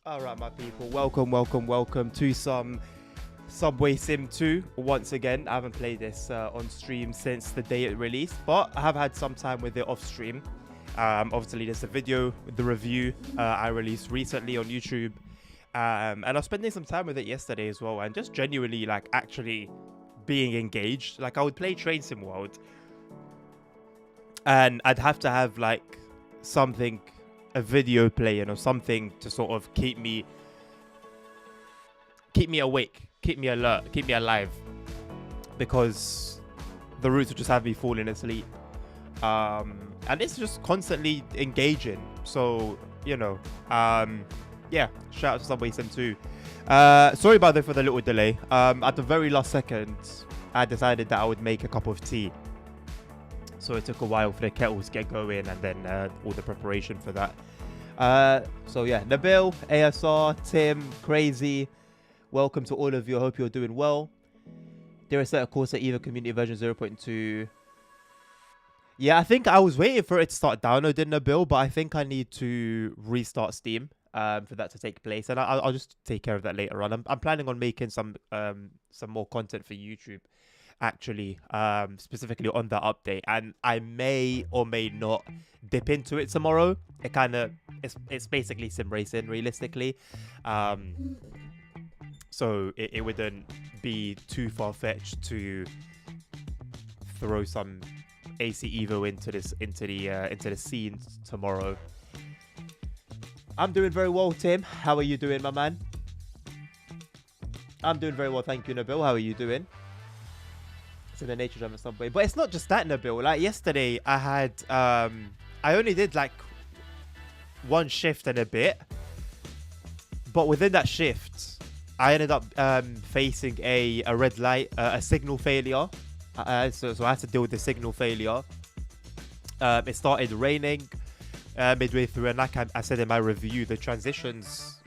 All right, my people, welcome to some SubwaySim 2 once again. I haven't played this on stream since the day it released, but I have had some time with it off stream. Obviously, there's a video with the review I released recently on YouTube, and I was spending some time with it yesterday as well, and just genuinely, like, actually being engaged. Like, I would play Train Sim World, and I'd have to have, like, something, a video playing or something to sort of keep me awake, keep me alert, keep me alive, because the routes would just have me falling asleep. And it's just constantly engaging. So, yeah, shout out to SubwaySim 2. Sorry about that for the little delay. At the very last second, I decided that I would make a cup of tea. So it took a while for the kettles to get going and then all the preparation for that. So yeah, Nabil, ASR, Tim, Crazy, welcome to all of you. I hope you're doing well. There is a course at either community version 0.2. Yeah, I think I was waiting for it to start downloading Nabil, but I think I need to restart Steam for that to take place. And I'll just take care of that later on. I'm planning on making some more content for YouTube, actually, specifically on that update, and I may or may not dip into it tomorrow. It's basically sim racing, realistically, so it wouldn't be too far-fetched to throw some AC Evo into the scene tomorrow. I'm doing very well, Tim. How are you doing, my man? I'm doing very well, thank you, Nabil. How are you doing? It's in the nature driven subway. But it's not just that, Nabil. Like yesterday, I had I only did like one shift and a bit, but within that shift, I ended up facing a red light, a signal failure. So I had to deal with the signal failure. It started raining midway through, and like I said in my review, the transitions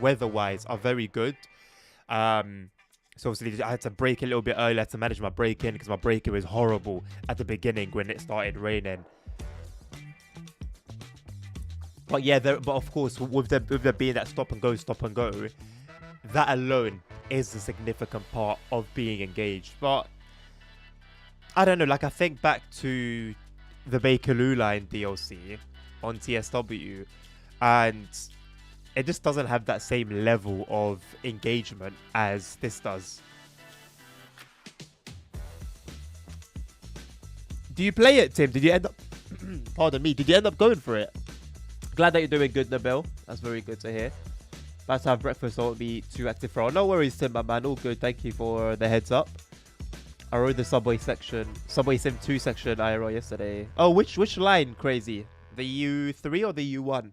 weather-wise are very good. So obviously I had to brake a little bit early. I had to manage my braking because my braking was horrible at the beginning when it started raining. But yeah, but of course, with there being that stop and go, that alone is a significant part of being engaged. But I don't know, like I think back to the Bakerloo Line DLC on TSW, and it just doesn't have that same level of engagement as this does. Do you play it, Tim? Did you end up... Pardon me. Did you end up going for it? Glad that you're doing good, Nabil. That's very good to hear. About to have breakfast, so I won't be too active for all. No worries, Tim, my man. All good. Thank you for the heads up. I rode the SubwaySim 2 section IRL yesterday. Oh, which line, Crazy? The U3 or the U1?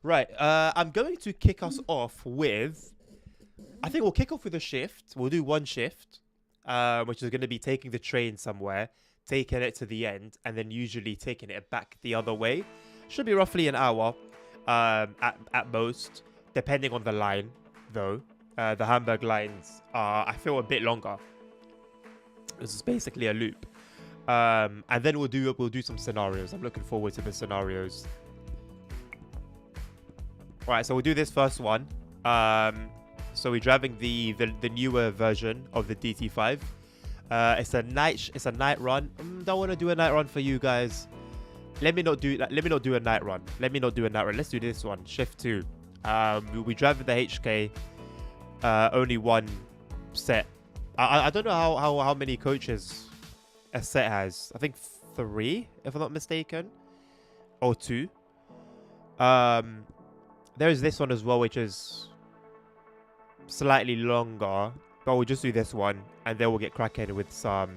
Right, I'm going to kick us off with... I think we'll kick off with a shift. We'll do one shift, which is going to be taking the train somewhere, taking it to the end, and then usually taking it back the other way. Should be roughly an hour at most, depending on the line, though. The Hamburg lines are, I feel, a bit longer. This is basically a loop. And then we'll do some scenarios. I'm looking forward to the scenarios. Alright, so we'll do this first one. So we're driving the newer version of the DT5. It's a night run. Don't want to do a night run for you guys. Let me not do a night run. Let's do this one. Shift 2. We'll be driving the HK. Only one set. I don't know how many coaches a set has. I think 3, if I'm not mistaken, or 2. There's this one as well, which is slightly longer, but we'll just do this one, and then we'll get cracking with some...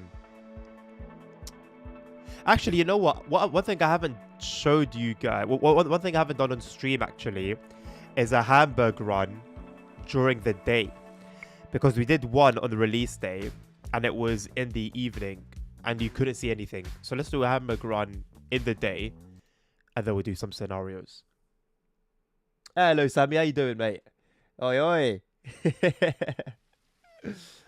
Actually, you know what? One thing I haven't showed you guys... One thing I haven't done on stream, actually, is a Hamburg run during the day. Because we did one on the release day, and it was in the evening, and you couldn't see anything. So let's do a Hamburg run in the day, and then we'll do some scenarios. Hello, Sammy. How you doing, mate? Oi, oi.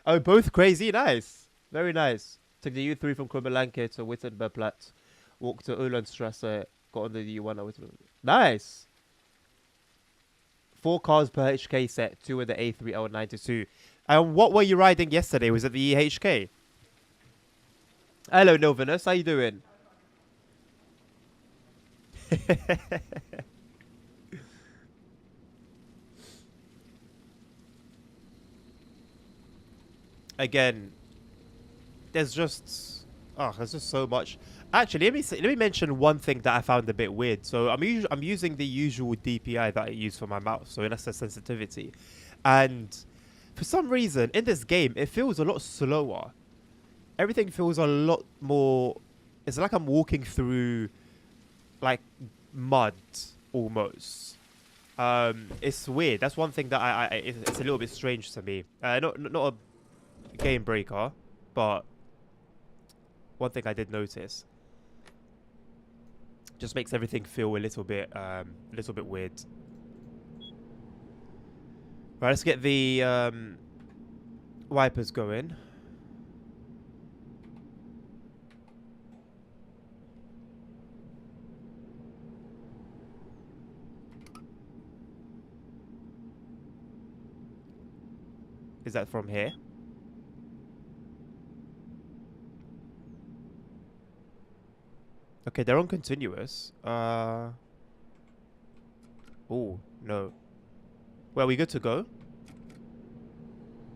Oh, both crazy. Nice. Very nice. Took the U3 from Krummelanke to Wittenbergplatz. Walked to Ulandstrasse. Got on the U1 at Wittenberg. Nice. 4 cars per HK set, 2 in the A3L92. And what were you riding yesterday? Was it the EHK? Hello, Nilvanus. How you doing? Again, there's just so much. Actually, let me mention one thing that I found a bit weird. So I'm using the usual DPI that I use for my mouse, so that's the sensitivity, and for some reason in this game it feels a lot slower. Everything feels a lot more. It's like I'm walking through like mud almost. It's weird. That's one thing that it's a little bit strange to me. Not a game breaker, but one thing I did notice just makes everything feel a little bit weird. Right, let's get the wipers going. Is that from here? Okay, they're on continuous. Oh, no. Well, are we good to go?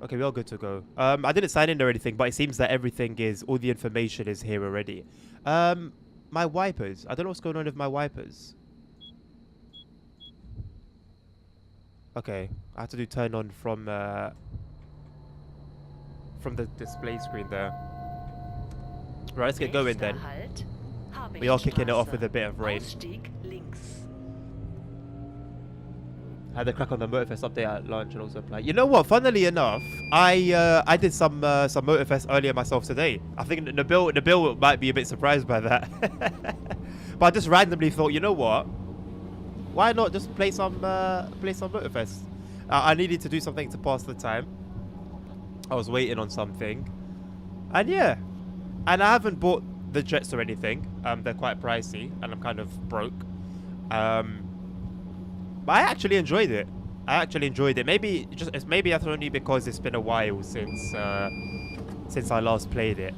Okay, we are good to go. I didn't sign in or anything, but it seems that all the information is here already. My wipers. I don't know what's going on with my wipers. Okay, I have to do turn on from the display screen there. Right, let's get going then. We are kicking it off with a bit of rain. Had the crack on the Motorfest update at launch and also apply. You know what? Funnily enough, I did some Motorfest earlier myself today. I think Nabil might be a bit surprised by that. But I just randomly thought, you know what? Why not just play some Motorfest? I needed to do something to pass the time. I was waiting on something, and yeah, and I haven't bought the jets or anything. They're quite pricey, and I'm kind of broke. But I actually enjoyed it. Maybe that's only because it's been a while since I last played it.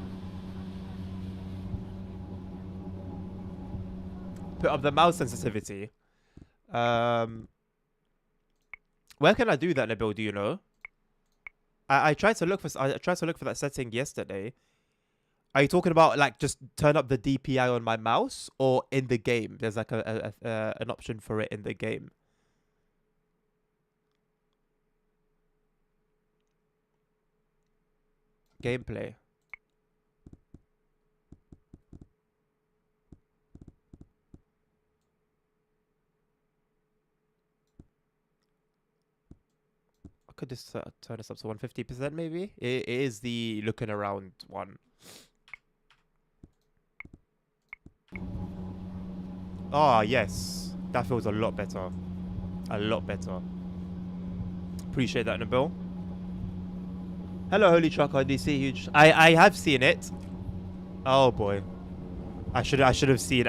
Put up the mouse sensitivity. Where can I do that, Nabil? Do you know? I tried to look for that setting yesterday. Are you talking about like just turn up the DPI on my mouse or in the game? There's like an option for it in the game. Gameplay. I could just turn this up to 150% maybe. It is the looking around one. Ah, yes. That feels a lot better. A lot better. Appreciate that, Nabil. Hello, Holy Trucker DC Huge. I have seen it. Oh boy. I should have seen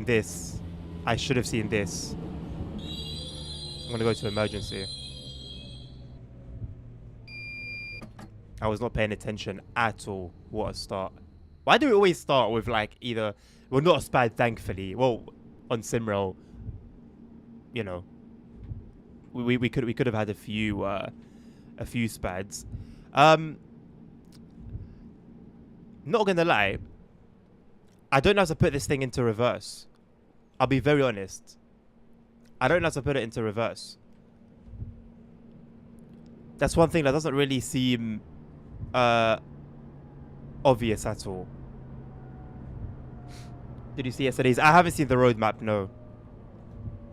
this. I should have seen this. I'm gonna go to emergency. I was not paying attention at all. What a start. Why do we always start with like either... Well, not a SPAD, thankfully. Well, on Simrail, you know, we could have had a few SPADs. Not gonna lie, I don't know how to put this thing into reverse. I'll be very honest. I don't know how to put it into reverse. That's one thing that doesn't really seem obvious at all. Did you see yesterday's? I haven't seen the roadmap, no.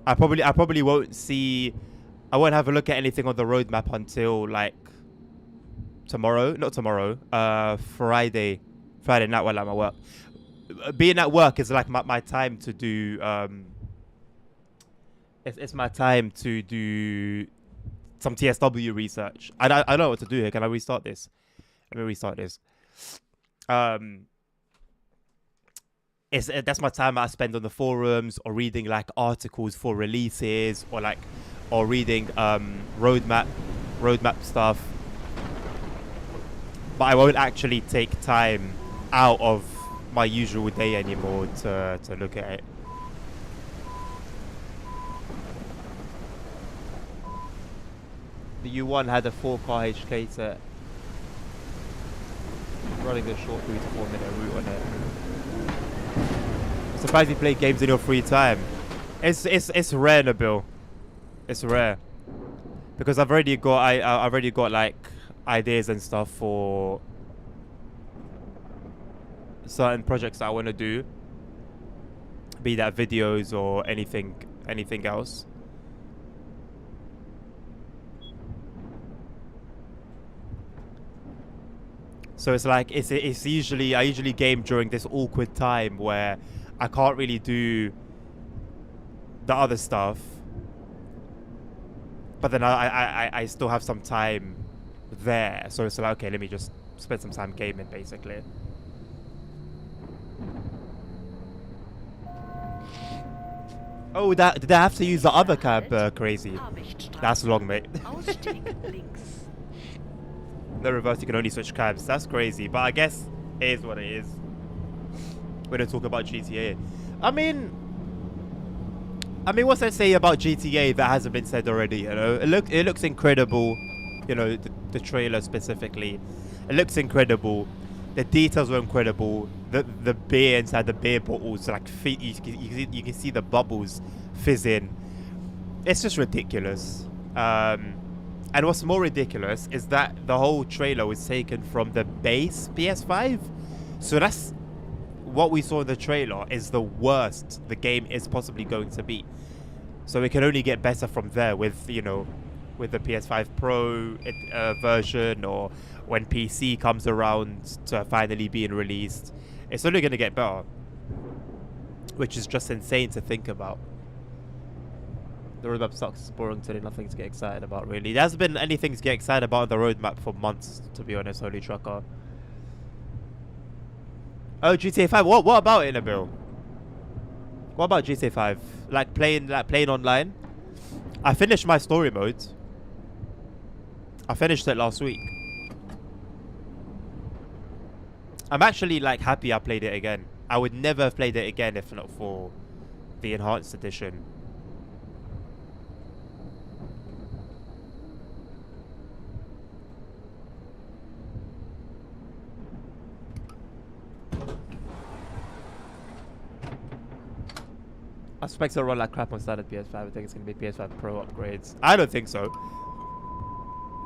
I probably won't see... I won't have a look at anything on the roadmap until, like, tomorrow. Not tomorrow. Friday. Friday night while I'm at work. Being at work is, like, my time to do... It's my time to do some TSW research. I don't know what to do here. Can I restart this? Let me restart this. That's my time I spend on the forums or reading like articles for releases or like or reading roadmap stuff, but I won't actually take time out of my usual day anymore to look at it. The U1 had a 4-car HK set running a short 3 to 4 minute route on it. I'm surprised you play games in your free time. It's rare, Nabil. It's rare because I've already got like ideas and stuff for certain projects that I want to do, be that videos or anything else. So it's like I usually game during this awkward time where I can't really do the other stuff, but then I still have some time there. So it's like, okay, let me just spend some time gaming, basically. Oh, did I have to use the other cab? Crazy. That's long, mate. No reverse, you can only switch cabs. That's crazy, but I guess it is what it is. We're gonna talk about GTA. I mean, what's there to say about GTA that hasn't been said already? You know, it looks incredible. You know, the trailer specifically, it looks incredible. The details were incredible. The beer inside the beer bottles, like you can see the bubbles fizzing. It's just ridiculous. And what's more ridiculous is that the whole trailer was taken from the base PS5. So that's what we saw in the trailer is the worst the game is possibly going to be. So it can only get better from there with, you know, with the PS5 Pro version, or when PC comes around to finally being released. It's only going to get better, which is just insane to think about. The roadmap sucks. It's boring today. Nothing to get excited about, really. There hasn't been anything to get excited about in the roadmap for months, to be honest, Holy Trucker. Oh, GTA 5. What about it, Nabil? What about GTA 5? Like playing online? I finished my story mode. I finished it last week. I'm actually like happy I played it again. I would never have played it again if not for the enhanced edition. I suspect it'll run like crap on standard PS5. I think it's going to be PS5 Pro upgrades. I don't think so.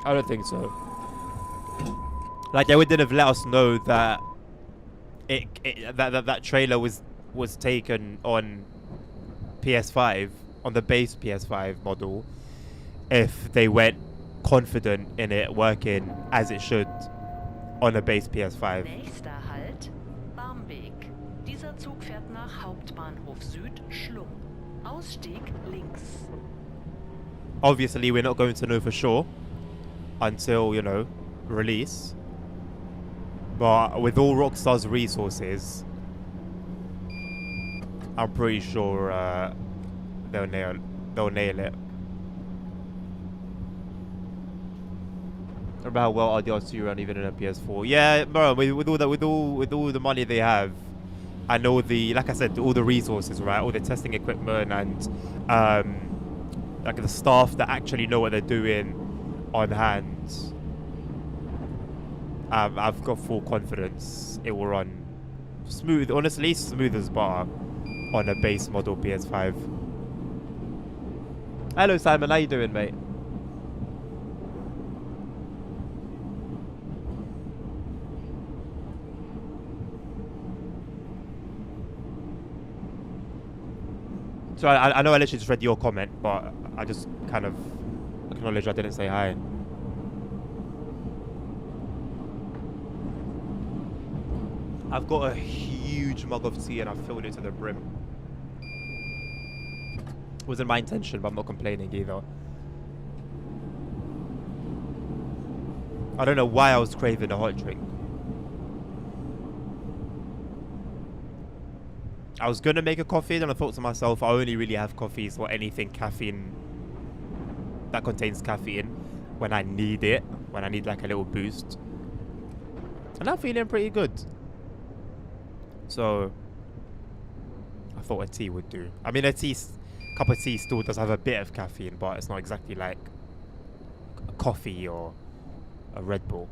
I don't think so. Like, they wouldn't have let us know that that trailer was taken on PS5, on the base PS5 model, if they went confident in it working as it should on a base PS5. Nächster Halt, Barmbek. Dieser Zug fährt nach Hauptbahnhof Süd, Schlum. Ausstieg links. Obviously, we're not going to know for sure until, you know, release. But with all Rockstar's resources, I'm pretty sure they'll nail it. Remember how well RDR2 run even in a PS4? Yeah, bro. With all the money they have, and all the, like I said, all the resources, right? All the testing equipment and like the staff that actually know what they're doing on hand. I've got full confidence it will run smooth, honestly, smooth as butter on a base model PS5. Hello Simon, how you doing, mate? So I know I literally just read your comment, but I just kind of acknowledge I didn't say hi. I've got a huge mug of tea and I've filled it to the brim. Wasn't my intention, but I'm not complaining either. I don't know why I was craving a hot drink. I was gonna make a coffee, then I thought to myself, I only really have coffees or anything caffeine that contains caffeine when I need it, when I need like a little boost. And I'm feeling pretty good. So I thought a tea would do. I mean, cup of tea still does have a bit of caffeine, but it's not exactly like a coffee or a Red Bull.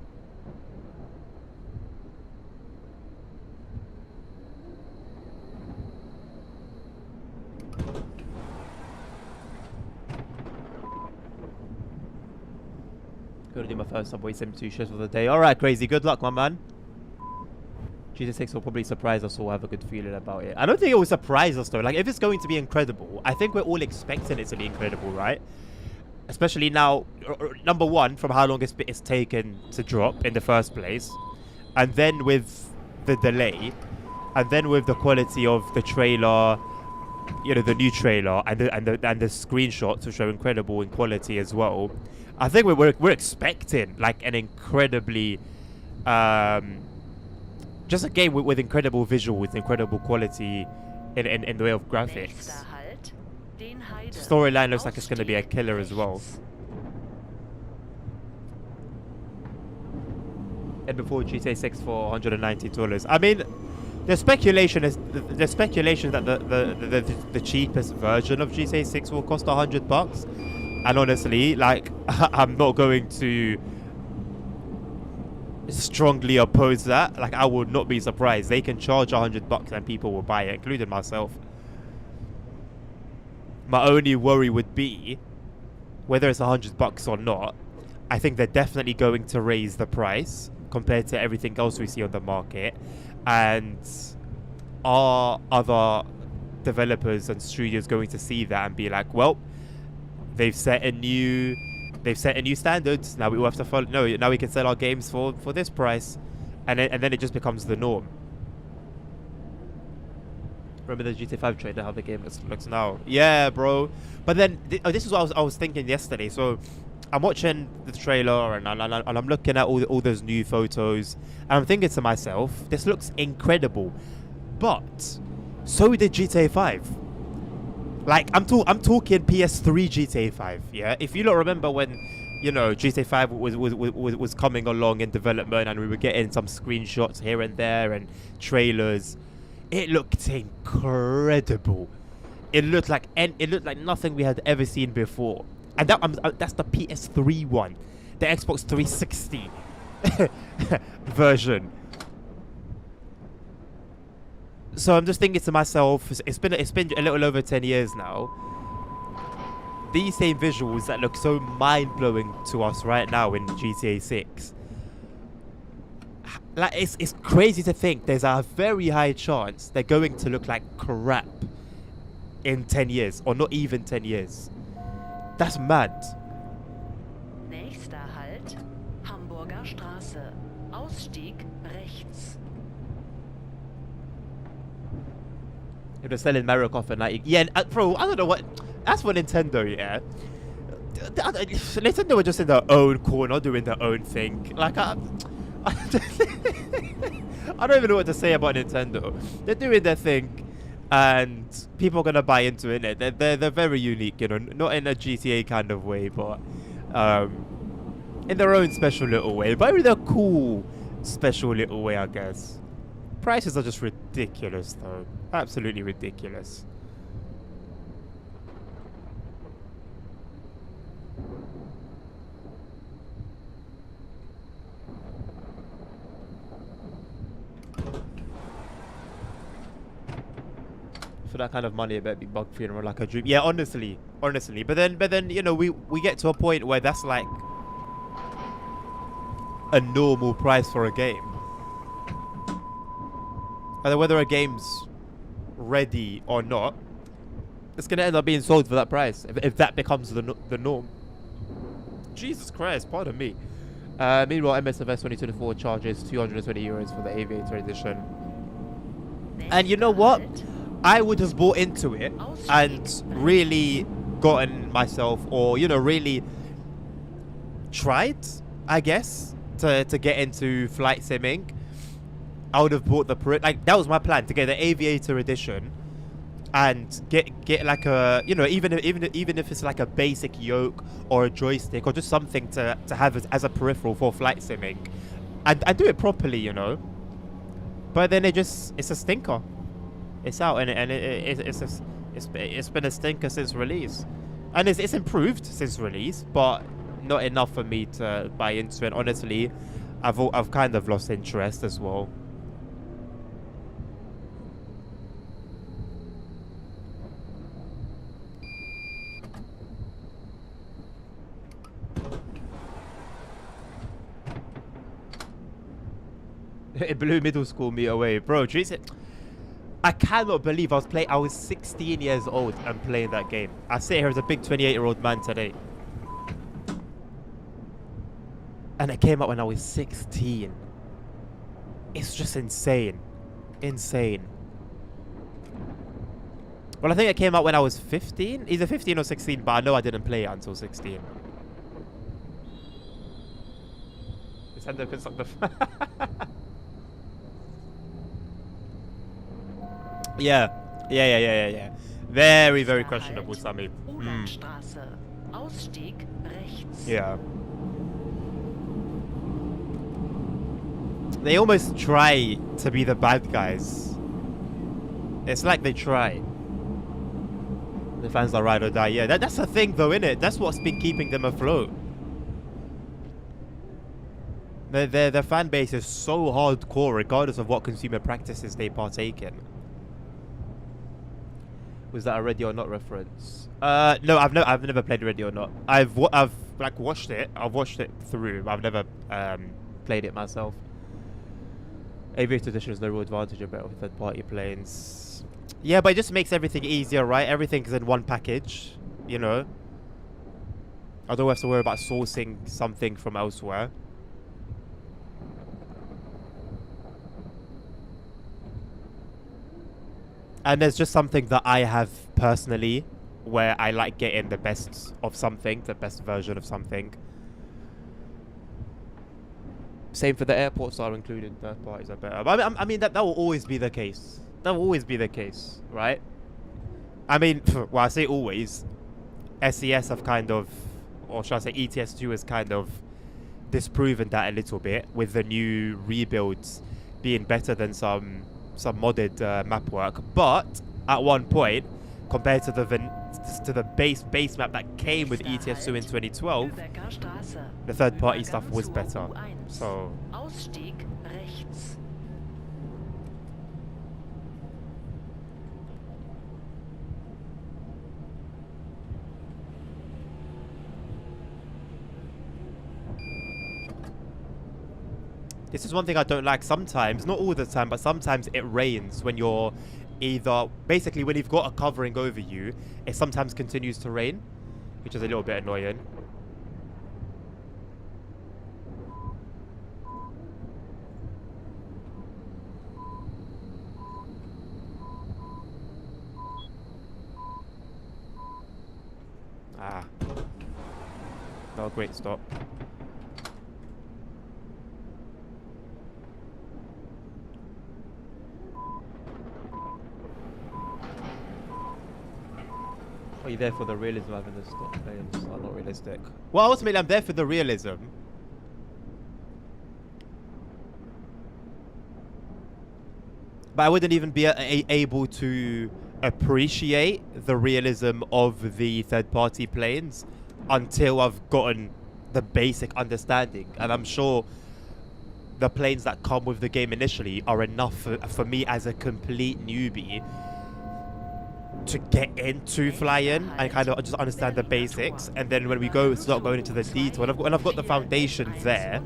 Gonna do my first SubwaySim 2 shifts of the day. Alright, crazy. Good luck, my man. GTA 6 will probably surprise us, so we'll have a good feeling about it. I don't think it will surprise us, though. Like, if it's going to be incredible, I think we're all expecting it to be incredible, right? Especially now, number one, from how long it's taken to drop in the first place. And then with the delay. And then with the quality of the trailer, you know, the new trailer. And the screenshots, which are incredible in quality as well. I think we're expecting, like, an incredibly... just a game with incredible visuals, incredible quality in the way of graphics. Storyline looks like it's going to be a killer as well. And before GTA 6 for $190. I mean, the speculation is that the cheapest version of GTA 6 will cost $100. And honestly, like, I'm not going to strongly oppose that. Like, I would not be surprised. They can charge $100 and people will buy it, including myself. My only worry would be whether it's $100 or not. I think they're definitely going to raise the price compared to everything else we see on the market. And are other developers and studios going to see that and be like, well, they've set a new standards. Now we will have to follow. No, now we can sell our games for this price, and then it just becomes the norm. Remember the GTA 5 trailer, how the game looks now? Yeah, bro. But then this is what I was thinking yesterday. So I'm watching the trailer and I'm looking at all those new photos, and I'm thinking to myself, this looks incredible. But so did GTA 5. Like, I'm talking PS3 GTA 5, yeah? If you don't remember when, you know, GTA 5 was coming along in development and we were getting some screenshots here and there and trailers, it looked incredible. It looked like nothing we had ever seen before. And that's the PS3 one. The Xbox 360 version. So I'm just thinking to myself, it's been a little over 10 years now. These same visuals that look so mind-blowing to us right now in GTA 6. Like, it's crazy to think there's a very high chance they're going to look like crap in 10 years, or not even 10 years. That's mad. Nächster Halt, Hamburger Straße. Ausstieg rechts. If they're selling Mario Kart for 90, yeah, bro, I don't know what. That's for Nintendo, yeah. Nintendo were just in their own corner doing their own thing. Like, I don't even know what to say about Nintendo. They're doing their thing, and people are gonna buy into it. They're very unique, you know, not in a GTA kind of way, but in their own special little way. But in a cool, special little way, I guess. Prices are just ridiculous, though. Absolutely ridiculous. For that kind of money, it better be bug free and like a dream. Yeah, honestly. But then, you know, we get to a point where that's like a normal price for a game. And whether a game's ready or not, it's gonna end up being sold for that price if that becomes the norm. Jesus Christ, pardon me. Meanwhile, MSFS 2024 charges €220 for the Aviator edition. And you know what? I would have bought into it and really gotten myself, or, you know, really tried, I guess, to get into flight simming. I would have bought like, that was my plan, to get the Aviator edition and get like a, you know, even if it's like a basic yoke or a joystick or just something to have as a peripheral for flight simming, and do it properly, you know. But then it's a stinker. It's out, and it's been a stinker since release, and it's improved since release, but not enough for me to buy into it. Honestly, I've kind of lost interest as well. It blew middle school me away, bro. I cannot believe I was 16 years old and playing that game. I sit here as a big 28-year-old man today, and it came out when I was 16. It's just insane. Well, I think it came out when I was 15, either 15 or 16, but I know I didn't play it until 16. Nintendo can suck the Yeah. Very questionable, Sammy. Ausstieg rechts. Yeah. They almost try to be the bad guys. It's like they try. The fans are ride or die. Yeah, that's the thing though, innit? That's what's been keeping them afloat. Their fan base is so hardcore regardless of what consumer practices they partake in. Was that a Ready or Not reference? No, I've never played Ready or Not. I've like watched it. I've watched it through. I've never played it myself. Aviator Edition is no real advantage about third-party planes. Yeah, but it just makes everything easier, right? Everything's in one package, you know. I don't have to worry about sourcing something from elsewhere. And there's just something that I have personally where I like getting the best of something, the best version of something. Same for the airports are included, third parties are better. But I mean that will always be the case. That will always be the case, right? I mean, well, I say always. SES have kind of, or should I say ETS2 has kind of disproven that a little bit with the new rebuilds being better than some modded map work. But at one point, compared to the base map that came with ETS2 in 2012, the third party stuff was better. So Ausstieg rechts. this is one thing I don't like sometimes, not all the time, but sometimes it rains when you're either, basically when you've got a covering over you, it sometimes continues to rain, which is a little bit annoying. Ah. No, great stop. Are you there for the realism of having to stop playing? It's not realistic. Well, ultimately, I'm there for the realism. But I wouldn't even be able to appreciate the realism of the third-party planes until I've gotten the basic understanding. And I'm sure the planes that come with the game initially are enough for me as a complete newbie to get into flying and kind of just understand the basics. And then when we start going into the detail, when I've got the foundation there,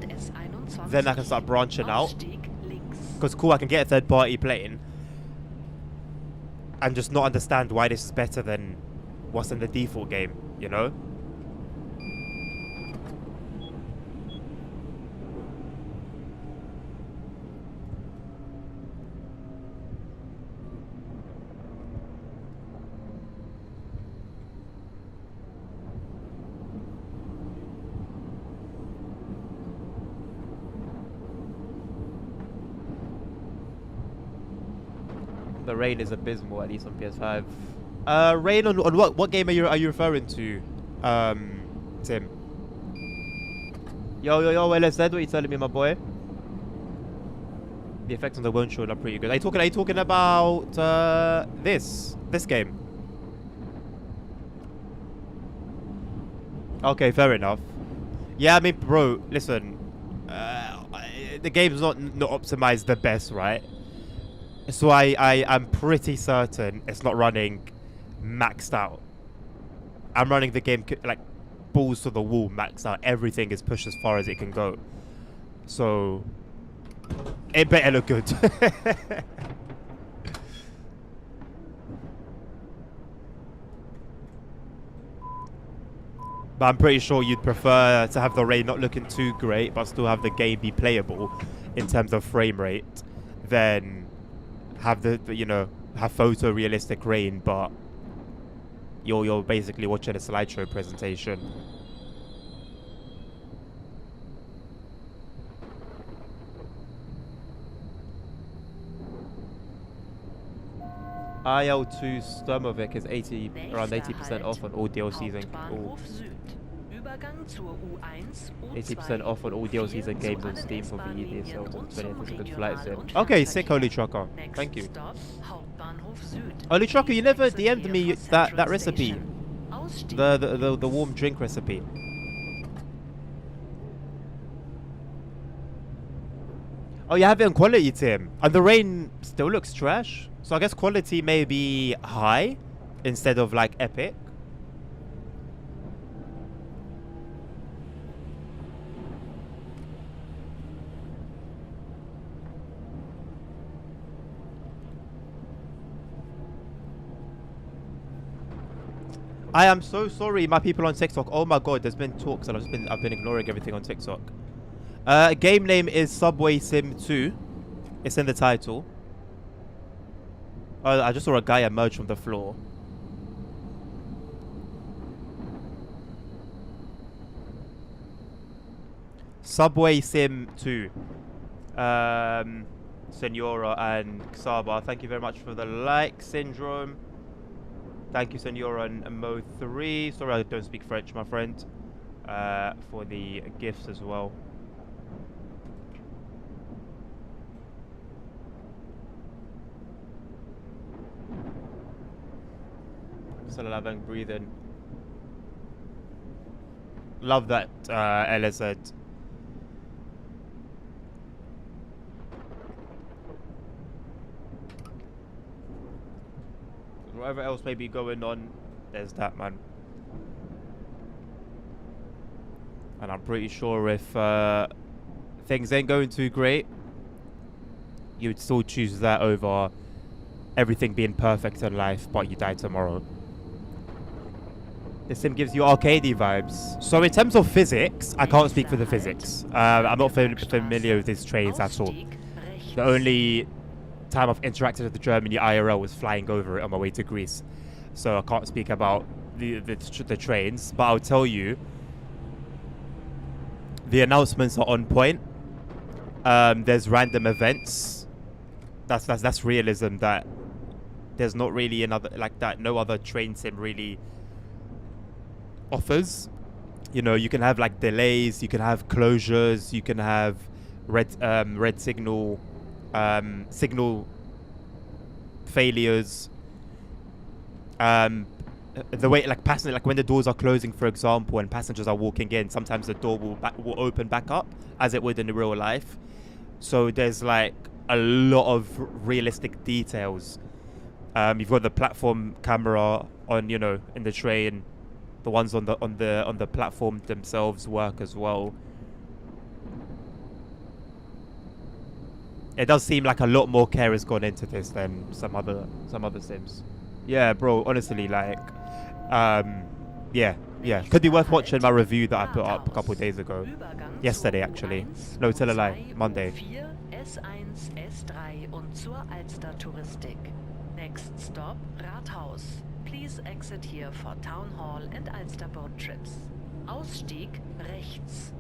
then I can start branching out. Because cool, I can get a third-party plane and just not understand why this is better than what's in the default game, you know? The rain is abysmal, at least on PS5. Rain on what game are you referring to, Tim? Yo, LSZ, what are you telling me, my boy? The effects on the windshield are pretty good. Are you talking about this game? Okay, fair enough. Yeah, I mean, bro, listen. The game's not optimized the best, right? So I'm pretty certain it's not running maxed out. I'm running the game like balls to the wall, maxed out. Everything is pushed as far as it can go. So it better look good. But I'm pretty sure you'd prefer to have the rain not looking too great, but still have the game be playable in terms of frame rate, than have the have photorealistic rain, but you're basically watching a slideshow presentation. IL2 Sturmovik is around 80% off on all DLCs and all. 80% off on all DLCs and games on Steam for VE DSLs and 20th is a good flight sim. Okay, sick, Holy Trucker. Thank you. Holy Trucker, you never DM'd me that recipe. The warm drink recipe. Oh, you have it on quality, Tim. And the rain still looks trash. So I guess quality may be high instead of like epic. I am so sorry, my people on TikTok. Oh my god, there's been talks and I've been ignoring everything on TikTok. Game name is SubwaySim 2. It's in the title. I just saw a guy emerge from the floor. SubwaySim 2. Senora and Xaba, thank you very much for the like. Syndrome. Thank you, Senora and Mo3. Sorry I don't speak French, my friend. For the gifts as well. Still alive and breathing. Love that, LSZ. Whatever else may be going on, there's that, man. And I'm pretty sure if things ain't going too great, you would still choose that over everything being perfect in life, but you die tomorrow. This sim gives you arcadey vibes. So in terms of physics, I can't speak for the physics. I'm not familiar with these trains at all. The only time I've interacted with the Germany IRL was flying over it on my way to Greece. So I can't speak about the trains, but I'll tell you, the announcements are on point. There's random events. That's realism that there's not really another like that. No other train sim really offers. You know, you can have like delays, you can have closures, you can have red signal failures. The way like passenger, like when the doors are closing, for example, and passengers are walking in, sometimes the door will open back up as it would in real life. So there's like a lot of realistic details. You've got the platform camera on, you know, in the train. The ones on the platform themselves work as well. It does seem like a lot more care has gone into this than some other sims. Yeah, bro. Honestly, like, yeah. Could be worth watching my review that I put up a couple of days ago. Yesterday, actually. No, tell a lie. Monday. S1, S3 und zur Alster Touristik. Next stop, Rathaus. Please exit here for Town Hall and Alster boat trips. Ausstieg rechts.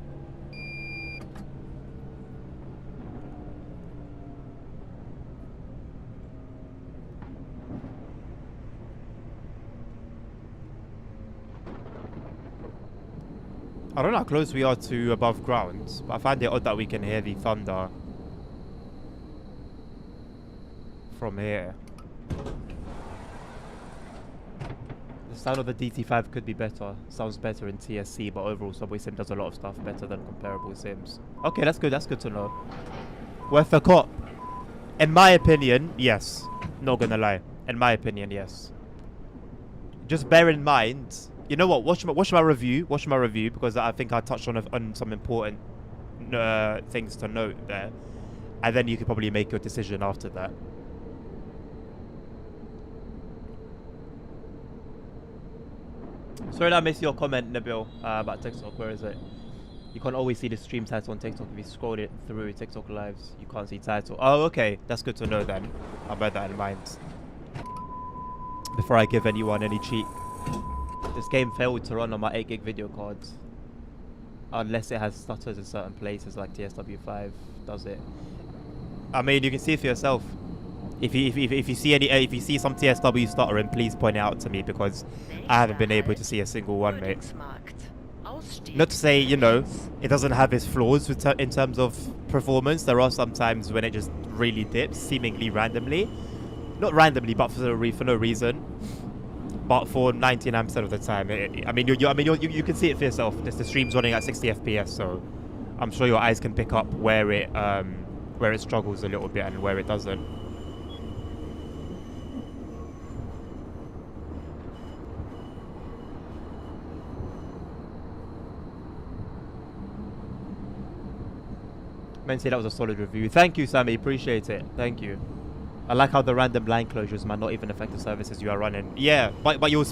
I don't know how close we are to above ground, but I find it odd that we can hear the thunder from here. The sound of the DT5 could be better. Sounds better in TSC, but overall SubwaySim does a lot of stuff better than comparable sims. Okay, that's good. That's good to know. Worth a cop. In my opinion, yes. Not gonna lie. In my opinion, yes. Just bear in mind. You know what? Watch my review. Watch my review because I think I touched on some important things to note there, and then you could probably make your decision after that. Sorry that I missed your comment, Nabil, about TikTok. Where is it? You can't always see the stream title on TikTok. If you scroll it through TikTok lives, you can't see title. Oh, okay. That's good to know then. I'll bear that in mind before I give anyone any cheek. This game failed to run on my 8GB video cards. Unless it has stutters in certain places like TSW5 does it. I mean, you can see it for yourself. If you see some TSW stuttering, please point it out to me because I haven't been able to see a single one, mate. Not to say, you know, it doesn't have its flaws in terms of performance. There are some times when it just really dips, seemingly randomly. Not randomly, but for no reason. But for 99% of the time, I mean, you can see it for yourself. The stream's running at 60 FPS, so I'm sure your eyes can pick up where it struggles a little bit and where it doesn't. Men say that was a solid review. Thank you, Sammy. Appreciate it. Thank you. I like how the random line closures might not even affect the services you are running. Yeah, but you'll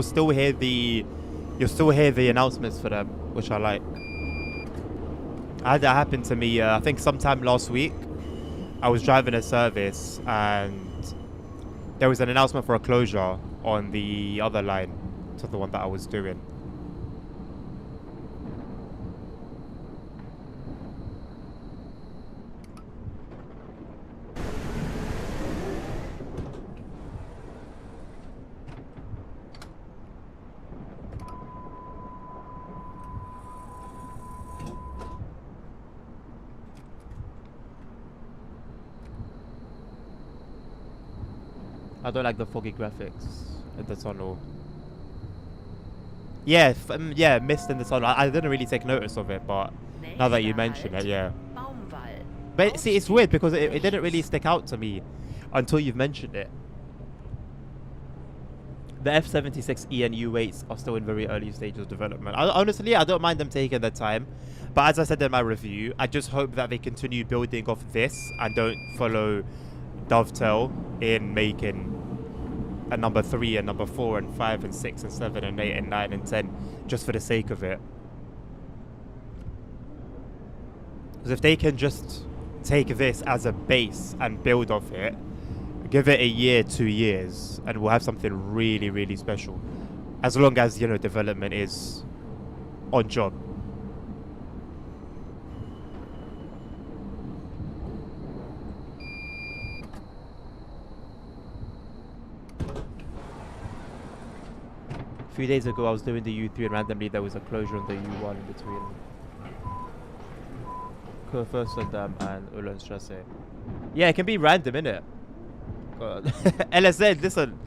still hear the announcements for them, which I like. I had that happen to me. I think sometime last week. I was driving a service and there was an announcement for a closure on the other line to the one that I was doing. I don't like the foggy graphics in the tunnel. Yeah, yeah, mist in the tunnel. I didn't really take notice of it, but now that you mention it, yeah. But see, it's weird because it didn't really stick out to me until you've mentioned it. The F76E and U8s are still in very early stages of development. Honestly, I don't mind them taking their time. But as I said in my review, I just hope that they continue building off this and don't follow dovetail in making a number 3 and number 4 and 5 and 6 and 7 and 8 and 9 and 10 just for the sake of it. Because if they can just take this as a base and build off it, give it a year, 2 years, and we'll have something really, really special. As long as, you know, development is on job. A few days ago I was doing the U3 and randomly there was a closure on the U1 in between Kurfürstendamm and Uhlenstrasse. Yeah, it can be random, innit? LSN, listen.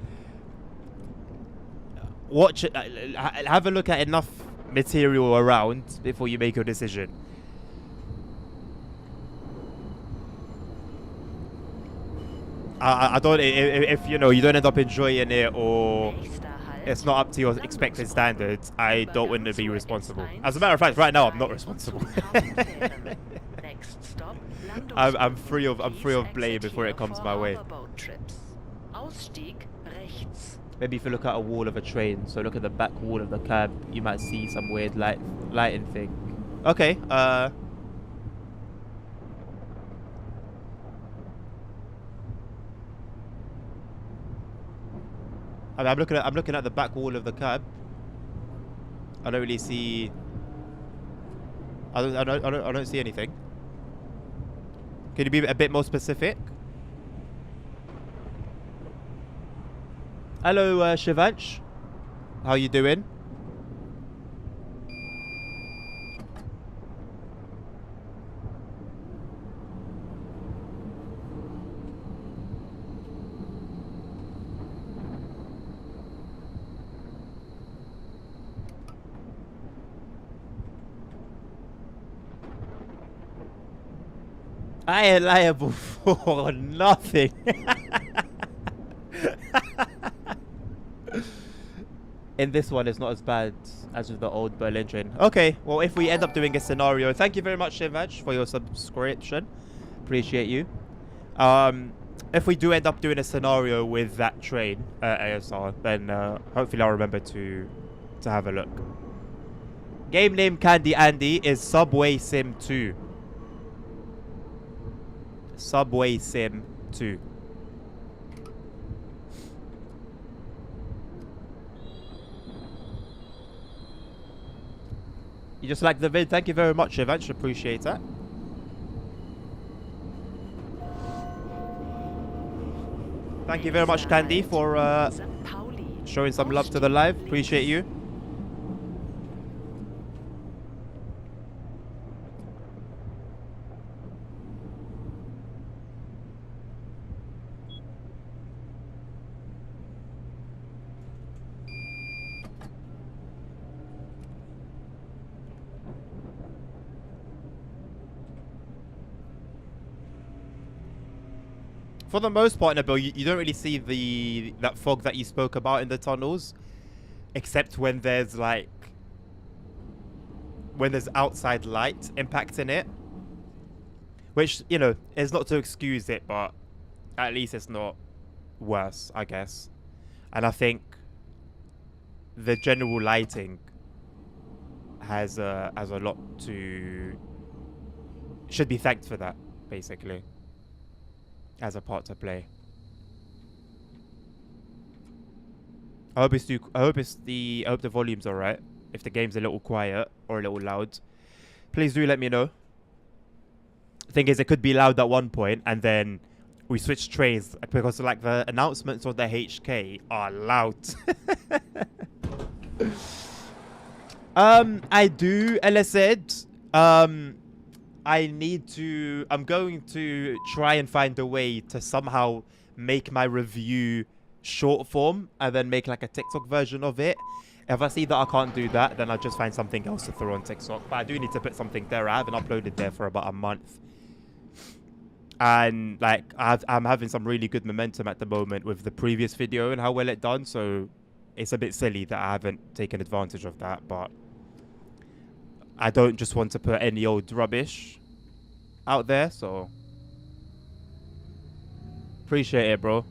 Watch it, have a look at enough material around before you make your decision. I don't, if you know, you don't end up enjoying it or it's not up to your expected standards, I don't want to be responsible. As a matter of fact, right now I'm not responsible. I'm free of blame before it comes my way. Maybe if you look at a wall of a train, so look at the back wall of the cab, you might see some weird lighting thing. Okay, I'm looking at the back wall of the cab. I don't really see. I don't see anything. Can you be a bit more specific? Hello, Shivansh. How you doing? I ain't liable for nothing. In this one, it's not as bad as with the old Berlin train. Okay, well, if we end up doing a scenario, thank you very much, Shivaj, for your subscription. Appreciate you. If we do end up doing a scenario with that train, ASR, then hopefully I'll remember to have a look. Game name Candy Andy is SubwaySim 2. SubwaySim 2. You just like the vid? Thank you very much, Shivaj. Appreciate that. Thank you very much, Candy, for showing some love to the live. Appreciate you. For the most part, Nabil, you don't really see that fog that you spoke about in the tunnels, except when there's outside light impacting it, which, you know, is not to excuse it, but at least it's not worse, I guess. And I think the general lighting has a lot to should be thanked for that, basically, as a part to play. I hope the volume's alright. If the game's a little quiet or a little loud, please do let me know. Thing is, it could be loud at one point and then we switch trains, because like the announcements on the HK are loud. I do, LSed. I'm going to try and find a way to somehow make my review short form and then make like a TikTok version of it. If I see that I can't do that, then I'll just find something else to throw on TikTok. But I do need to put something there. I haven't uploaded there for about a month. And like I'm having some really good momentum at the moment with the previous video and how well it done. So it's a bit silly that I haven't taken advantage of that. But I don't just want to put any old rubbish out there, so appreciate it, bro.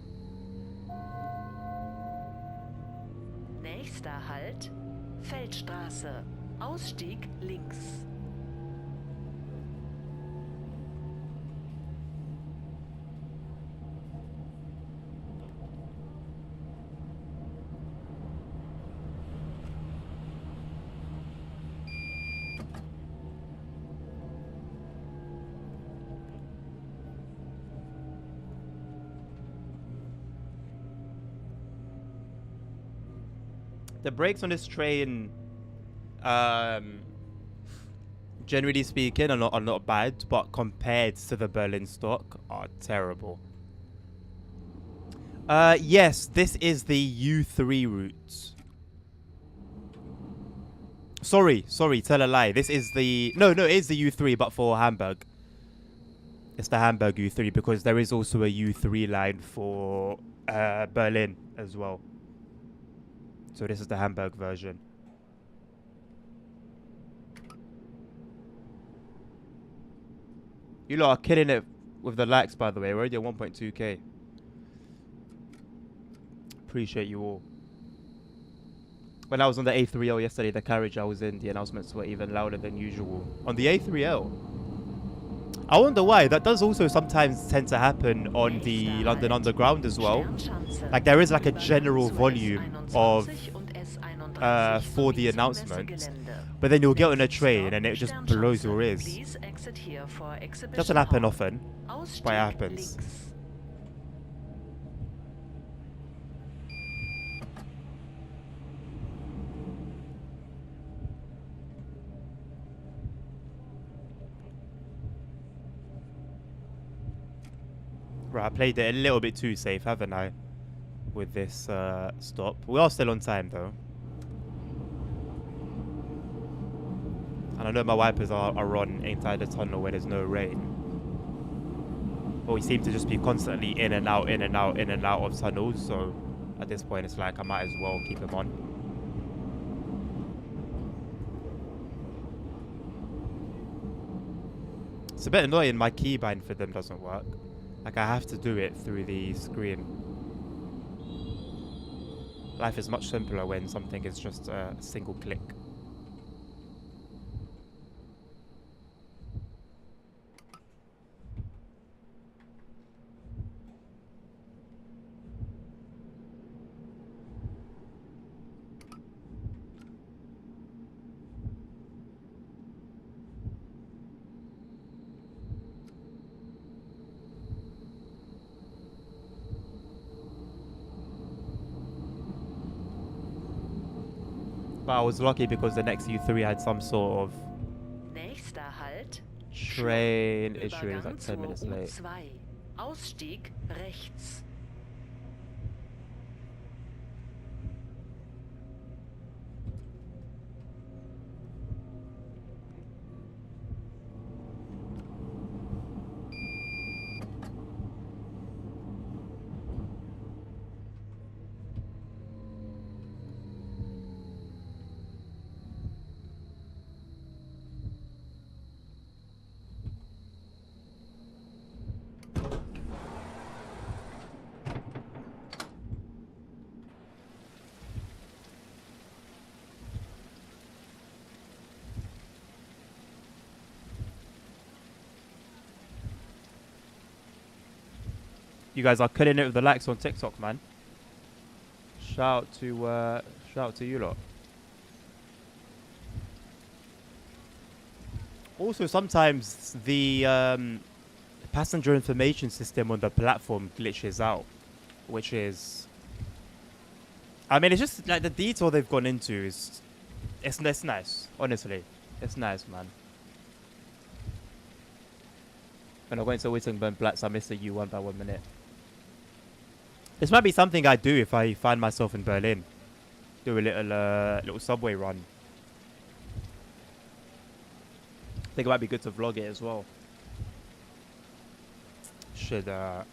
Nächster Halt, Feldstraße. Ausstieg links. The brakes on this train, generally speaking, are not bad, but compared to the Berlin stock, are terrible. Yes, this is the U3 route. Sorry, tell a lie. This is the... No, it is the U3, but for Hamburg. It's the Hamburg U3, because there is also a U3 line for Berlin as well. So this is the Hamburg version. You lot are killing it with the likes, by the way. We're already at 1.2k. Appreciate you all. When I was on the A3L yesterday, the carriage I was in, the announcements were even louder than usual. On the A3L. I wonder why. That does also sometimes tend to happen on the London Underground as well. Like there is like a general volume of for the announcement, but then you'll get on a train and it just blows your ears. Doesn't happen often, but it happens. Right, I played it a little bit too safe, haven't I? With this stop. We are still on time though. And I know my wipers are on inside the tunnel where there's no rain. But we seem to just be constantly in and out, in and out, in and out of tunnels. So at this point, it's like I might as well keep him on. It's a bit annoying my keybind for them doesn't work. Like I have to do it through the screen. Life is much simpler when something is just a single click. But I was lucky because the next U3 had some sort of Nächster Halt. train issue. It was Übergang like 10 minutes zur late. U2. Ausstieg rechts. You guys are killing it with the likes on TikTok, man. Shout out to you lot. Also, sometimes the passenger information system on the platform glitches out, which is, I mean, it's just like the detail they've gone into is, it's nice, honestly. It's nice, man. When I'm going to Wittenberg-Platz, I missed the U1 by 1 minute. This might be something I do if I find myself in Berlin. Do a little subway run. I think it might be good to vlog it as well. Should that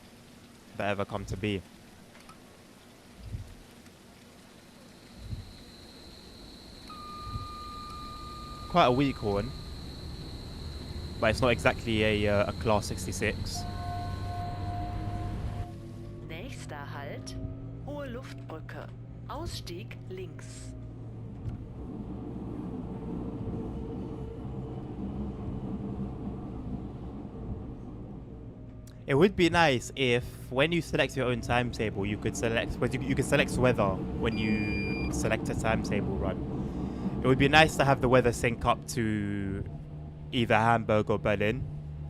ever come to be. Quite a weak horn. But it's not exactly a Class 66. Nächster Halt. Hohe Luftbrücke. Ausstieg links. It would be nice if, when you select your own timetable, you could select, you could select weather when you select a timetable run. It would be nice to have the weather sync up to either Hamburg or Berlin,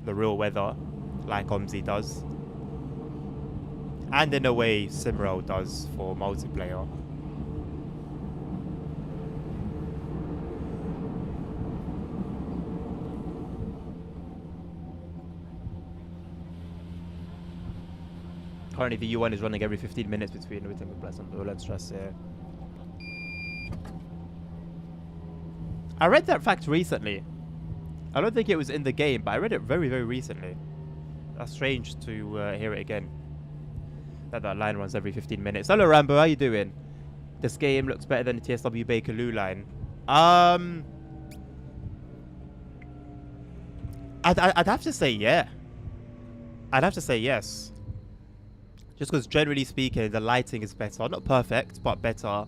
the real weather, like OMSI does. And in a way, Simrail does for multiplayer. Currently, the U1 is running every 15 minutes between Wittenberg-Platz and Rolandstrasse. I read that fact recently. I don't think it was in the game, but I read it very, very recently. That's strange to hear it again. That line runs every 15 minutes. Hello, Rambo. How you doing? This game looks better than the TSW Bakerloo line. I'd have to say yeah. I'd have to say yes. Just because generally speaking, the lighting is better. Not perfect, but better.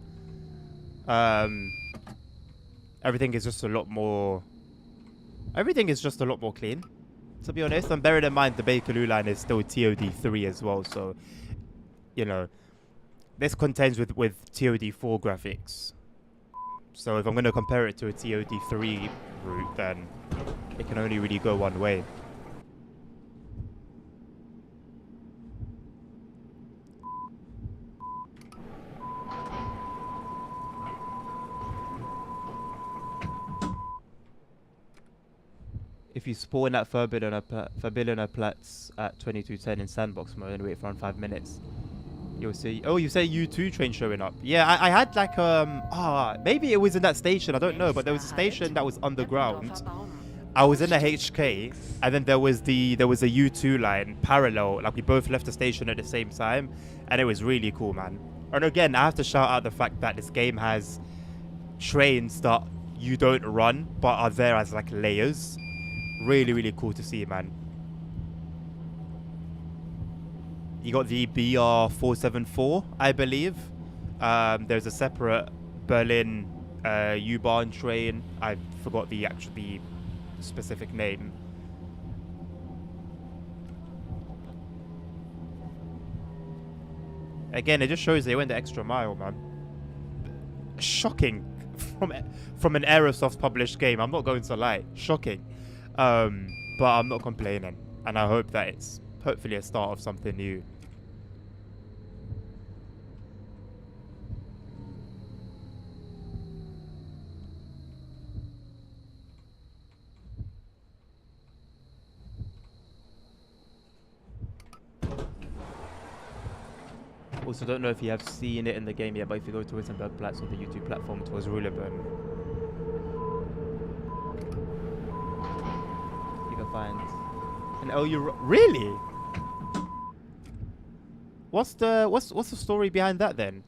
Everything is just a lot more... Everything is just a lot more clean, to be honest. And bearing in mind, the Bakerloo line is still TOD3 as well. So, you know, this contends with TOD4 graphics. So if I'm going to compare it to a TOD3 route, then it can only really go one way. If you spawn at Verbillener Platz at 2210 in sandbox mode and wait for around 5 minutes, you'll see. Oh, you say U2 train showing up. Yeah, I had like maybe it was in that station. I don't know, but there was a station that was underground. I was in a HK, and then there was a U2 line parallel. Like we both left the station at the same time, and it was really cool, man. And again, I have to shout out the fact that this game has trains that you don't run but are there as like layers. Really, really cool to see, man. You got the BR474, I believe. There's a separate Berlin U-Bahn train. I forgot the specific name. Again, it just shows they went the extra mile, man. Shocking from an Aerosoft published game. I'm not going to lie. Shocking. But I'm not complaining. And I hope that it's hopefully a start of something new. Also, don't know if you have seen it in the game yet, but if you go to Wittenbergplatz on the YouTube platform towards Ruhleben, you can find an LU. Really? What's the story behind that then?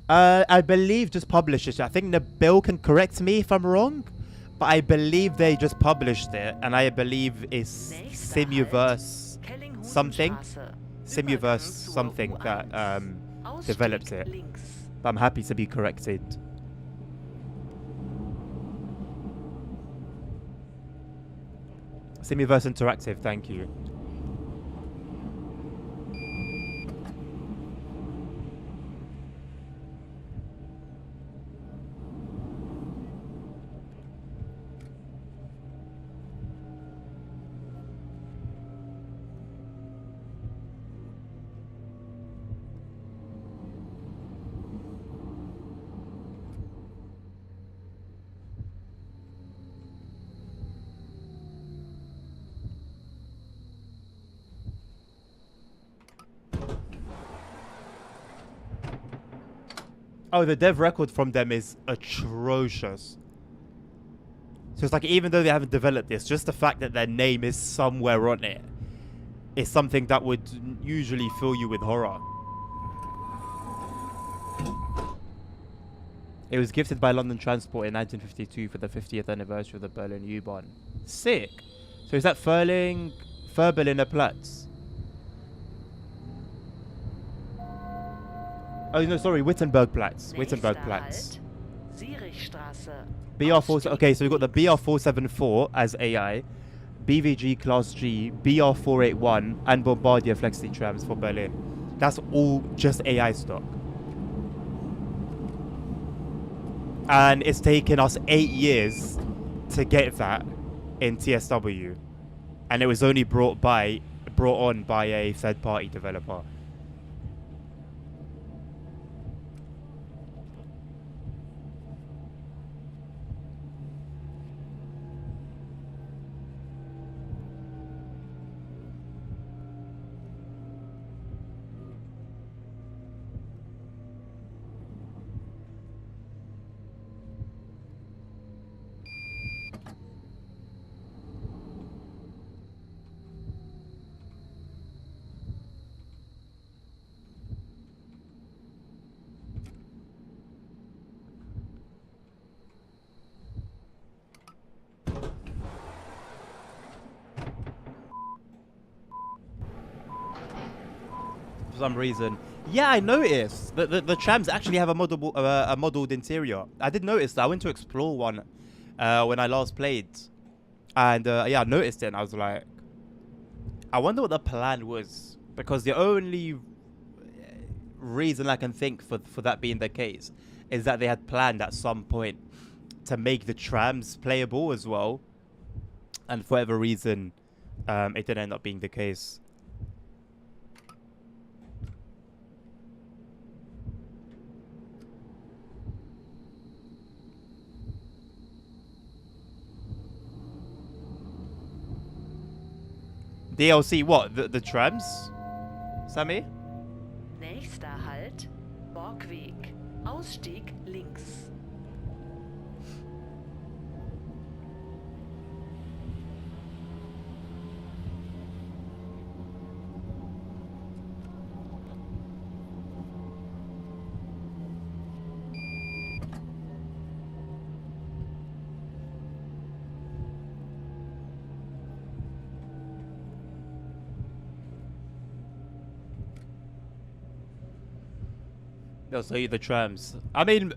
I believe just published it. I think Nabil can correct me if I'm wrong, but I believe they just published it, and I believe it's Simuverse something. Simuverse something that developed it. But I'm happy to be corrected. Simuverse Interactive, thank you. Oh, the dev record from them is atrocious. So it's like, even though they haven't developed this, just the fact that their name is somewhere on it is something that would usually fill you with horror. It was gifted by London Transport in 1952 for the 50th anniversary of the Berlin U-Bahn. Sick. So is that Furberliner Platz? Oh no, sorry, Wittenbergplatz. Wittenbergplatz. BR4. Okay, so we've got the BR474 as AI, BVG Class G, BR481, and Bombardier Flexi trams for Berlin. That's all just AI stock. And it's taken us 8 years to get that in TSW, and it was only brought on by a third-party developer. For some reason, yeah, I noticed that the trams actually have a modeled interior. I did notice that. I went to explore one when I last played, and yeah, I noticed it, and I was like, I wonder what the plan was, because the only reason I can think for that being the case is that they had planned at some point to make the trams playable as well, and for whatever reason, it didn't end up being the case. DLC, what? The trams? Sammy? Nächster Halt, Borgweg. Ausstieg links. They'll show you the trams. I mean,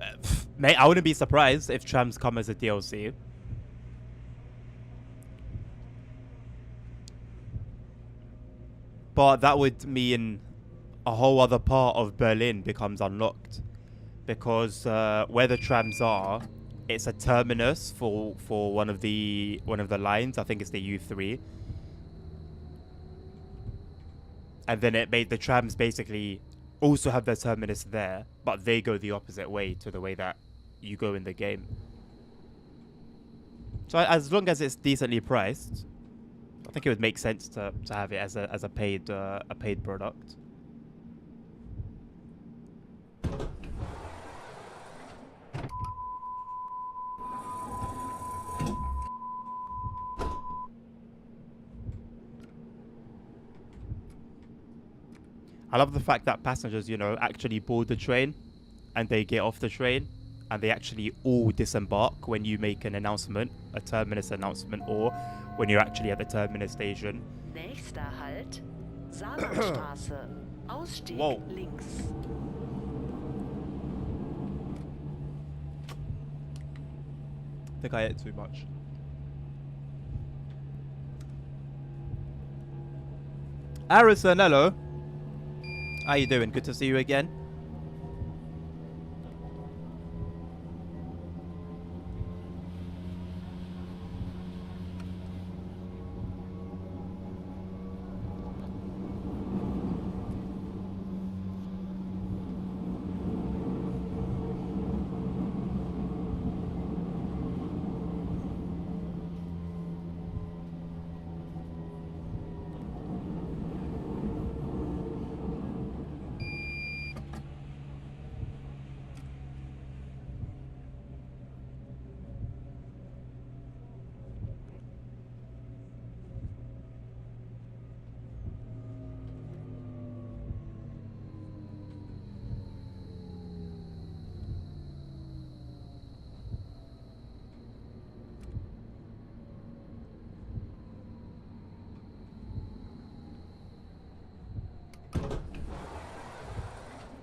mate, I wouldn't be surprised if trams come as a DLC. But that would mean a whole other part of Berlin becomes unlocked. Because where the trams are, it's a terminus for one of the lines. I think it's the U3. And then it made the trams basically also have their terminus there, but they go the opposite way to the way that you go in the game. So as long as it's decently priced, I think it would make sense to have it as a paid product. I love the fact that passengers, you know, actually board the train and they get off the train and they actually all disembark when you make an announcement, a terminus announcement, or when you're actually at the terminus station. Nächster Halt, Saarlandstraße. Ausstieg Whoa. links. I think I ate too much. Harrison, hello. How you doing? Good to see you again.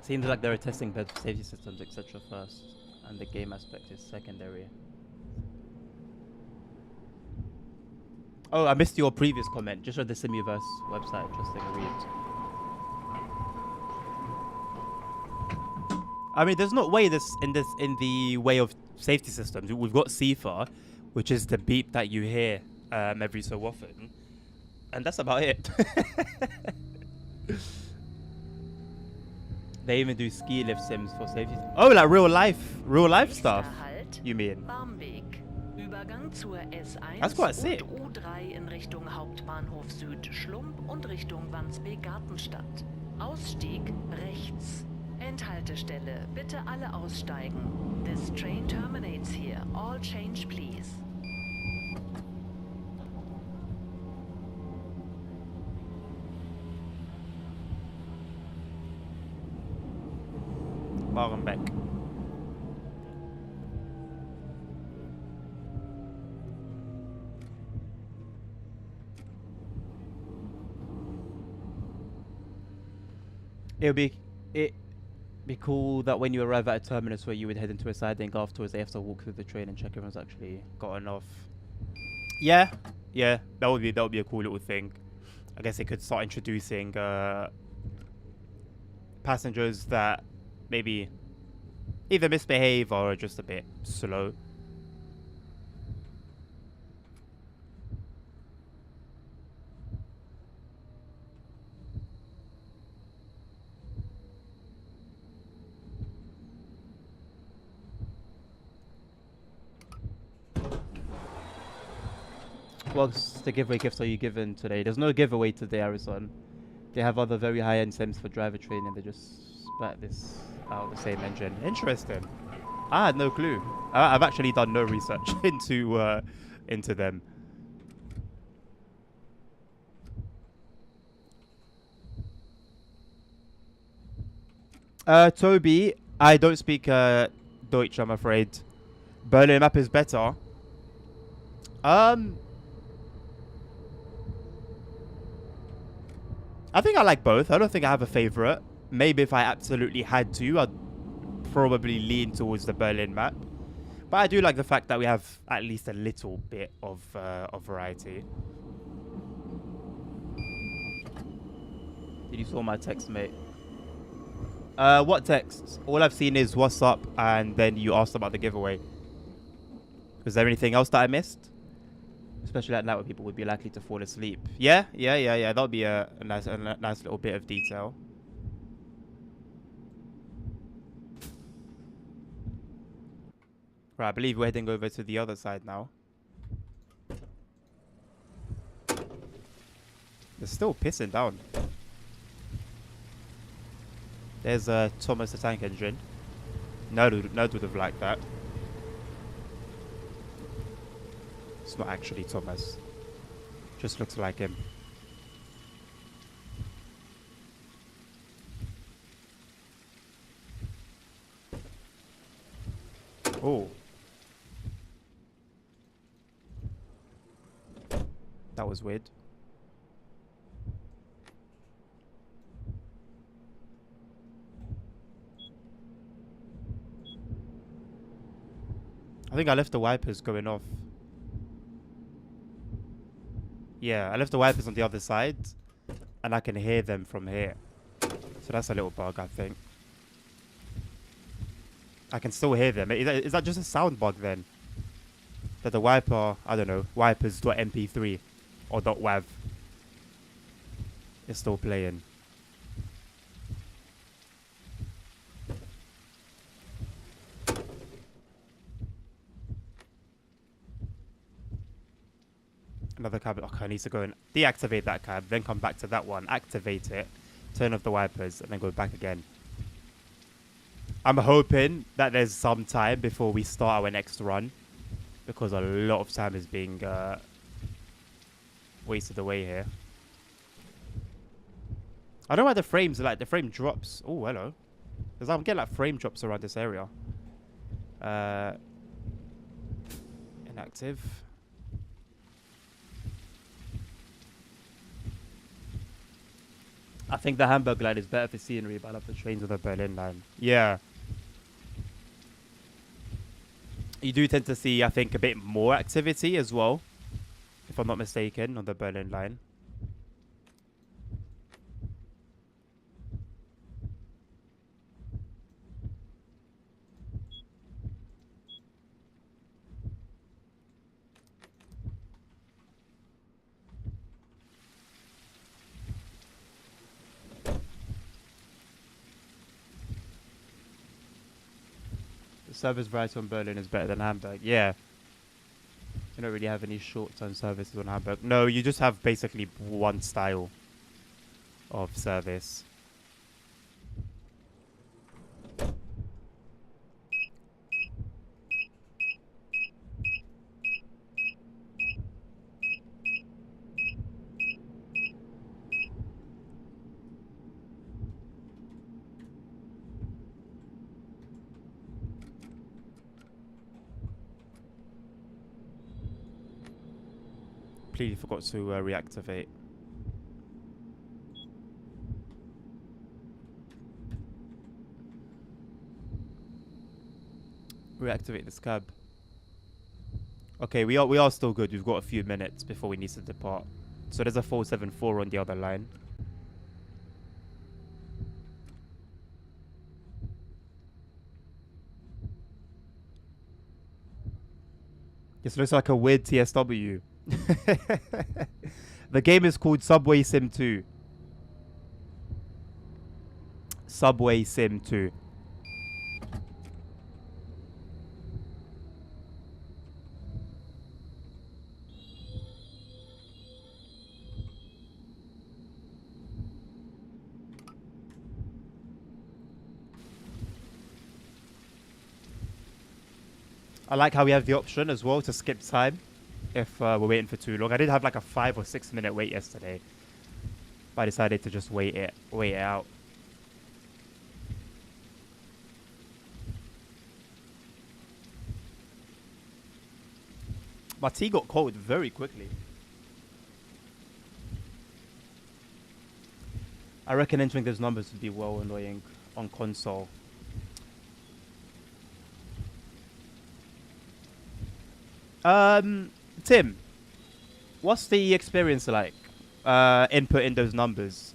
Seems like they're testing better safety systems, etc. first, and the game aspect is secondary. Oh, I missed your previous comment. Just read the Simuverse website. Interesting read. I mean, there's not way in the way of safety systems. We've got CIFA, which is the beep that you hear every so often, and that's about it. They even do ski lift sims for safety. Oh, like real life stuff. Halt, You mean? Barmbek. Übergang zur S1 That's quite sick. und U3 in Richtung Hauptbahnhof Süd Schlump und Richtung Wandsbek Gartenstadt. Ausstieg rechts. Endhaltestelle. Bitte alle aussteigen. This train terminates here. All change please. Barmbek. It'd be cool that when you arrive at a terminus where you would head into a side link afterwards, they have to walk through the train and check everyone's actually gotten off. Yeah, that would be a cool little thing. I guess they could start introducing passengers that maybe either misbehave or are just a bit slow. What's the giveaway gifts are you given today? There's no giveaway today, Harrison. They have other very high-end sims for driver training. They just spat this out of the same engine. Interesting. I had no clue. I've actually done no research into them. Toby, I don't speak Deutsch, I'm afraid. Berlin map is better. I think I like both. I don't think I have a favorite. Maybe if I absolutely had to, I'd probably lean towards the Berlin map. But I do like the fact that we have at least a little bit of variety. Did you saw my text, mate? What text? All I've seen is what's up, and then you asked about the giveaway. Was there anything else that I missed? Especially at night where people would be likely to fall asleep. Yeah. That would be a nice little bit of detail. Right, I believe we're heading over to the other side now. They're still pissing down. There's Thomas the Tank Engine. No dude would have liked that. It's not actually Thomas. Just looks like him. Oh. That was weird. I think I left the wipers going off. Yeah, I left the wipers on the other side, and I can hear them from here. So that's a little bug, I think. I can still hear them. Is that just a sound bug then? That the wiper, I don't know, wipers.mp3 or .wav is still playing. Another cab. Okay, I need to go and deactivate that cab, then come back to that one, activate it, turn off the wipers, and then go back again. I'm hoping that there's some time before we start our next run, because a lot of time is being wasted away here. I don't know why the frames are like, the frame drops. Oh, hello. Because I'm getting like frame drops around this area. Inactive. I think the Hamburg line is better for scenery, but I love the trains on the Berlin line. Yeah. You do tend to see, I think, a bit more activity as well, if I'm not mistaken, on the Berlin line. Service variety on Berlin is better than Hamburg. Yeah. You don't really have any short-term services on Hamburg. No, you just have basically one style of service. Completely forgot to reactivate. Reactivate this cab. Okay, we are still good. We've got a few minutes before we need to depart. So there's a 474 on the other line. This looks like a weird TSW. The game is called SubwaySim 2. SubwaySim 2. I like how we have the option as well to skip time if we're waiting for too long. I did have like a 5 or 6 minute wait yesterday, but I decided to just wait it out. My tea got cold very quickly. I reckon entering those numbers would be well annoying on console. Tim, what's the experience like? Inputting those numbers.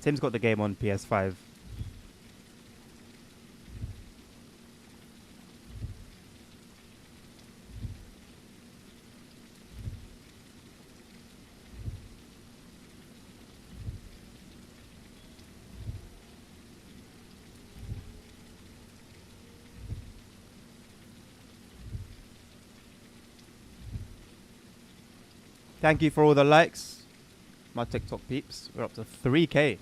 Tim's got the game on PS5. Thank you for all the likes, my TikTok peeps. We're up to 3K.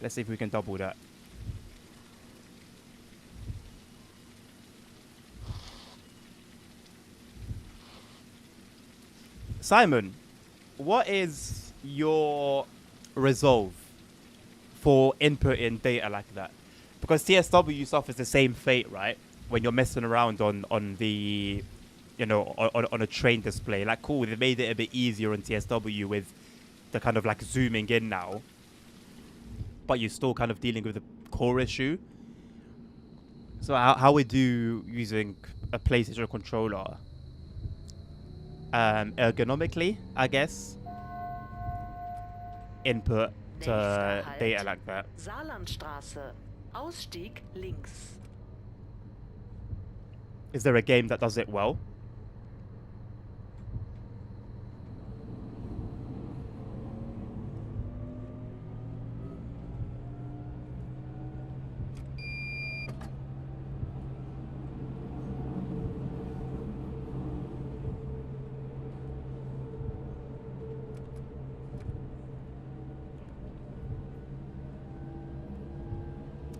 Let's see if we can double that. Simon, what is your resolve for inputting data like that? Because TSW suffers the same fate, right? When you're messing around on the, you know, on a train display. Like, cool, they made it a bit easier on TSW with the kind of like zooming in now. But you're still kind of dealing with the core issue. So how would you using a PlayStation controller? Ergonomically, I guess, input data like that. Saarlandstraße. Ausstieg links. Is there a game that does it well?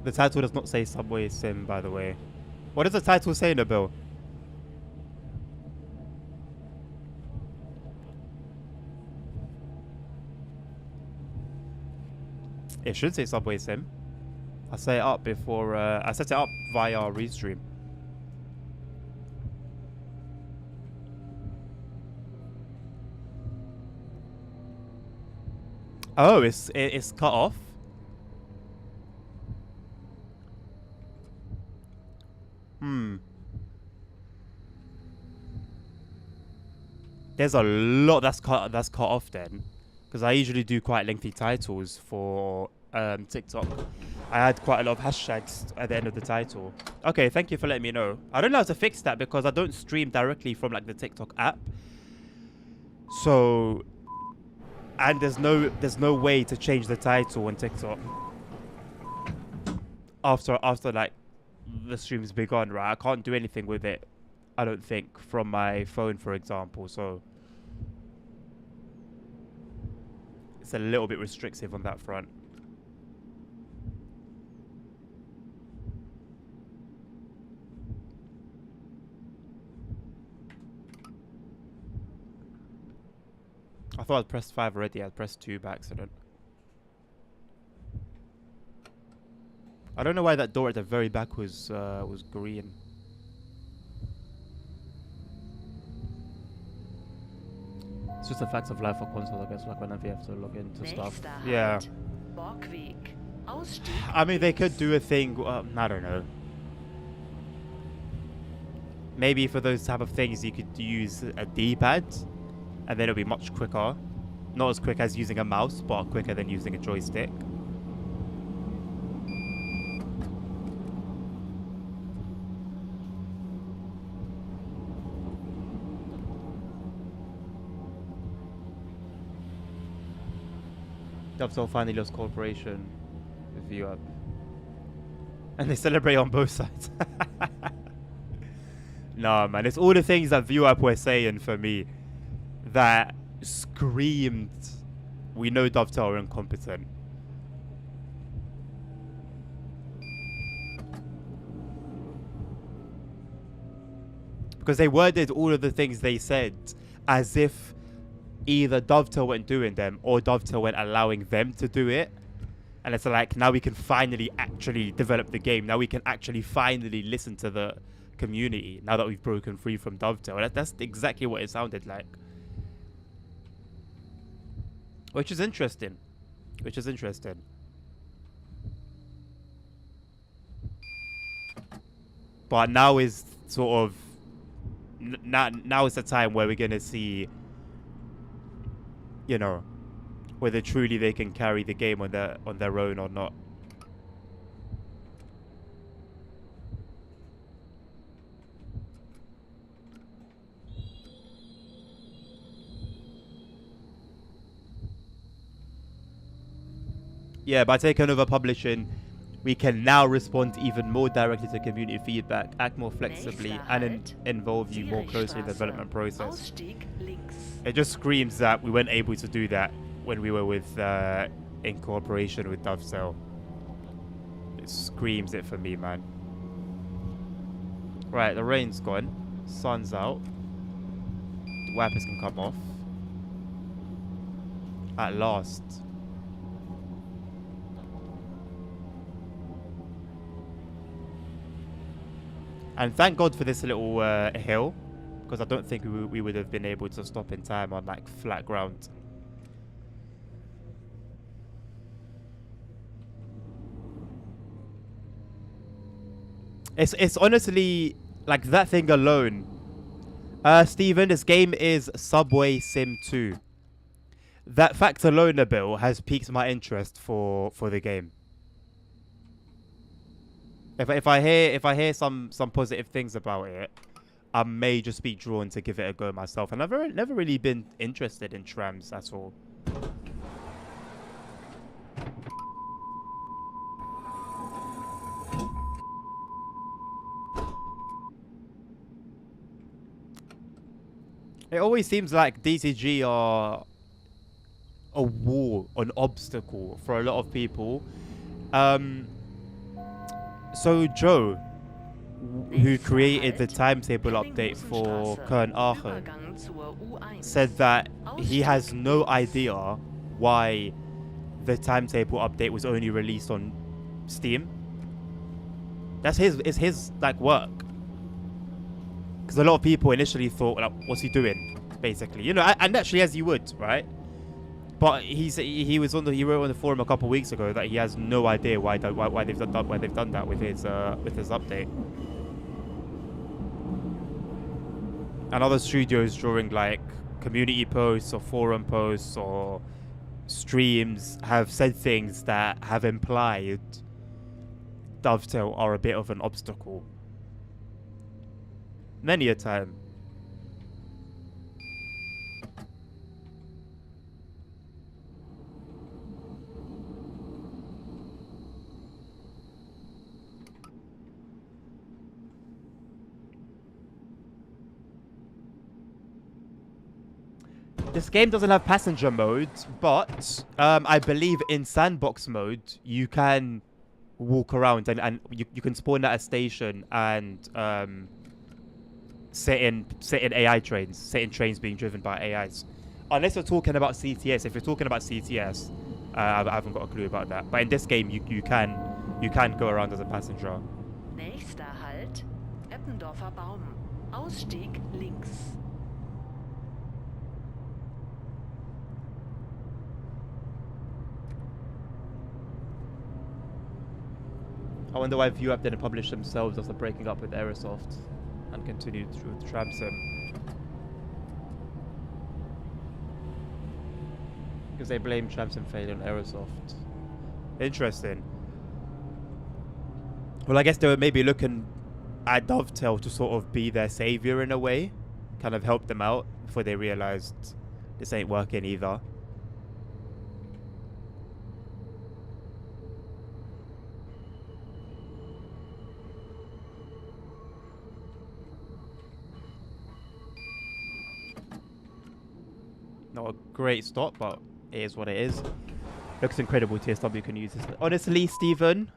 The title does not say SubwaySim, by the way. What does the title say, Nabil? It should say SubwaySim. I set it up before. I set it up via Restream. Oh, it's cut off. There's a lot that's cut off then, because I usually do quite lengthy titles for TikTok. I had quite a lot of hashtags at the end of the title. Okay, thank you for letting me know. I don't know how to fix that because I don't stream directly from like the TikTok app. So, and there's no way to change the title on TikTok after like the stream's begun, right? I can't do anything with it, I don't think, from my phone, for example. So it's a little bit restrictive on that front. I thought I'd pressed 5 already. I'd pressed 2 by accident. I don't know why that door at the very back was green. It's just a fact of life for console, I guess, like whenever you have to log into stuff. Yeah. I mean, they could do a thing, I don't know. Maybe for those type of things, you could use a D-pad, and then it'll be much quicker. Not as quick as using a mouse, but quicker than using a joystick. Dovetail finally lost cooperation with you up. And they celebrate on both sides. Nah, man, it's all the things that ViewUp were saying for me that screamed, we know Dovetail are incompetent. Because they worded all of the things they said as if either Dovetail weren't doing them or Dovetail weren't allowing them to do it. And it's like, now we can finally actually develop the game. Now we can actually finally listen to the community now that we've broken free from Dovetail. That's exactly what it sounded like. Which is interesting. But now is sort of now is the time where we're gonna see, you know, whether truly they can carry the game on their own or not. Yeah, by taking over publishing, we can now respond even more directly to community feedback, act more flexibly, and involve you more closely in the development process. It just screams that we weren't able to do that when we were with in cooperation with Dovetail. It screams it for me, man. Right, the rain's gone, sun's out, the wipers can come off. At last. And thank God for this little hill, because I don't think we would have been able to stop in time on like flat ground. It's honestly like that thing alone. Steven, this game is SubwaySim 2. That fact alone, Nabil, has piqued my interest for the game. If I hear some positive things about it, I may just be drawn to give it a go myself. And I've never really been interested in trams at all. It always seems like DCG are a wall, an obstacle for a lot of people. So Joe, who created the timetable update for Kern Aachen, said that he has no idea why the timetable update was only released on Steam. That's his like work. Because a lot of people initially thought, like, what's he doing, basically, you know, and naturally as you would, right? But he wrote on the forum a couple of weeks ago that he has no idea why they've done that with his update. And other studios during like community posts or forum posts or streams have said things that have implied Dovetail are a bit of an obstacle. Many a time. This game doesn't have passenger mode, but I believe in sandbox mode you can walk around and you can spawn at a station and sit in AI trains, sit in trains being driven by AIs. Unless you're talking about CTS. If you're talking about CTS, I haven't got a clue about that. But in this game, you can go around as a passenger. Nächster Halt, Eppendorfer Baum. Ausstieg links. I wonder why ViewApp didn't publish themselves after breaking up with Aerosoft and continued through with TramSim. Because they blame TramSim failure on Aerosoft. Interesting. Well, I guess they were maybe looking at Dovetail to sort of be their savior in a way. Kind of help them out before they realized this ain't working either. Not a great stop, but it is what it is. Looks incredible. TSW can use this. Honestly, Stephen,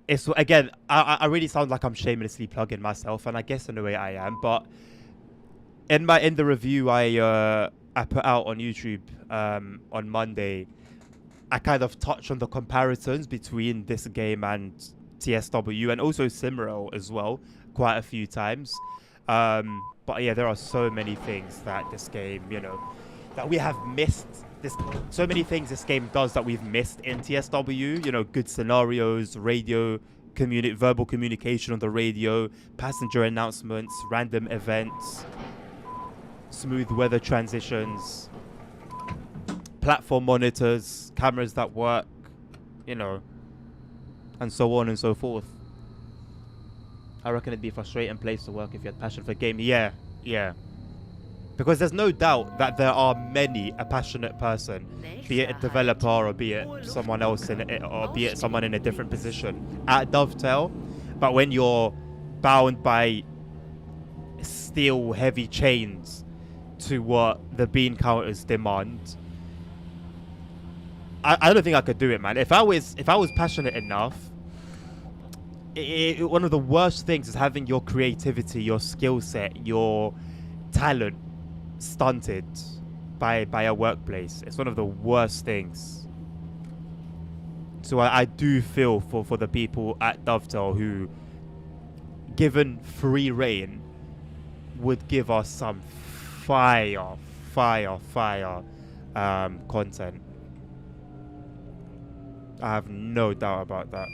it's again. I really sound like I'm shamelessly plugging myself, and I guess in a way I am. But in the review I put out on YouTube on Monday, I kind of touched on the comparisons between this game and TSW, and also Simrel as well, quite a few times. But yeah, there are so many things that this game, you know, that we have missed. So many things this game does that we've missed in TSW. You know, good scenarios, radio verbal communication on the radio, passenger announcements, random events, smooth weather transitions, platform monitors, cameras that work, you know, and so on and so forth. I reckon it'd be a frustrating place to work if you had passion for gaming. Yeah, yeah. Because there's no doubt that there are many a passionate person, be it a developer or be it someone else in it, or be it someone in a different position at Dovetail. But when you're bound by steel heavy chains to what the bean counters demand, I don't think I could do it, man. If I was passionate enough, one of the worst things is having your creativity, your skill set, your talent stunted by a workplace. It's one of the worst things. So I do feel for the people at Dovetail who, given free reign, would give us some fire content. I have no doubt about that.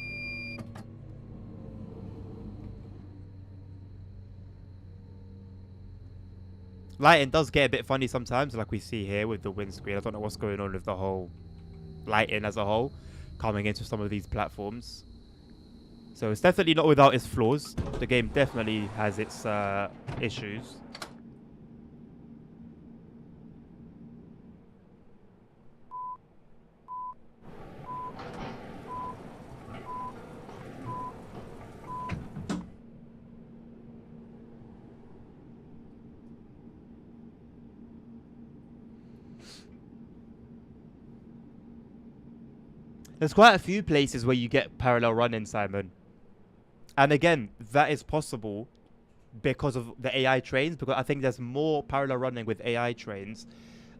Lighting does get a bit funny sometimes, like we see here with the windscreen. I don't know what's going on with the whole lighting as a whole coming into some of these platforms. So it's definitely not without its flaws. The game definitely has its issues. There's quite a few places where you get parallel running, Simon. And again, that is possible because of the AI trains, because I think there's more parallel running with AI trains,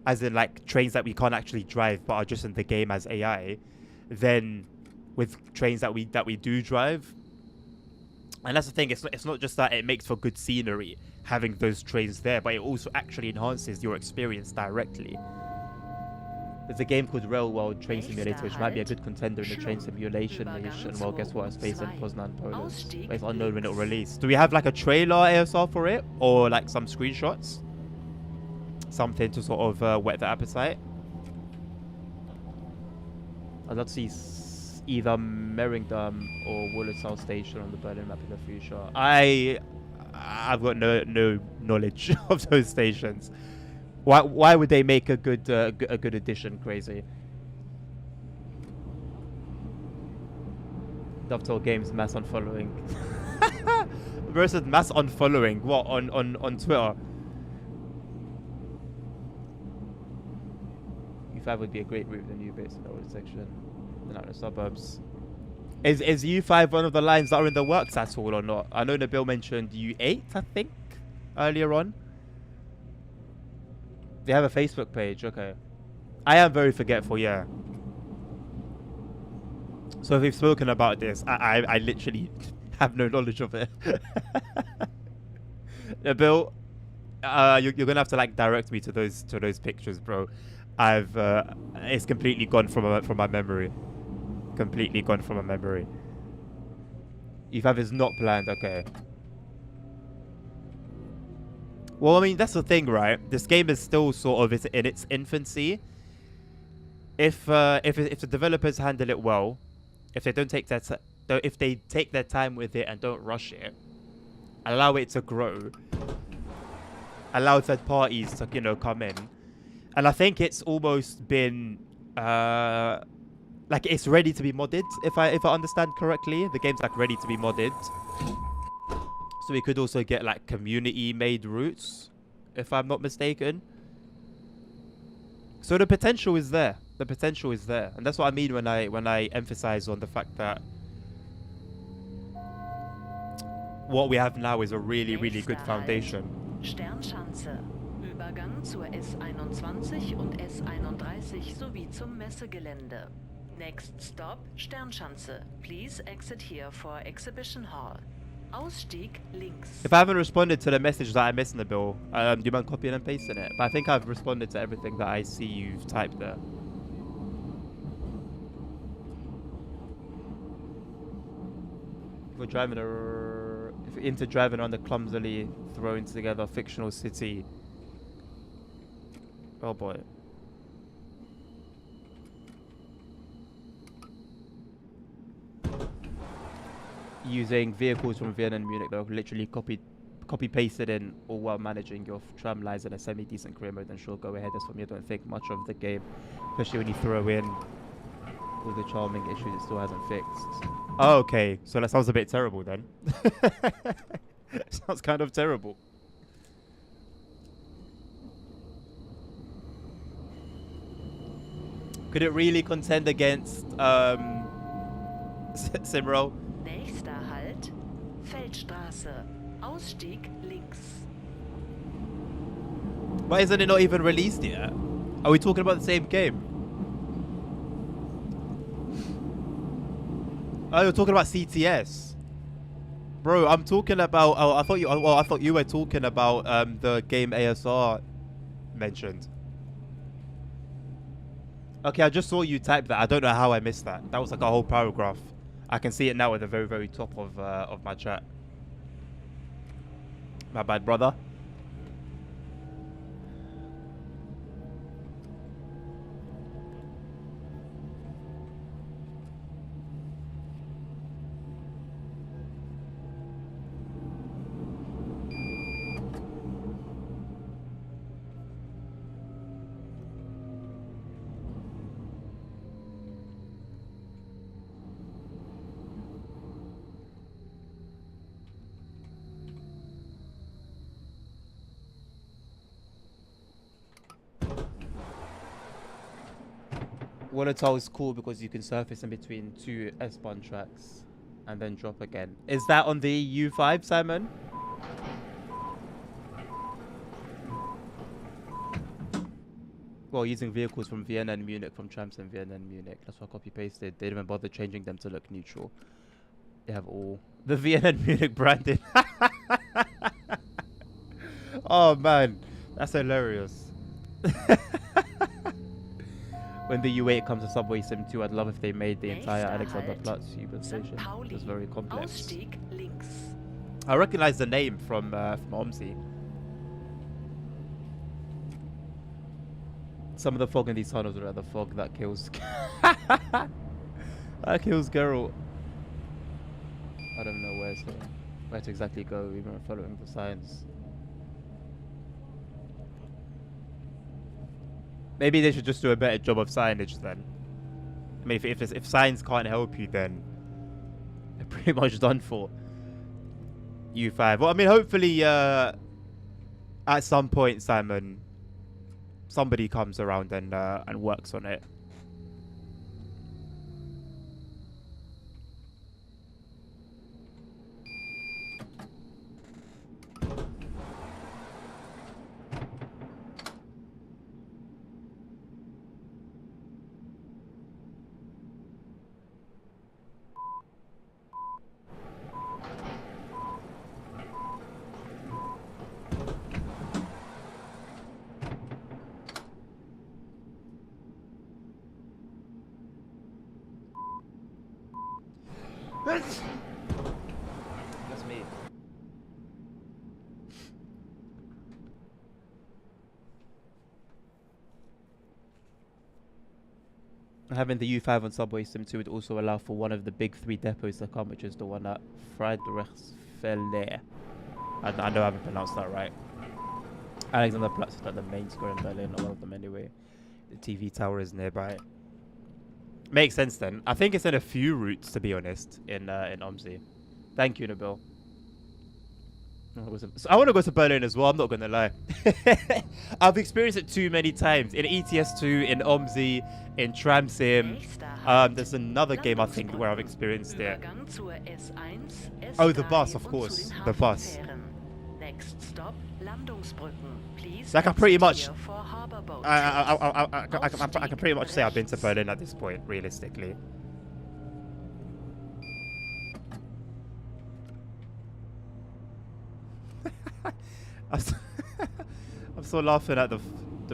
as in like trains that we can't actually drive but are just in the game as AI, than with trains that we do drive. And that's the thing, it's not just that it makes for good scenery having those trains there, but it also actually enhances your experience directly. There's a game called Rail World Train Simulator, which might be a good contender in the train simulation nation. Well, guess what? It's based in Poznan, Poland. But it's unknown when it'll release. Do we have like a trailer ASR for it? Or like some screenshots? Something to sort of whet the appetite? I'd love to see either Merringdam or Woolersow Station on the Berlin map in the future. I've got no knowledge of those stations. Why would they make a good addition? Crazy. Dovetail Games mass unfollowing. Versus mass unfollowing. What on Twitter? U5 would be a great route with the new bits in the old section. And out in the suburbs. Is U5 one of the lines that are in the works at all or not? I know Nabil mentioned U8, I think, earlier on. They have a Facebook page, okay. I am very forgetful, yeah. So if we've spoken about this, I literally have no knowledge of it. Bill, you're gonna have to like direct me to those pictures, bro. It's completely gone from my memory. Completely gone from my memory. UFAV is not planned, okay. Well, I mean, that's the thing, right? This game is still sort of in its infancy. If the developers handle it well, if they take their time with it and don't rush it, allow it to grow, allow third parties to come in, and I think it's almost been like it's ready to be modded. If I understand correctly, the game's like ready to be modded. So we could also get like community-made routes, if I'm not mistaken. So the potential is there. The potential is there, and that's what I mean when I emphasize on the fact that what we have now is a really good foundation. Sternschanze. Übergang zur S21 und S31 sowie zum Messegelände. Next stop, Sternschanze. Please exit here for Exhibition Hall. Ausstieg links. If I haven't responded to the message that I missed in the bill, do you mind copying and pasting it? But I think I've responded to everything that I see you've typed there. We're driving if you're into driving on the clumsily thrown together fictional city. Oh boy. Using vehicles from Vienna and Munich that are literally copy pasted in, all while managing your tram lines in a semi-decent career mode, then sure, go ahead. As for me, I don't think much of the game, especially when you throw in all the charming issues it still hasn't fixed. Oh, okay, so that sounds a bit terrible then. Sounds kind of terrible. Could it really contend against Simro? Nächster Halt, Feldstraße. Ausstieg links. Why isn't it not even released yet? Are we talking about the same game? Oh, you're talking about CTS, bro. I'm talking about. Oh, I thought you. Well, I thought you were talking about the game ASR mentioned. Okay, I just saw you type that. I don't know how I missed that. That was like a whole paragraph. I can see it now at the very, very top of my chat. My bad, brother. Volatile is cool because you can surface in between two S-Bahn tracks and then drop again. Is that on the U5, Simon? Well, using vehicles from Vienna and Munich, from trams in Vienna and Munich. That's what I copy-pasted. They didn't even bother changing them to look neutral. They have all the Vienna and Munich branding. Oh, man. That's hilarious. When the U8 comes to SubwaySim 2, I'd love if they made the entire Alexanderplatz Huber station. It was very complex. Ausstieg links. I recognize the name from OMSI. Some of the fog in these tunnels are the fog that kills that kills Geralt. I don't know where to exactly go, even following the signs. Maybe they should just do a better job of signage then. I mean, if signs can't help you, then they're pretty much done for. U5. Well, I mean, hopefully, at some point, Simon, somebody comes around and works on it. That's me. Having the U5 on SubwaySim 2 would also allow for one of the big 3 depots to come, which is the one at Friedrichsfelde. I know I haven't pronounced that right. Alexanderplatz is like the main square in Berlin, or one of them anyway. The TV tower is nearby. Makes sense then. I think it's in a few routes, to be honest, in OMSI. Thank you, Nabil. I want to go to Berlin as well, I'm not going to lie. I've experienced it too many times. In ETS2, in OMSI, in TramSim. There's another game, I think, where I've experienced it. Oh, the bus, of course. The bus. Next stop, Landungsbrücken. Please. Like I pretty much, I I can pretty much say I've been to Berlin at this point, realistically. I'm still laughing at the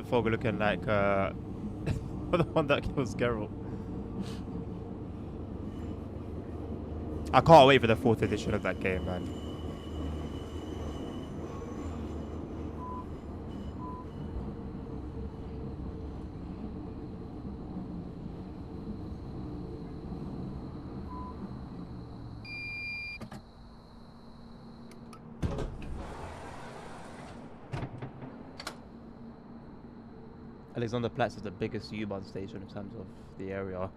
fog looking like the one that kills Geralt. I can't wait for the 4th edition of that game, man. Alexanderplatz is the biggest U-Bahn station in terms of the area.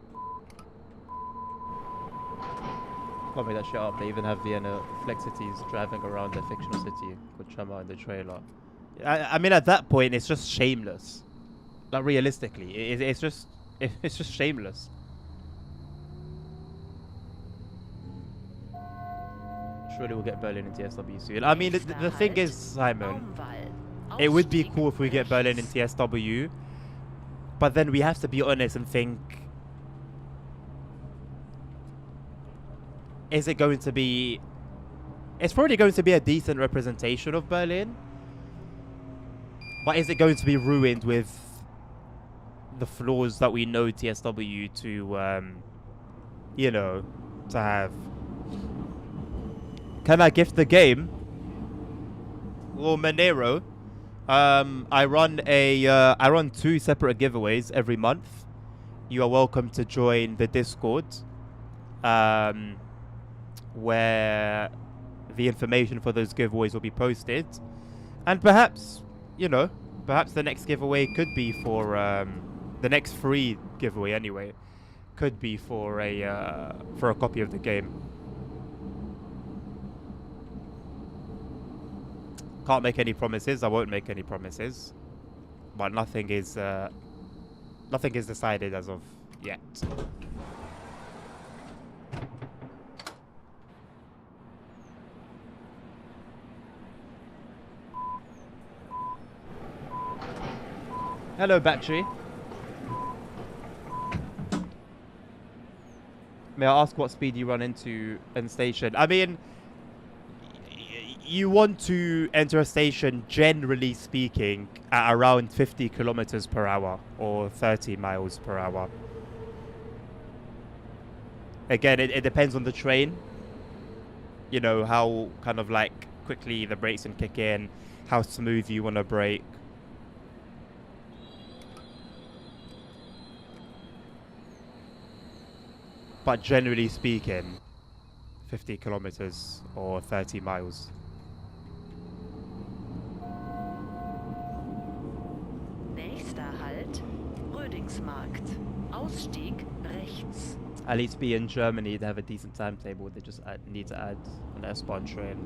Can't make that shit up. They even have Vienna Flex Cities driving around their fictional city with Chama in the trailer. I mean, at that point, it's just shameless. Like, realistically, it's just shameless. Surely we'll get Berlin into TSW soon. I mean, the thing is, Simon, it would be cool if we get Berlin in TSW, but then we have to be honest and think, is it going to be... It's probably going to be a decent representation of Berlin, but is it going to be ruined with the flaws that we know TSW to, you know, to have? Can I gift the game? Well, Monero, I run 2 separate giveaways every month. You are welcome to join the Discord, where the information for those giveaways will be posted, and perhaps, you know, perhaps the next giveaway could be for the next free giveaway anyway could be for a copy of the game. Can't make any promises. I won't make any promises, but nothing is decided as of yet. Hello, battery. May I ask what speed you run into in station? I mean, you want to enter a station, generally speaking, at around 50 kilometers per hour or 30 miles per hour. Again, it depends on the train. You know, how kind of like quickly the brakes can kick in, how smooth you want to brake. But generally speaking, 50 kilometers or 30 miles. Nächster Halt, Rödingsmarkt. Ausstieg rechts. At least be in Germany, they have a decent timetable. They just need to add an S-Bahn train.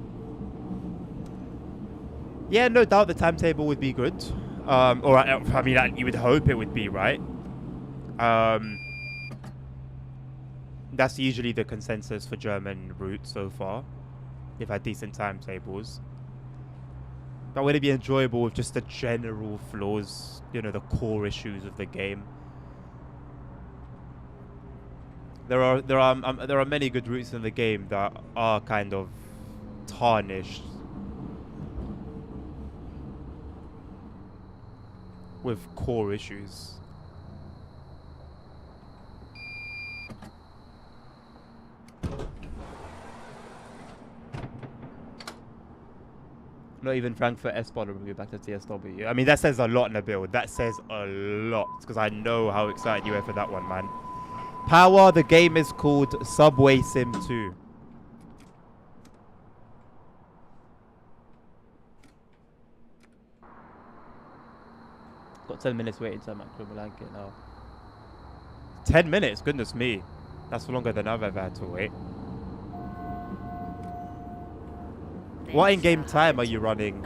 Yeah, no doubt the timetable would be good. Or I mean, you would hope it would be, right? That's usually the consensus for German routes so far. They've had decent timetables. But would it be enjoyable with just the general flaws, you know, the core issues of the game? There are many good routes in the game that are kind of tarnished with core issues. Not even Frankfurt S-Bahn will bring you back to TSW. I mean, that says a lot in the build. That says a lot. Because I know how excited you were for that one, man. Power, the game is called SubwaySim 2. Got 10 minutes waiting time at Blanket now. 10 minutes? Goodness me. That's longer than I've ever had to wait. What in-game time are you running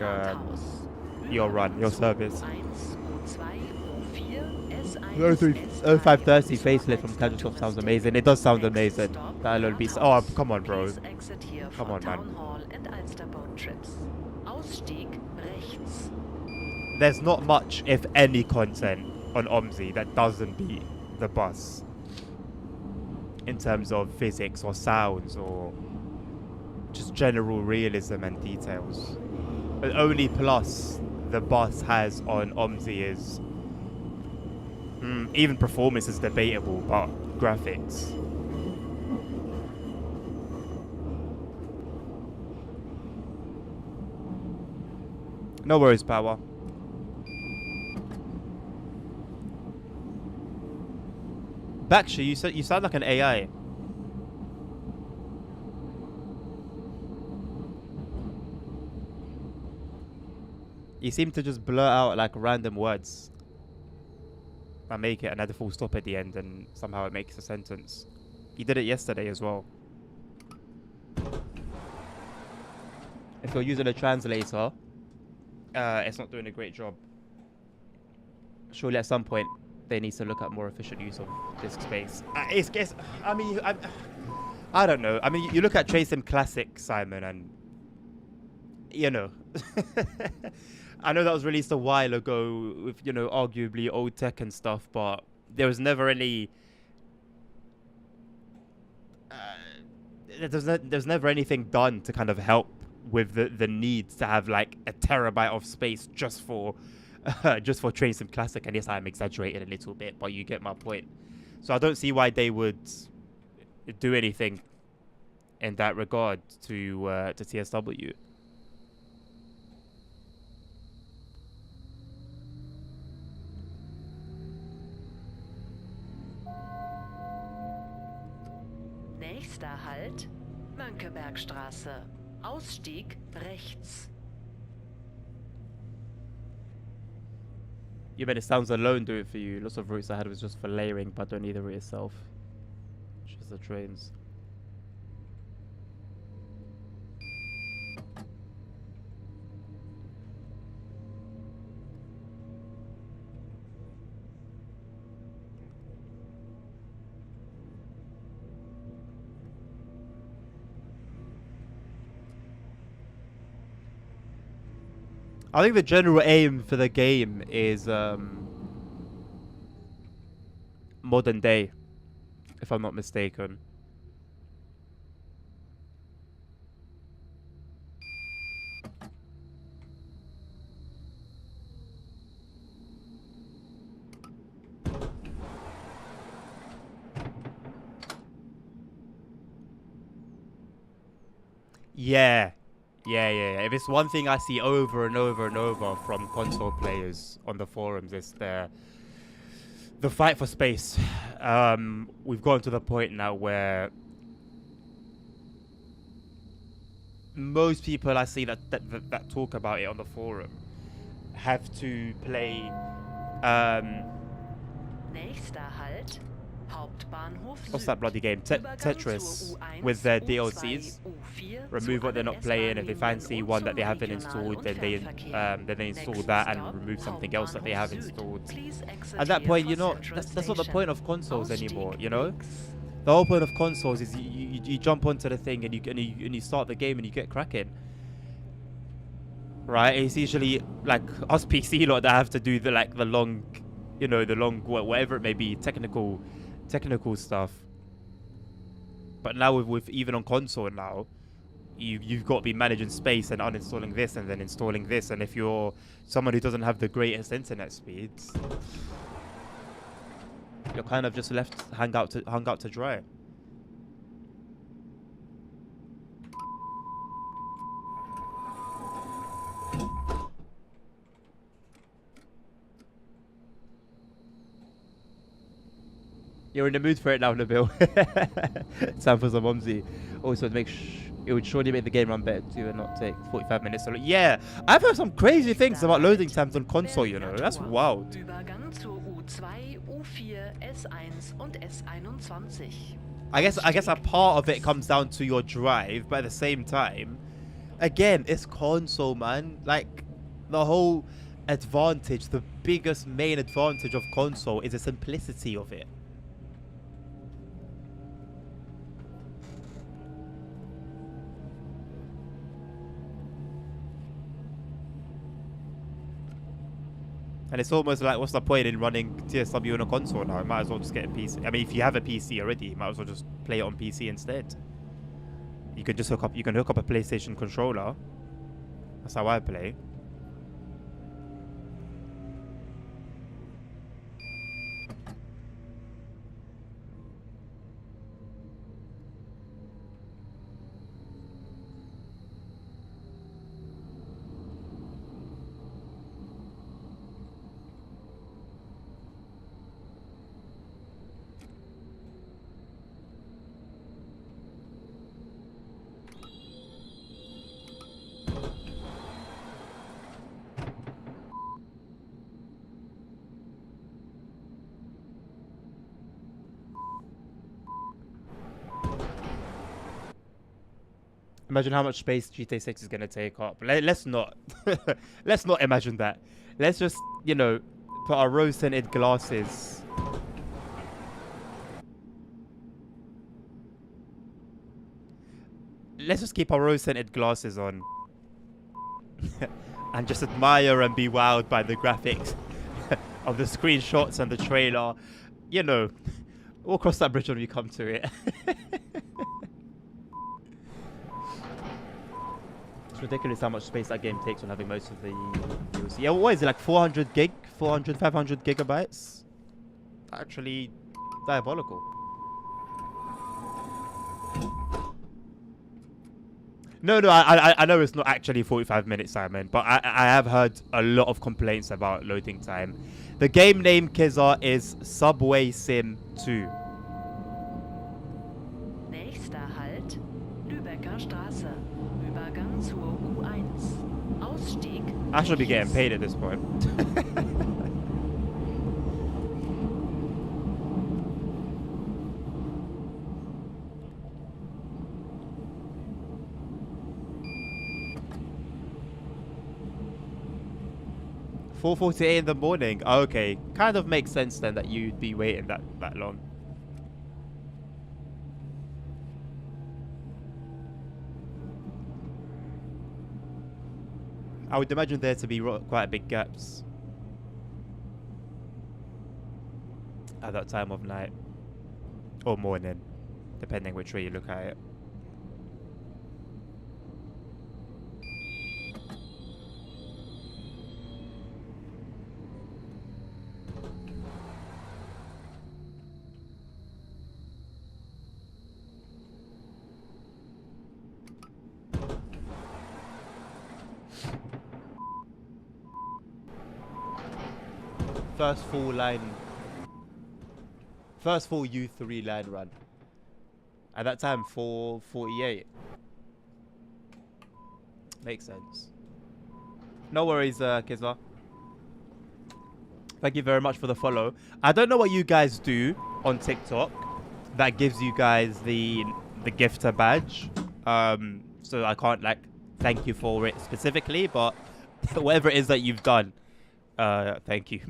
your service? 0530 facelift from Casualsoft sounds amazing. It does sound amazing. That'll be... Oh, come on, bro. Come on, man. There's not much, if any, content on OMSI that doesn't beat the bus. In terms of physics or sounds or just general realism and details. The only plus the bus has on OMSI is even performance is debatable, but graphics. No worries, Power. Baksha, you sound like an AI. You seem to just blur out like random words. I make it another full stop at the end and somehow it makes a sentence. You did it yesterday as well. If you're using a translator, it's not doing a great job. Surely at some point they need to look at more efficient use of disk space. I don't know. I mean, you look at SubwaySim Classic, Simon, and you know, I know that was released a while ago with, you know, arguably old tech and stuff, but there was never any. There's never anything done to kind of help with the need to have like a terabyte of space just for SubwaySim Classic. And yes, I'm exaggerating a little bit, but you get my point. So I don't see why they would do anything in that regard to TSW. Nächster Halt, Mönckebergstraße. Ausstieg rechts. You bet it sounds alone do it for you. Lots of routes I had was just for layering, but don't need the route itself. Just the trains. I think the general aim for the game is modern day, if I'm not mistaken. Yeah. Yeah. If it's one thing I see over and over and over from console players on the forums, it's the fight for space. We've gotten to the point now where most people I see that talk about it on the forum have to play Nächster Halt, Hauptbahnhof what's that bloody game? Tetris with their DLCs. Remove what they're not playing. If they fancy one that they haven't installed, then they install that and remove something else that they have installed. At that point, you're not. That's not the point of consoles anymore. You know, the whole point of consoles is you jump onto the thing and you start the game and you get cracking. Right? It's usually like us PC lot that have to do the long, you know, the long whatever it may be, technical stuff. But now with even on console now, you've got to be managing space and uninstalling this and then installing this. And if you're someone who doesn't have the greatest internet speeds, you're kind of just left hung out to dry. You're in the mood for it now, Nabil. Time for some mumsy. Also, it would surely make the game run better too and not take 45 minutes. So, yeah, I've heard some crazy things about loading times on console, you know. That's wild. I guess a part of it comes down to your drive, but at the same time, again, it's console, man. Like, the whole advantage, the biggest main advantage of console is the simplicity of it. And it's almost like, what's the point in running TSW on a console now? You might as well just get a PC. I mean, if you have a PC already, you might as well just play it on PC instead. You can just hook up a PlayStation controller. That's how I play. Imagine how much space GTA 6 is gonna take up. Let's not, let's not imagine that. Let's just, you know, put our rose-tinted glasses. Let's just keep our rose-tinted glasses on, and just admire and be wowed by the graphics of the screenshots and the trailer. You know, we'll cross that bridge when we come to it. It's ridiculous how much space that game takes when having most of the DLC. Yeah, what is it, like 400 gig? 400, 500 gigabytes? Actually diabolical. No, I know it's not actually 45 minutes, Simon, but I have heard a lot of complaints about loading time. The game name, Kizar, is SubwaySim 2. Nächster Halt, Lübecker Straße. Übergang zur U1. Ausstieg. I should be getting paid at this point. $4:48 in the morning. Okay, kind of makes sense then that you'd be waiting that long. I would imagine there to be quite big gaps at that time of night or morning, depending which way you look at it. First full U3 line run. At that time, 4:48. Makes sense. No worries, Kizla. Thank you very much for the follow. I don't know what you guys do on TikTok that gives you guys the gifter badge. So I can't like thank you for it specifically, but whatever it is that you've done, thank you.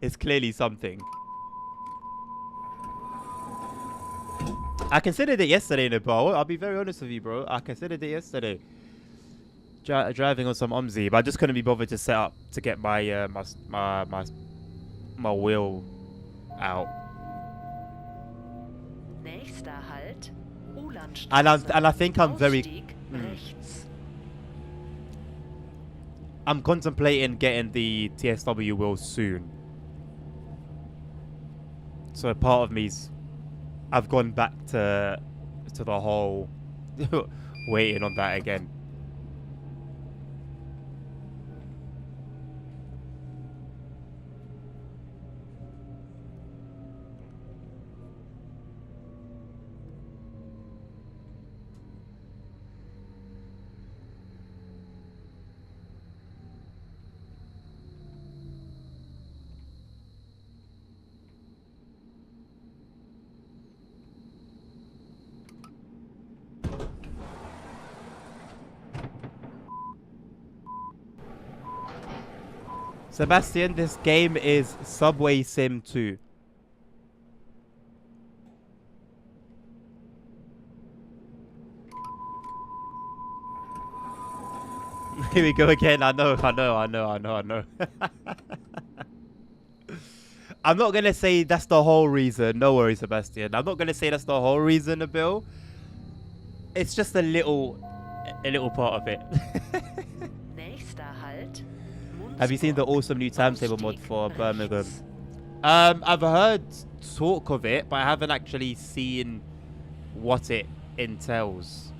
It's clearly something. I considered it yesterday, Nibal. I'll be very honest with you, bro. I considered it yesterday. Driving on some Omzi, but I just couldn't be bothered to set up to get my my wheel out. Nächster Halt, And I think I'm very. I'm contemplating getting the TSW wheel soon. So part of me's, I've gone back to the whole waiting on that again. Sebastian, this game is SubwaySim 2. Here we go again. I know. I'm not going to say that's the whole reason. No worries, Sebastian. I'm not going to say that's the whole reason, Nabil. It's just a little part of it. Have you seen the awesome new timetable mod for Birmingham? I've heard talk of it, but I haven't actually seen what it entails.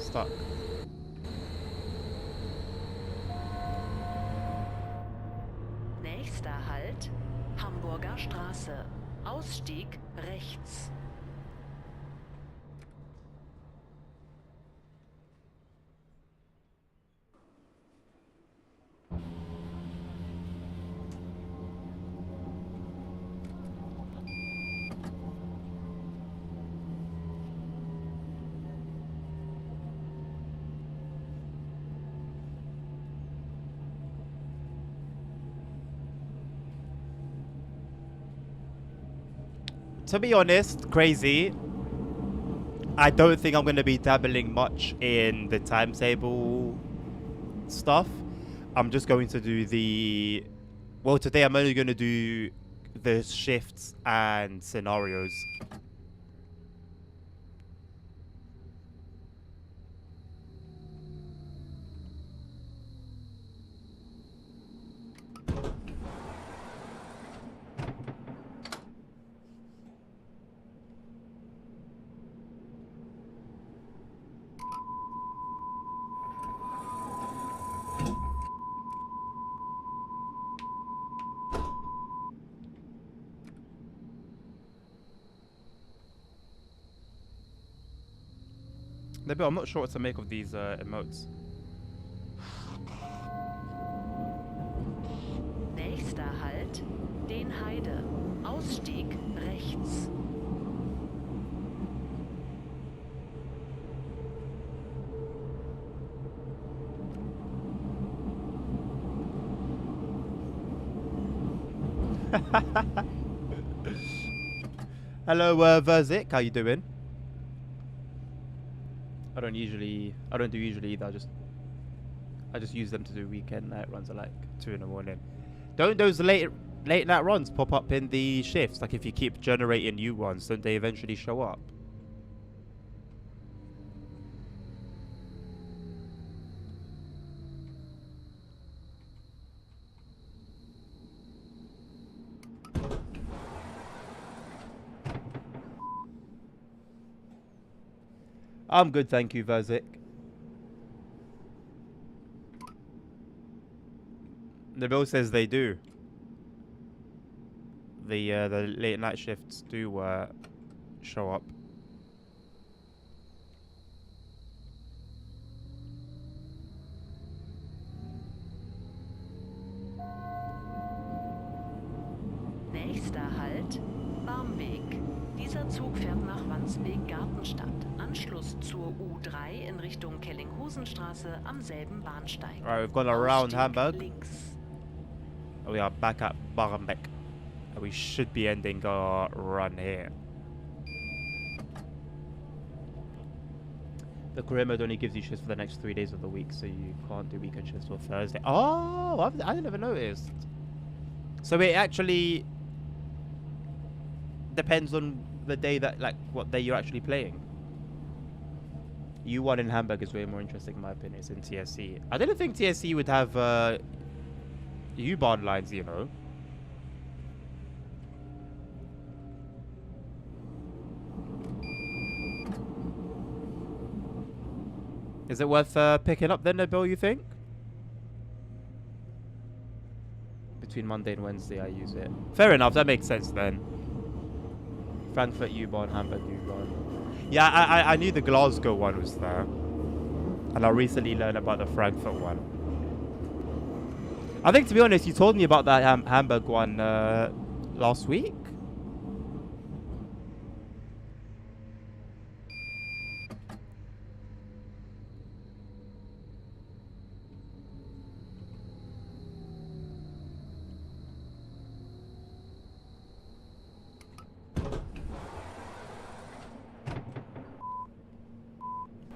stuck. Nächster Halt, Hamburger Straße. Ausstieg rechts. To be honest, crazy, I don't think I'm going to be dabbling much in the timetable stuff. I'm just going to do the... Well, today I'm only going to do the shifts and scenarios. Maybe I'm not sure what to make of these emotes. Nächster Halt, Den Heide. Ausstieg rechts. Hello, Verzik. How you doing? I don't do usually either. I just use them to do weekend night runs at like 2 in the morning. Don't those late night runs pop up in the shifts? Like if you keep generating new ones, don't they eventually show up? I'm good, thank you, Verzik. The bill says they do. The late night shifts do show up. Nächster Halt, Barmbek. Dieser Zug fährt nach Wandsbek-Gartenstadt. Anschluss zur U3 in Richtung Kellinghusenstraße am selben Bahnsteig. Alright, we've gone around Ausstieg Hamburg. links. We are back at Barmbek. And we should be ending our run here. The career mode only gives you shifts for the next 3 days of the week, so you can't do weekend shifts till Thursday. Oh, I never noticed. So it actually depends on the day that, like, what day you're actually playing. U1 in Hamburg is way more interesting in my opinion. It's in TSC. I didn't think TSC would have U-Bahn lines, you know. Is it worth picking up then, Nabil, you think? Between Monday and Wednesday I use it. Fair enough, that makes sense then. Frankfurt U-Bahn, Hamburg U-Bahn. Yeah, I knew the Glasgow one was there. And I recently learned about the Frankfurt one. I think, to be honest, you told me about that Hamburg one last week.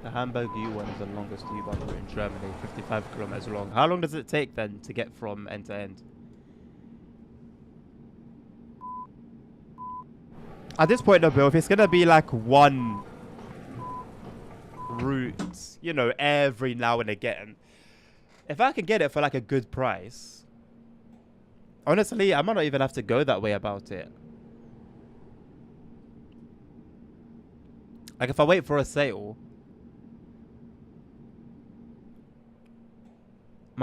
The Hamburg U1 is the longest U-Bahn route in Germany, 55 kilometers long. How long does it take then to get from end to end? At this point, though, Bill, if it's gonna be like one route, you know, every now and again, if I can get it for like a good price, honestly, I might not even have to go that way about it. Like if I wait for a sale,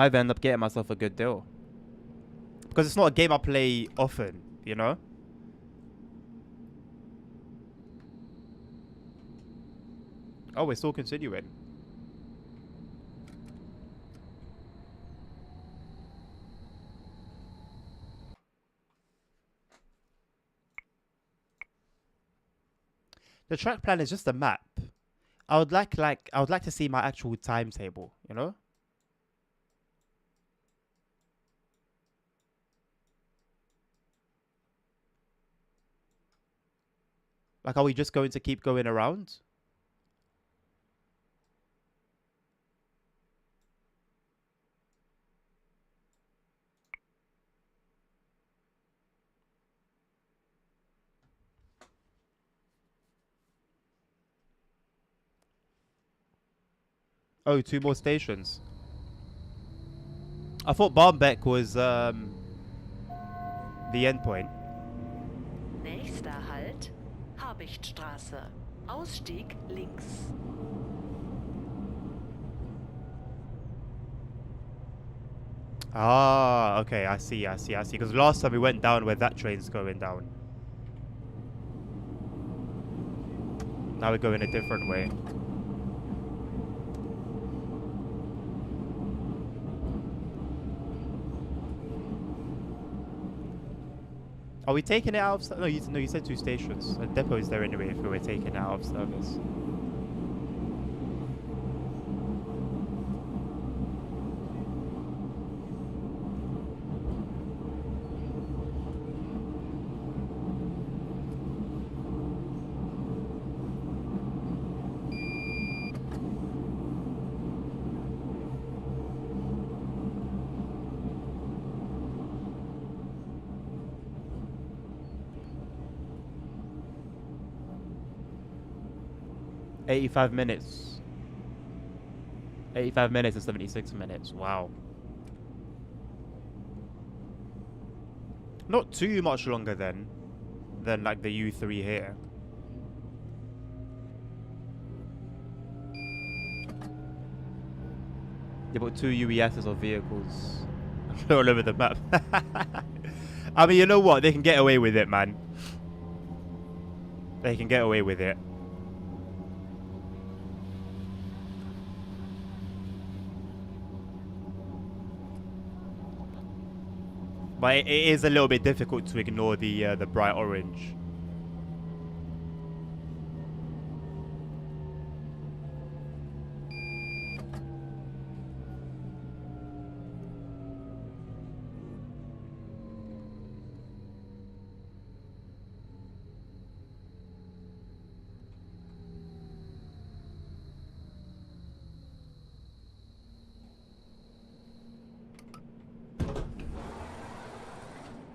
Might end up getting myself a good deal. Because it's not a game I play often, you know? Oh, we're still continuing. The track plan is just a map. I would like to see my actual timetable, you know? Like, are we just going to keep going around? Oh, 2 more stations. I thought Barmbek was the end point. Nächster Halt, Habichtstraße. Ausstieg links. Ah, okay, I see. Because last time we went down where that train's going down. Now we're going a different way. Are we taking it out of... No, you said 2 stations. The depot is there anyway if we were taking it out of service. $85 minutes. 85 minutes and 76 minutes. Wow. Not too much longer then than like the U3 here. Yeah, but 2 UESs or vehicles all over the map. I mean, you know what? They can get away with it, man. They can get away with it. But it is a little bit difficult to ignore the bright orange.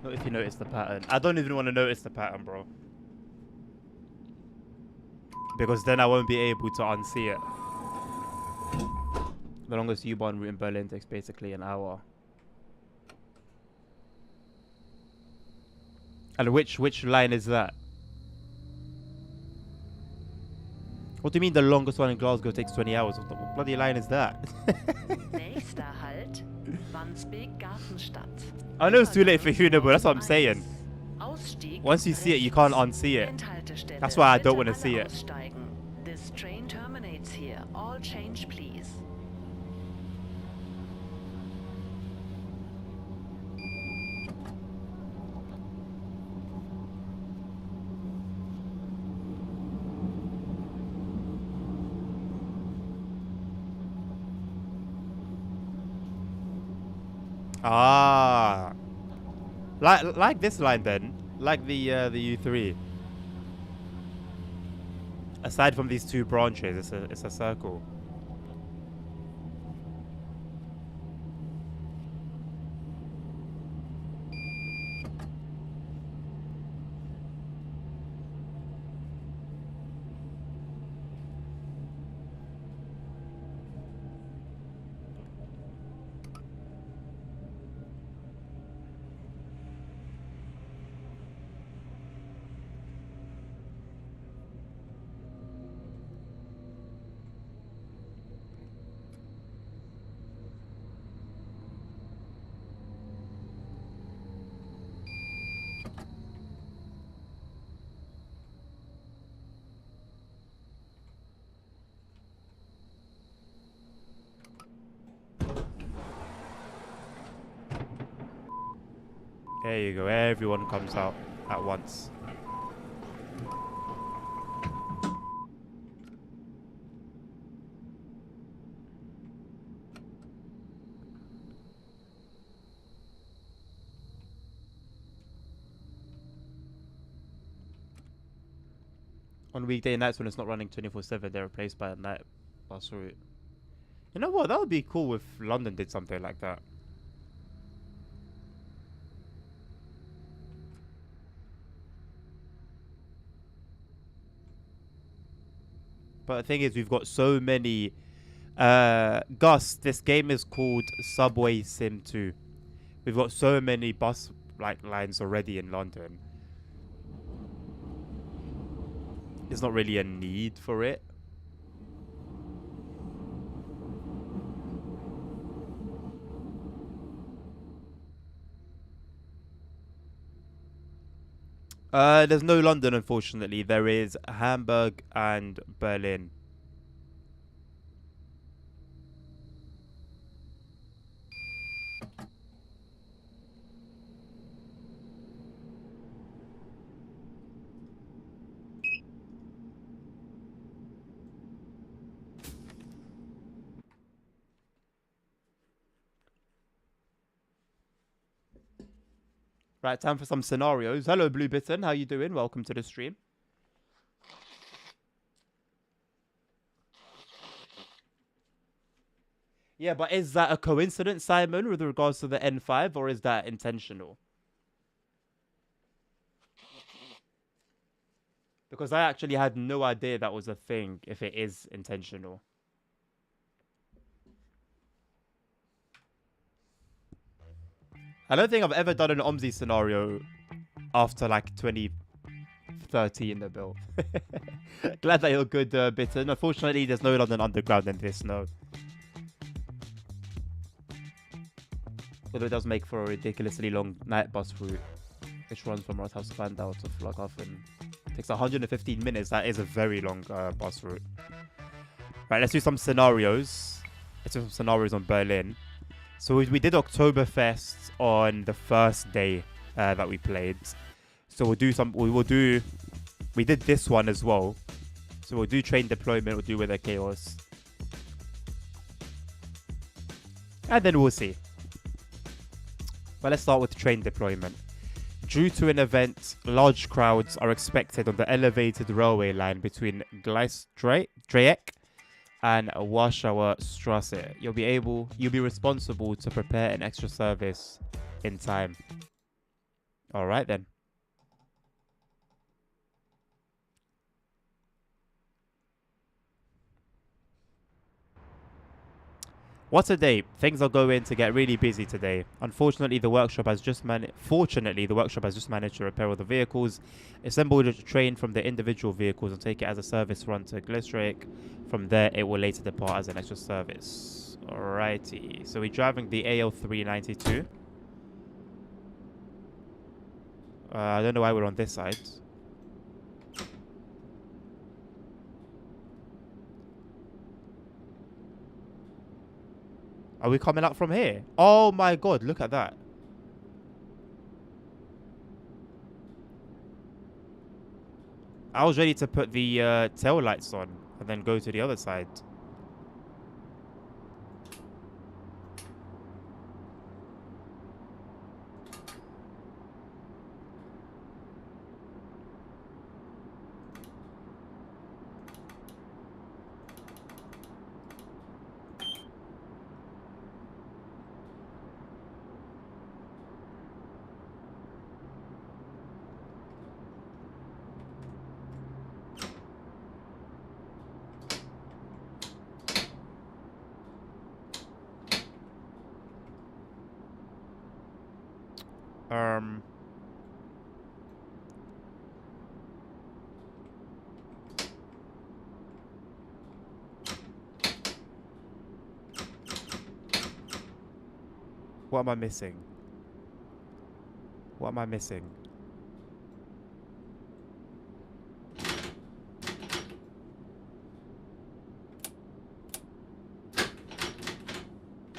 Not if you notice the pattern. I don't even want to notice the pattern, bro. Because then I won't be able to unsee it. The longest U-Bahn route in Berlin takes basically an hour. And which line is that? What do you mean the longest one in Glasgow takes 20 hours? What bloody line is that? Nächster Halt, Wandsbek Gartenstadt. I know it's too late for Hühner, but that's what I'm saying. Ausstieg Once you see it, you can't unsee it. Endhaltestelle. That's why I don't Bitte want to see alle it. aussteigen. This train terminates here. All change, please. Ah, like this line then, like the U3. Aside from these 2 branches, it's a circle. There you go. Everyone comes out at once. On weekday nights when it's not running 24/7, they're replaced by a night bus route. You know what? That would be cool if London did something like that. But the thing is, we've got so many. Gus, this game is called SubwaySim 2. We've got so many bus lines already in London. There's not really a need for it. There's no London, unfortunately. There is Hamburg and Berlin. Right, time for some scenarios. Hello, Blue Bitten. How you doing? Welcome to the stream. Yeah, but is that a coincidence, Simon, with regards to the N5, or is that intentional? Because I actually had no idea that was a thing, if it is intentional. I don't think I've ever done an OMSI scenario after like 2013 the build. Glad that you're good, Bitten. Unfortunately, there's no London Underground in this, no. Although it does make for a ridiculously long night bus route, which runs from Rathaus Spandau to Flughafen. Takes 115 minutes. That is a very long bus route. Right, let's do some scenarios. Let's do some scenarios on Berlin. So we did Oktoberfest on the first day that we played. So we did this one as well. So we'll do train deployment, we'll do Weather Chaos. And then we'll see. But let's start with train deployment. Due to an event, large crowds are expected on the elevated railway line between Gleisdreieck and Warschauer Straße. You'll be responsible to prepare an extra service in time. All right then. What a day. Things are going to get really busy today. Unfortunately, the workshop has just managed to repair all the vehicles, assemble the train from the individual vehicles and take it as a service run to Gleisdreieck. From there, it will later depart as an extra service. Alrighty. So we're driving the AL392. I don't know why we're on this side. Are we coming out from here? Oh my god, look at that. I was ready to put the tail lights on and then go to the other side. What am I missing? What am I missing?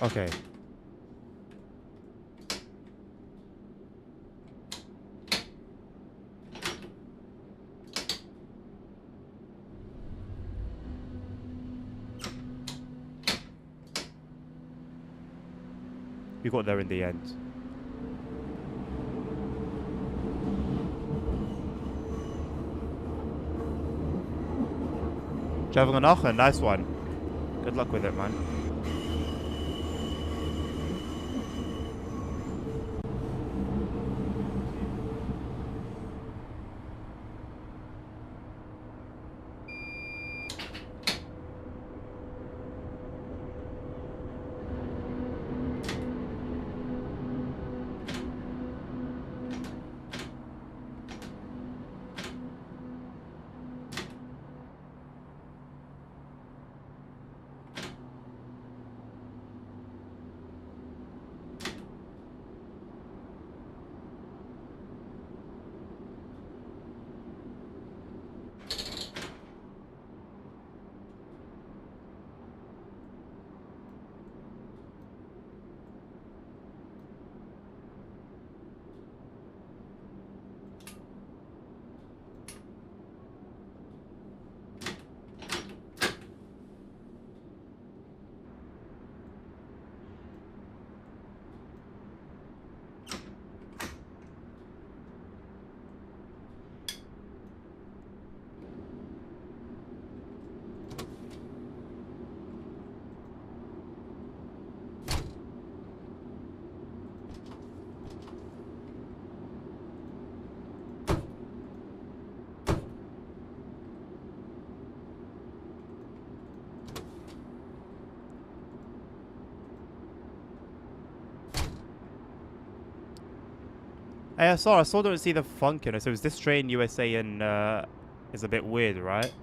Okay. We got there in the end. Driving an Aachen, nice one. Good luck with it, man. Hey, I still don't see the funk in it. So is this train USA and is a bit weird, right?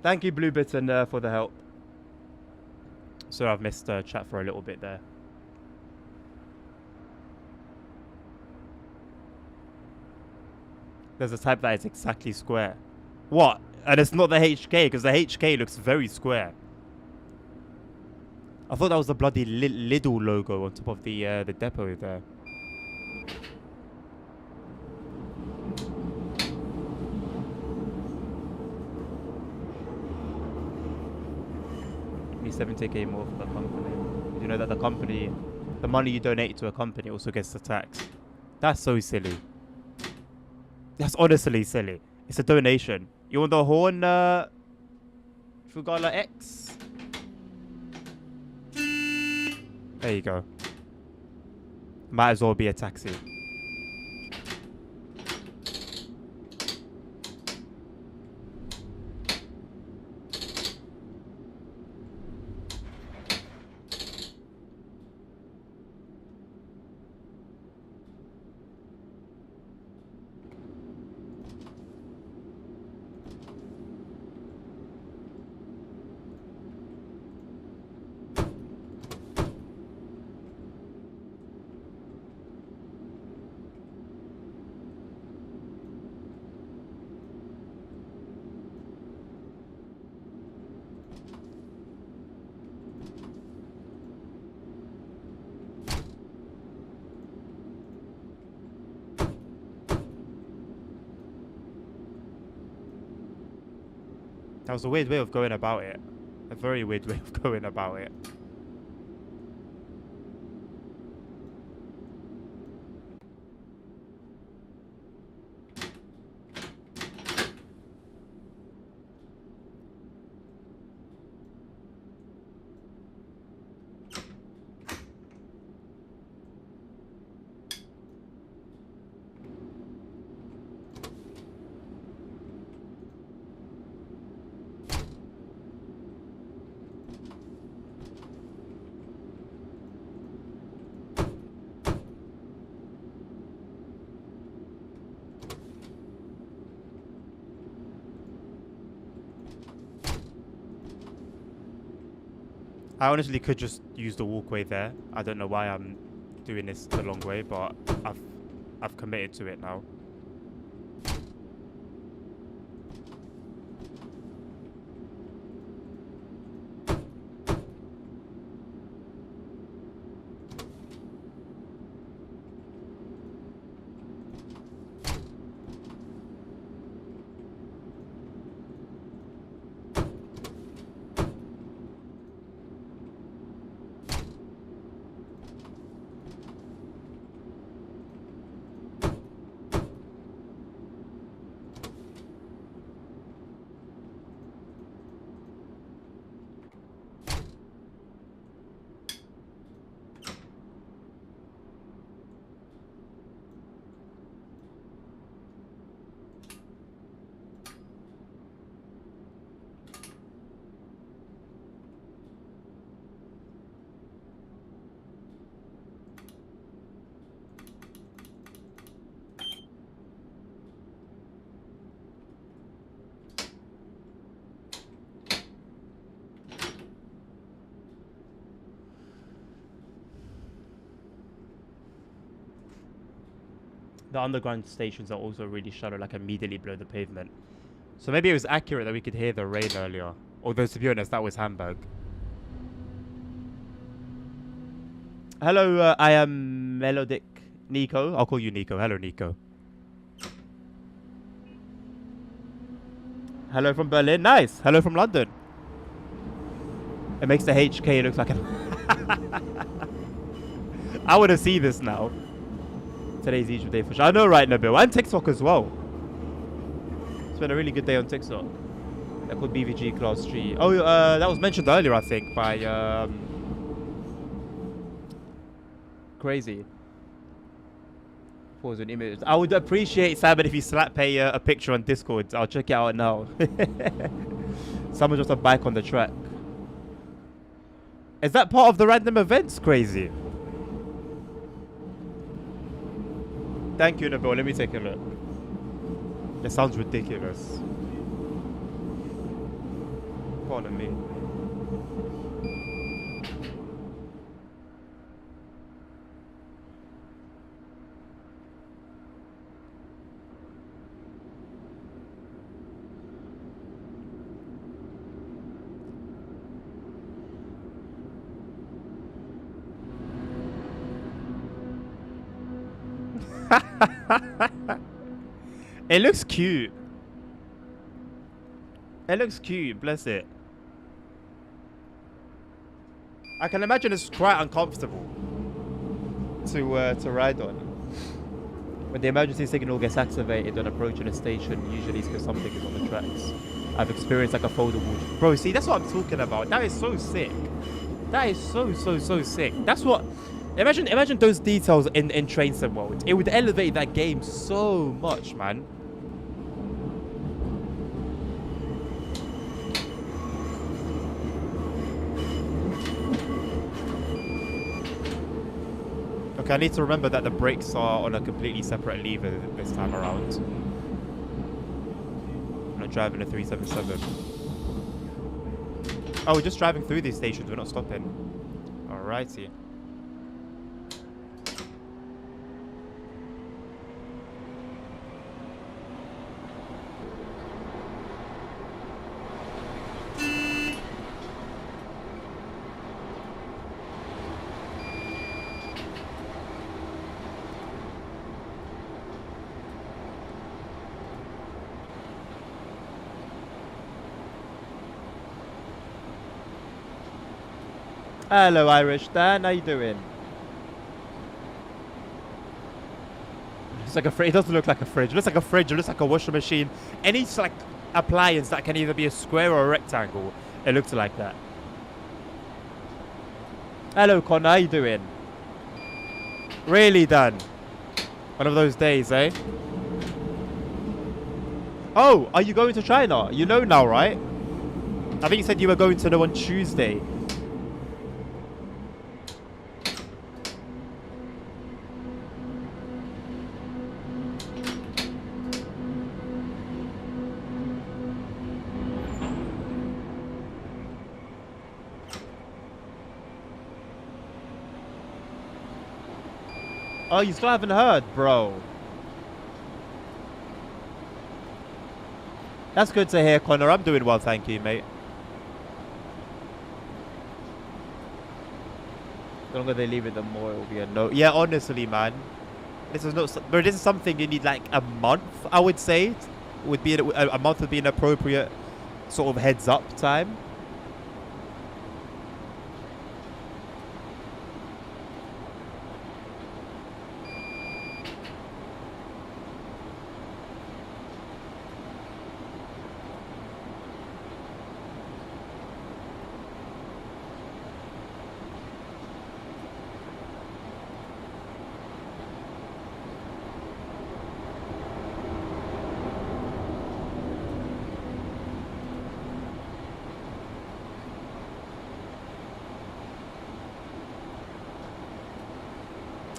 Thank you, Blue Bitten, for the help. So I've missed chat for a little bit there. There's a type that is exactly square. What? And it's not the HK, because the HK looks very square. I thought that was the bloody Lidl logo on top of the depot there. Me 70k more for the company. Did you know that the company, the money you donate to a company also gets the tax? That's so silly. That's honestly silly. It's a donation. You want the horn, Fugala X? There you go. Might as well be a taxi. That was a weird way of going about it. A very weird way of going about it. I honestly could just use the walkway there. I don't know why I'm doing this the long way, but I've committed to it now. The underground stations are also really shallow, like immediately below the pavement. So maybe it was accurate that we could hear the rain earlier. Although, to be honest, that was Hamburg. Hello, I am Melodic Nico. I'll call you Nico. Hello, Nico. Hello from Berlin. Nice. Hello from London. It makes the HK look like a... I want to see this now. Today's each day for sure. I know, right, Nabil. And TikTok as well. It's been a really good day on TikTok. They're called BVG Class G. Oh, that was mentioned earlier, I think, by Crazy. Pause an image. I would appreciate, Simon, if you slap a picture on Discord. I'll check it out now. Someone just a bike on the track. Is that part of the random events, Crazy? Thank you, Nabil. Let me take a look. It sounds ridiculous. Pardon me. It looks cute. It looks cute, bless it. I can imagine it's quite uncomfortable to ride on. When the emergency signal gets activated when approaching a station, usually it's because something is on the tracks. I've experienced like a foldable... Bro, see, that's what I'm talking about. That is so sick. That is so sick. That's what... Imagine those details in Train Sim World. It would elevate that game so much, man. Okay, I need to remember that the brakes are on a completely separate lever this time around. I'm not driving a 377. Oh, we're just driving through these stations. We're not stopping. Alrighty. Hello, Irish Dan. How you doing? It's like a fridge. It doesn't look like a fridge. It looks like a fridge. It looks like a washing machine. Any like appliance that can either be a square or a rectangle. It looks like that. Hello, Connor. How you doing? Really, Dan? One of those days, eh? Oh, are you going to China? You know now, right? I think you said you were going to know on Tuesday. Oh, you still haven't heard, bro. That's good to hear, Connor. I'm doing well, thank you, mate. The longer they leave it, the more it will be a no. Yeah, honestly, man. This is not, but this is something you need like a month, I would say. Would be a month would be an appropriate sort of heads up time.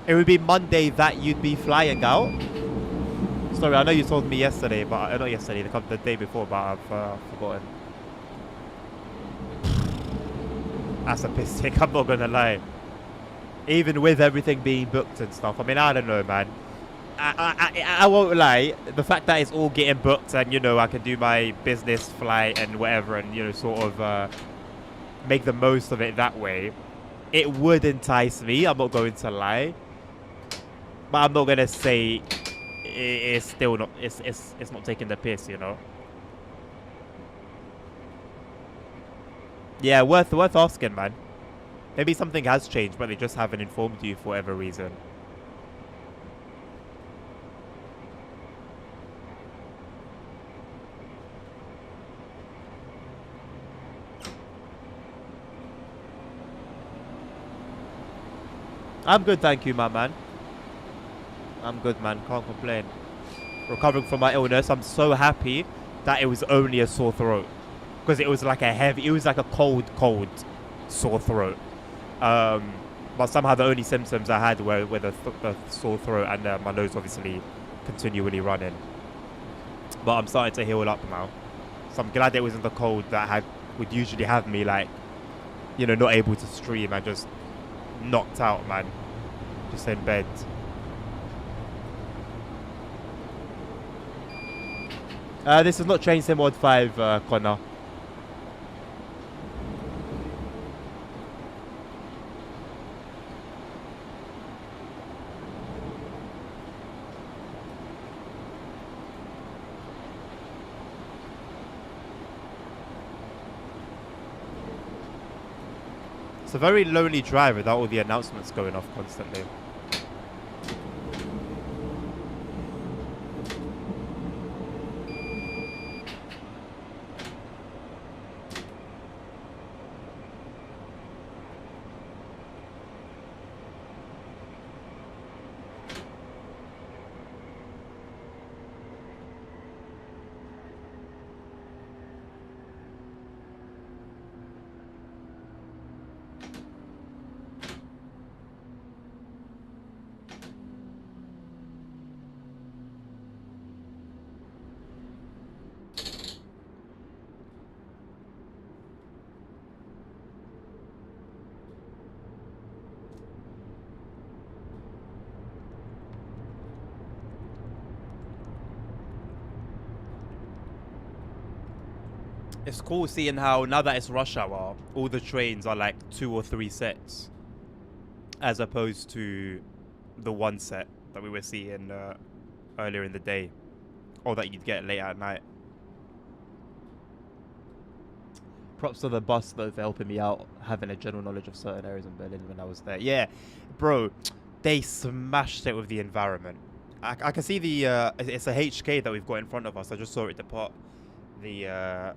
It would be Monday that you'd be flying out. Sorry, I know you told me yesterday, but not yesterday, the day before, but I've forgotten. That's a piss take, I'm not gonna lie. Even with everything being booked and stuff, I mean, I don't know, man. I won't lie. The fact that it's all getting booked and, you know, I can do my business flight and whatever and, you know, sort of make the most of it that way, it would entice me. I'm not going to lie. But I'm not gonna say it's still not. It's not taking the piss, you know. Yeah, worth asking, man. Maybe something has changed, but they just haven't informed you for whatever reason. I'm good, thank you, my man. I'm good, man. Can't complain. Recovering from my illness. I'm so happy that it was only a sore throat. Because it was like a cold sore throat. But somehow the only symptoms I had were the sore throat and my nose obviously continually running. But I'm starting to heal up now. So I'm glad it wasn't the cold that would usually have me like, you know, not able to stream and just knocked out, man. Just in bed. This is not Train Sim Mod 5, Connor. It's a very lonely drive without all the announcements going off constantly. It's cool seeing how now that it's rush hour, all the trains are like 2 or 3 sets, as opposed to the one set that we were seeing earlier in the day, or that you'd get late at night. Props to the bus though for helping me out, having a general knowledge of certain areas in Berlin when I was there. Yeah, bro, they smashed it with the environment. I can see the it's a HK that we've got in front of us. I just saw it depart the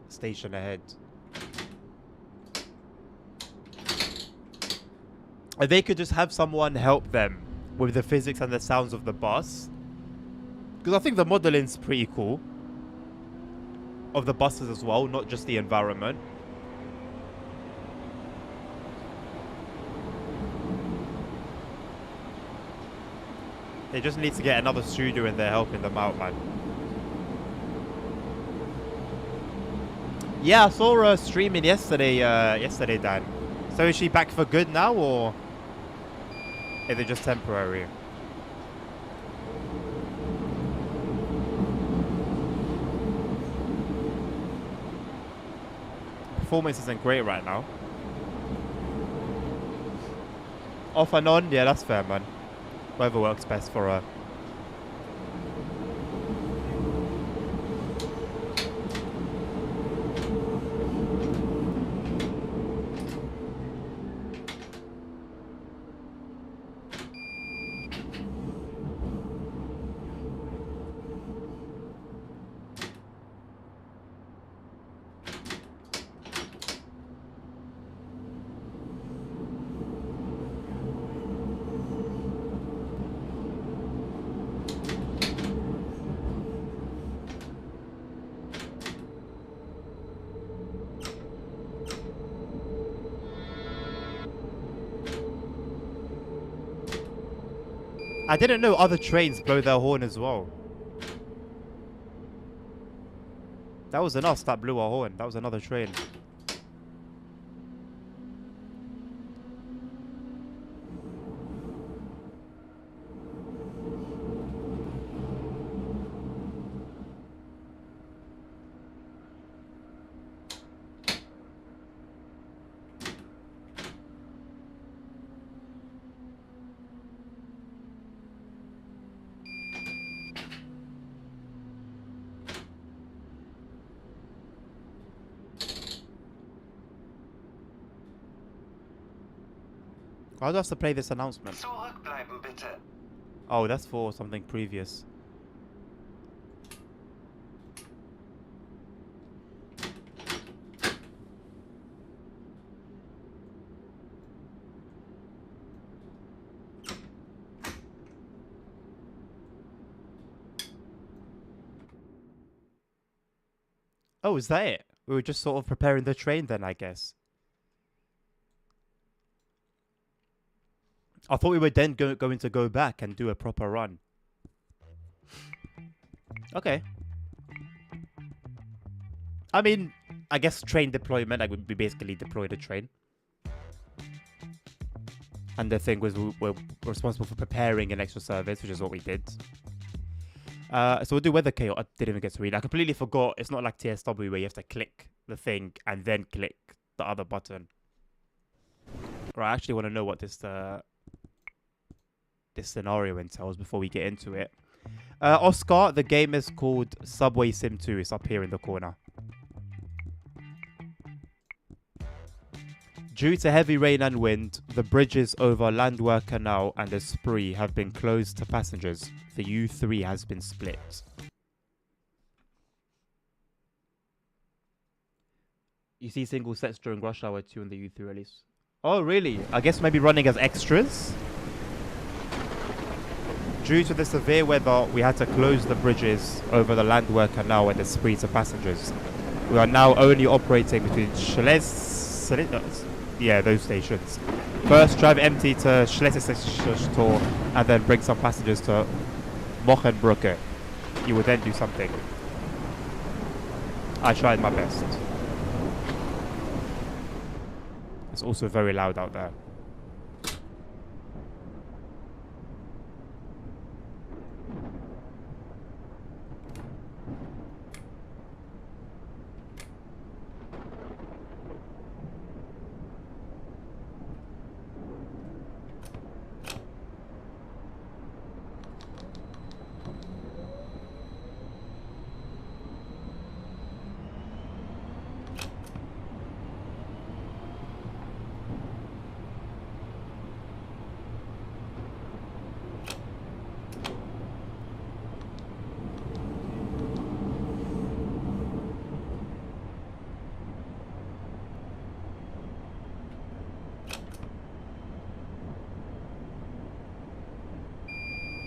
station ahead. If they could just have someone help them with the physics and the sounds of the bus, because I think the modeling's pretty cool of the buses as well, not just the environment. They just need to get another studio in there helping them out, man. Yeah, I saw her streaming yesterday, Dan. So is she back for good now, or? Is it just temporary? Performance isn't great right now. Off and on, yeah, that's fair, man. Whatever works best for her. I didn't know other trains blow their horn as well. That wasn't us that blew our horn. That was another train. Why do I have to play this announcement? Zurückbleiben bitte. Oh, that's for something previous. Oh, is that it? We were just sort of preparing the train then, I guess. I thought we were then going to go back and do a proper run. Okay. I mean, I guess train deployment, like we basically deployed a train. And the thing was we're responsible for preparing an extra service, which is what we did. So we'll do weather chaos. I didn't even get to read. I completely forgot. It's not like TSW where you have to click the thing and then click the other button. Right, I actually want to know what this scenario entails before we get into it. Oscar, the game is called SubwaySim 2. It's up here in the corner. Due to heavy rain and wind, the bridges over Landwehr Canal and the Spree have been closed to passengers. The U3 has been split. You see single sets during rush hour 2 in the U3 release. Oh, really? I guess maybe running as extras? Due to the severe weather, we had to close the bridges over the Landwehr Canal and the Spree to passengers. We are now only operating between yeah, those stations. First, drive empty to Schleswig-Tor and then bring some passengers to Mochenbrücke. You will then do something. I tried my best. It's also very loud out there.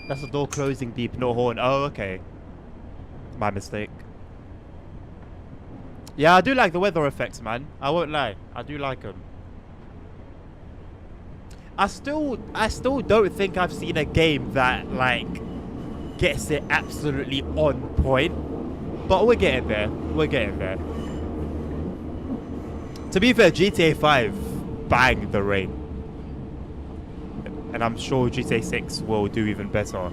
That's the door closing deep, no horn. Oh, okay. My mistake. Yeah, I do like the weather effects, man. I won't lie. I do like them. I still don't think I've seen a game that, like, gets it absolutely on point. But we're getting there. We're getting there. To be fair, GTA 5 banged the rain. And I'm sure GTA 6 will do even better.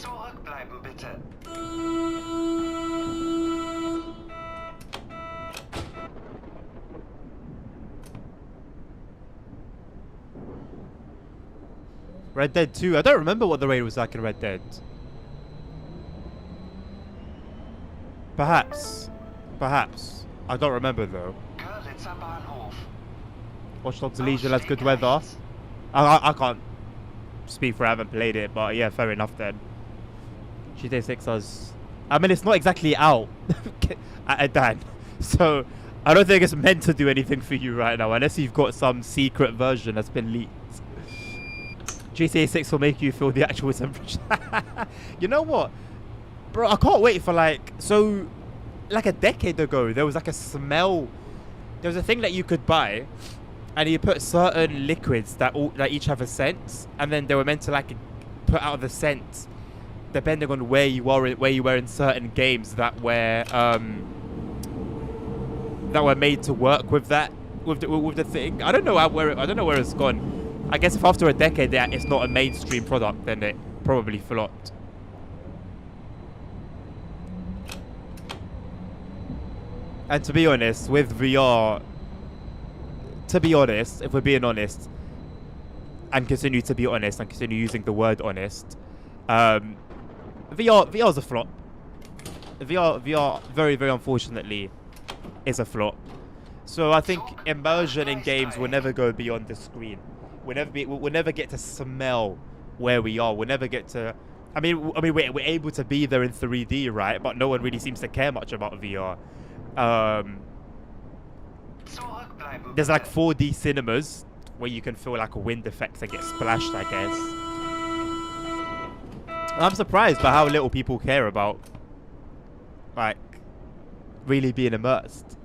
Zurückbleiben bitte. Red Dead 2. I don't remember what the raid was like in Red Dead. Perhaps. Perhaps. I don't remember though. Görlitzer Bahnhof. Watch Dogs Legion has good weather. I can't speak for I haven't played it, but yeah, fair enough then. GTA 6 has... I mean, it's not exactly out, Dan. So, I don't think it's meant to do anything for you right now, unless you've got some secret version that's been leaked. GTA 6 will make you feel the actual temperature. You know what? Bro, I can't wait for like... So, like a decade ago, there was like a smell... There was a thing that you could buy, and you put certain liquids that each have a scent, and then they were meant to like put out the scent depending on where you were in certain games that were made to work with that with the thing. I don't know where it's gone. I guess if after a decade it's not a mainstream product, then it probably flopped. And to be honest, with VR, if we're being honest, and continue to be honest, and continue using the word honest, VR's a flop. VR, very, very unfortunately, is a flop. So I think immersion in games will never go beyond the screen. We'll never get to smell where we are. We'll never get to... I mean, we're able to be there in 3D, right? But no one really seems to care much about VR. There's like 4D cinemas where you can feel like a wind effects and get splashed, I guess. I'm surprised by how little people care about like really being immersed.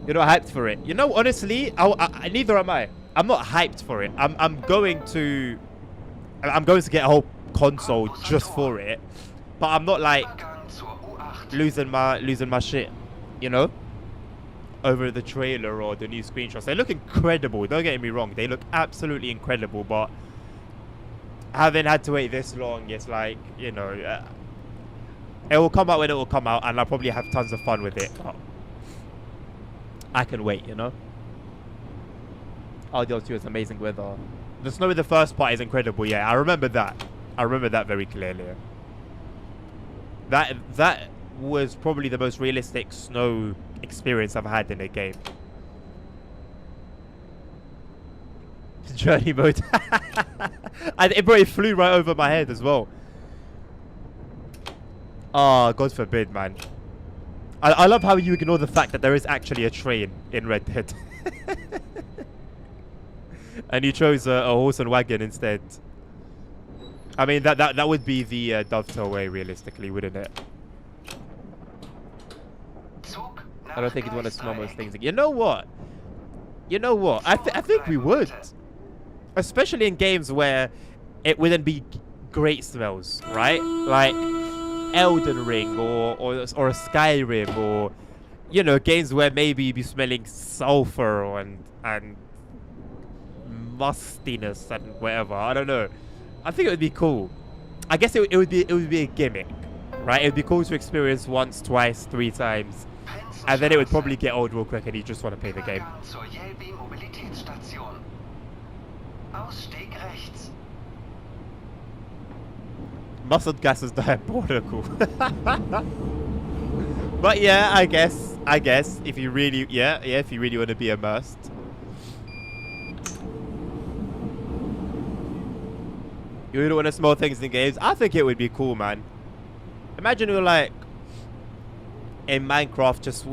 You're not hyped for it. You know, honestly, neither am I. I'm not hyped for it. I'm going to get a whole console just for it, but I'm not like losing my shit, you know, over the trailer or the new screenshots. They look incredible, don't get me wrong, they look absolutely incredible, but having had to wait this long, it's like, you know, it will come out when it will come out, and I'll probably have tons of fun with it, but I can wait, you know. RDL 2 is amazing weather. The snow in the first part is incredible, yeah, I remember that very clearly. That was probably the most realistic snow experience I've had in a game. Journey mode. It flew right over my head as well. Oh, God forbid, man. I love how you ignore the fact that there is actually a train in Red Dead. And you chose a horse and wagon instead. I mean, that would be the dovetail way, realistically, wouldn't it? I don't think it's one of the smallest things. You know what? I think we would. Especially in games where it wouldn't be great smells, right? Like Elden Ring or a Skyrim, or, you know, games where maybe you'd be smelling sulfur and mustiness and whatever. I don't know. I think it would be cool. I guess it would be a gimmick, right? It would be cool to experience once, twice, 3 times. And then it would probably get old real quick and you just want to play the game. Muscle gas is diabolical. But yeah, I guess if you really if you really want to be immersed. You don't want to smell things in games? I think it would be cool, man. Imagine you're like in Minecraft, just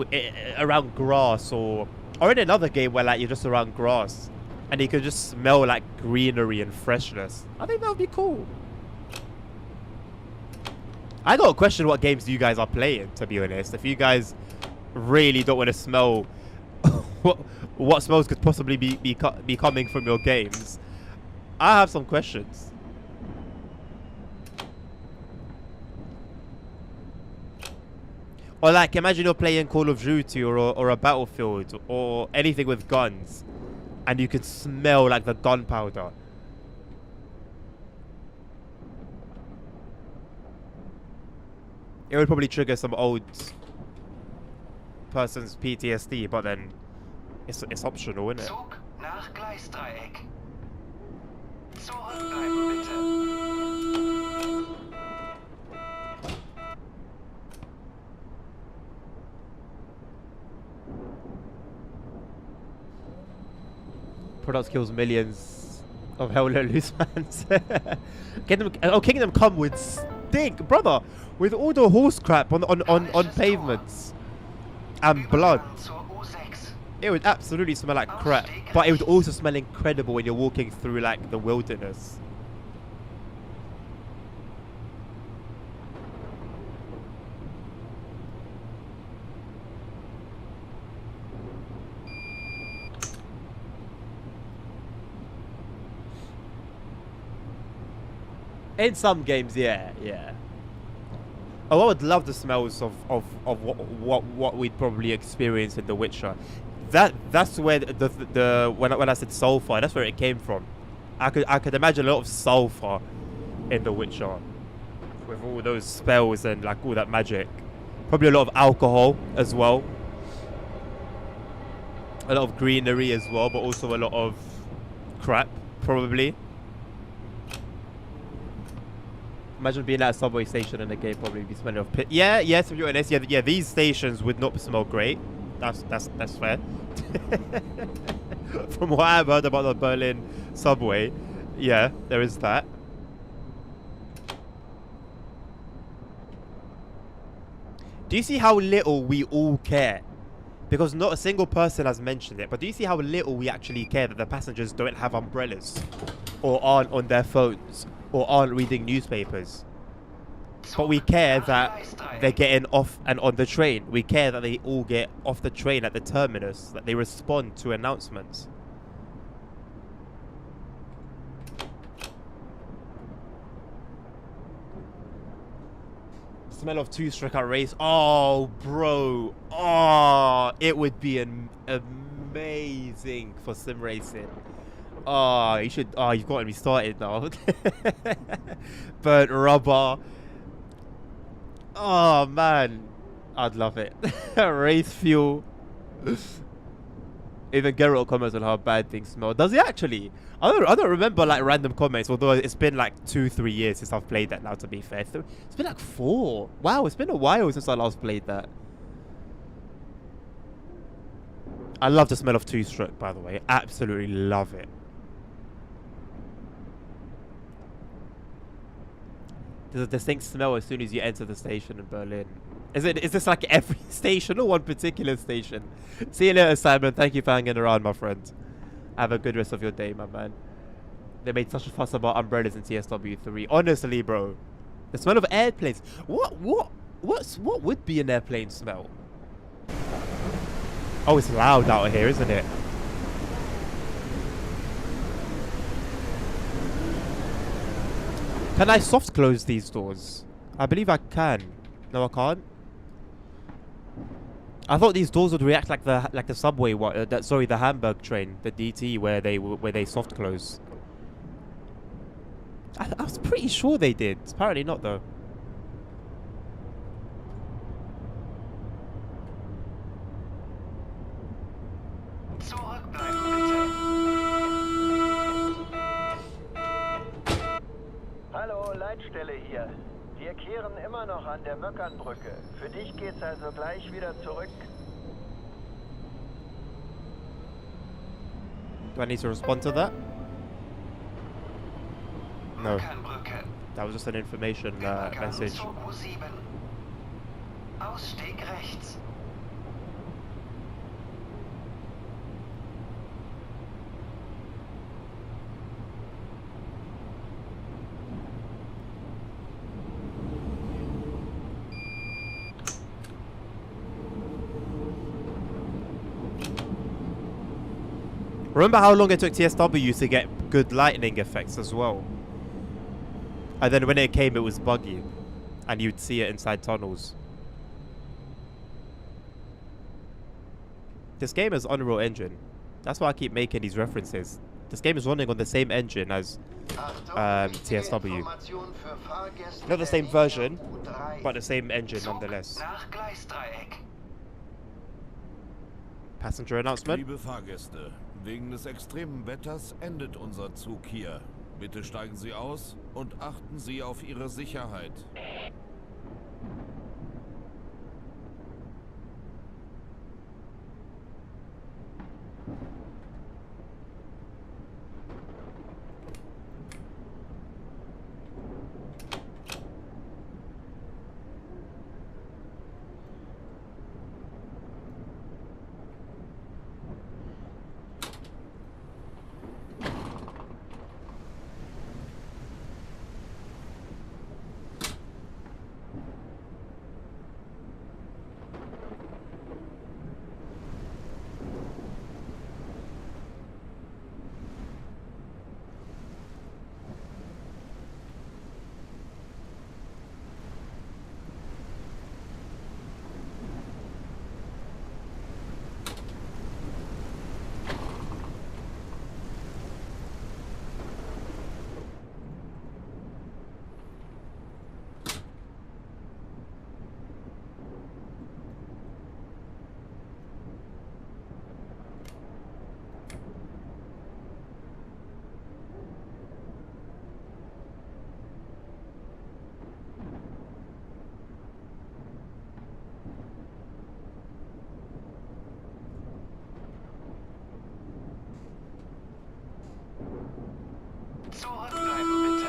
around grass, or in another game where like you're just around grass, and you could just smell like greenery and freshness. I think that would be cool. I got to question what games you guys are playing, to be honest. If you guys really don't want to smell what smells could possibly be coming from your games, I have some questions. Or like, imagine you're playing Call of Duty or a Battlefield or anything with guns, and you can smell like the gunpowder. It would probably trigger some old person's PTSD, but then it's optional, isn't it? Zug nach Gleisdreieck. Zurückbleiben bitte. Product kills millions of Hell Let Loose fans. Kingdom Come would stink, brother, with all the horse crap on pavements and blood. Zur U6. It would absolutely smell like crap, but it would also smell incredible when you're walking through like the wilderness. In some games, yeah. Oh, I would love the smells of what we'd probably experience in The Witcher. That's where the when I said sulfur, that's where it came from. I could imagine a lot of sulfur in The Witcher, with all those spells and like all that magic. Probably a lot of alcohol as well. A lot of greenery as well, but also a lot of crap, probably. Imagine being at a subway station in a game, probably be smelling of pit. Yeah, to be honest, yeah. These stations would not smell great. That's fair. From what I've heard about the Berlin subway, yeah, there is that. Do you see how little we all care? Because not a single person has mentioned it, but do you see how little we actually care that the passengers don't have umbrellas, or aren't on their phones, or aren't reading newspapers? But we care that they're getting off and on the train. We care that they all get off the train at the terminus, that they respond to announcements. Smell of two-stroke race. Oh, bro. Oh, it would be amazing for sim racing. Oh, you should. Oh, you've gotten me started now. Burnt rubber. Oh man, I'd love it. Race fuel. Even Geralt comments on how bad things smell. Does he actually? I don't remember like random comments. Although it's been like 2-3 years since I've played that now. To be fair, it's been like 4. Wow, it's been a while since I last played that. I love the smell of two-stroke, by the way. Absolutely love it. There's a distinct smell as soon as you enter the station in Berlin. Is this like every station or one particular station? See you later, Simon. Thank you for hanging around, my friend. Have a good rest of your day, my man. They made such a fuss about umbrellas in TSW3. Honestly, bro. The smell of airplanes. What would be an airplane smell? Oh, it's loud out here, isn't it? Can I soft close these doors? I believe I can. No, I can't. I thought these doors would react like the subway one. The Hamburg train, the DT, where they soft close. I was pretty sure they did. Apparently not, though. Zurückbleiben bitte. Hallo, Leitstelle hier. Wir kehren immer noch an der Möckernbrücke. Für dich geht's also gleich wieder zurück. Do I need to respond to that? No, Möckernbrücke. that was just an information Übergang message. zur U7. Ausstieg rechts. Remember how long it took TSW to get good lightning effects as well? And then when it came, it was buggy. And you'd see it inside tunnels. This game is Unreal Engine. That's why I keep making these references. This game is running on the same engine as TSW. Not the same version, but the same engine Zug nonetheless. nach Gleisdreieck. Passenger announcement. Liebe Fahrgäste, wegen des extremen Wetters endet unser Zug hier. Bitte steigen Sie aus und achten Sie auf Ihre Sicherheit. Zurückbleiben bitte.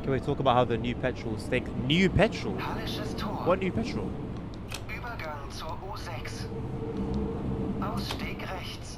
Can we talk about how the new petrol stink? New petrol? Hallisches Tor. What new petrol? Übergang zur U6. Ausstieg rechts.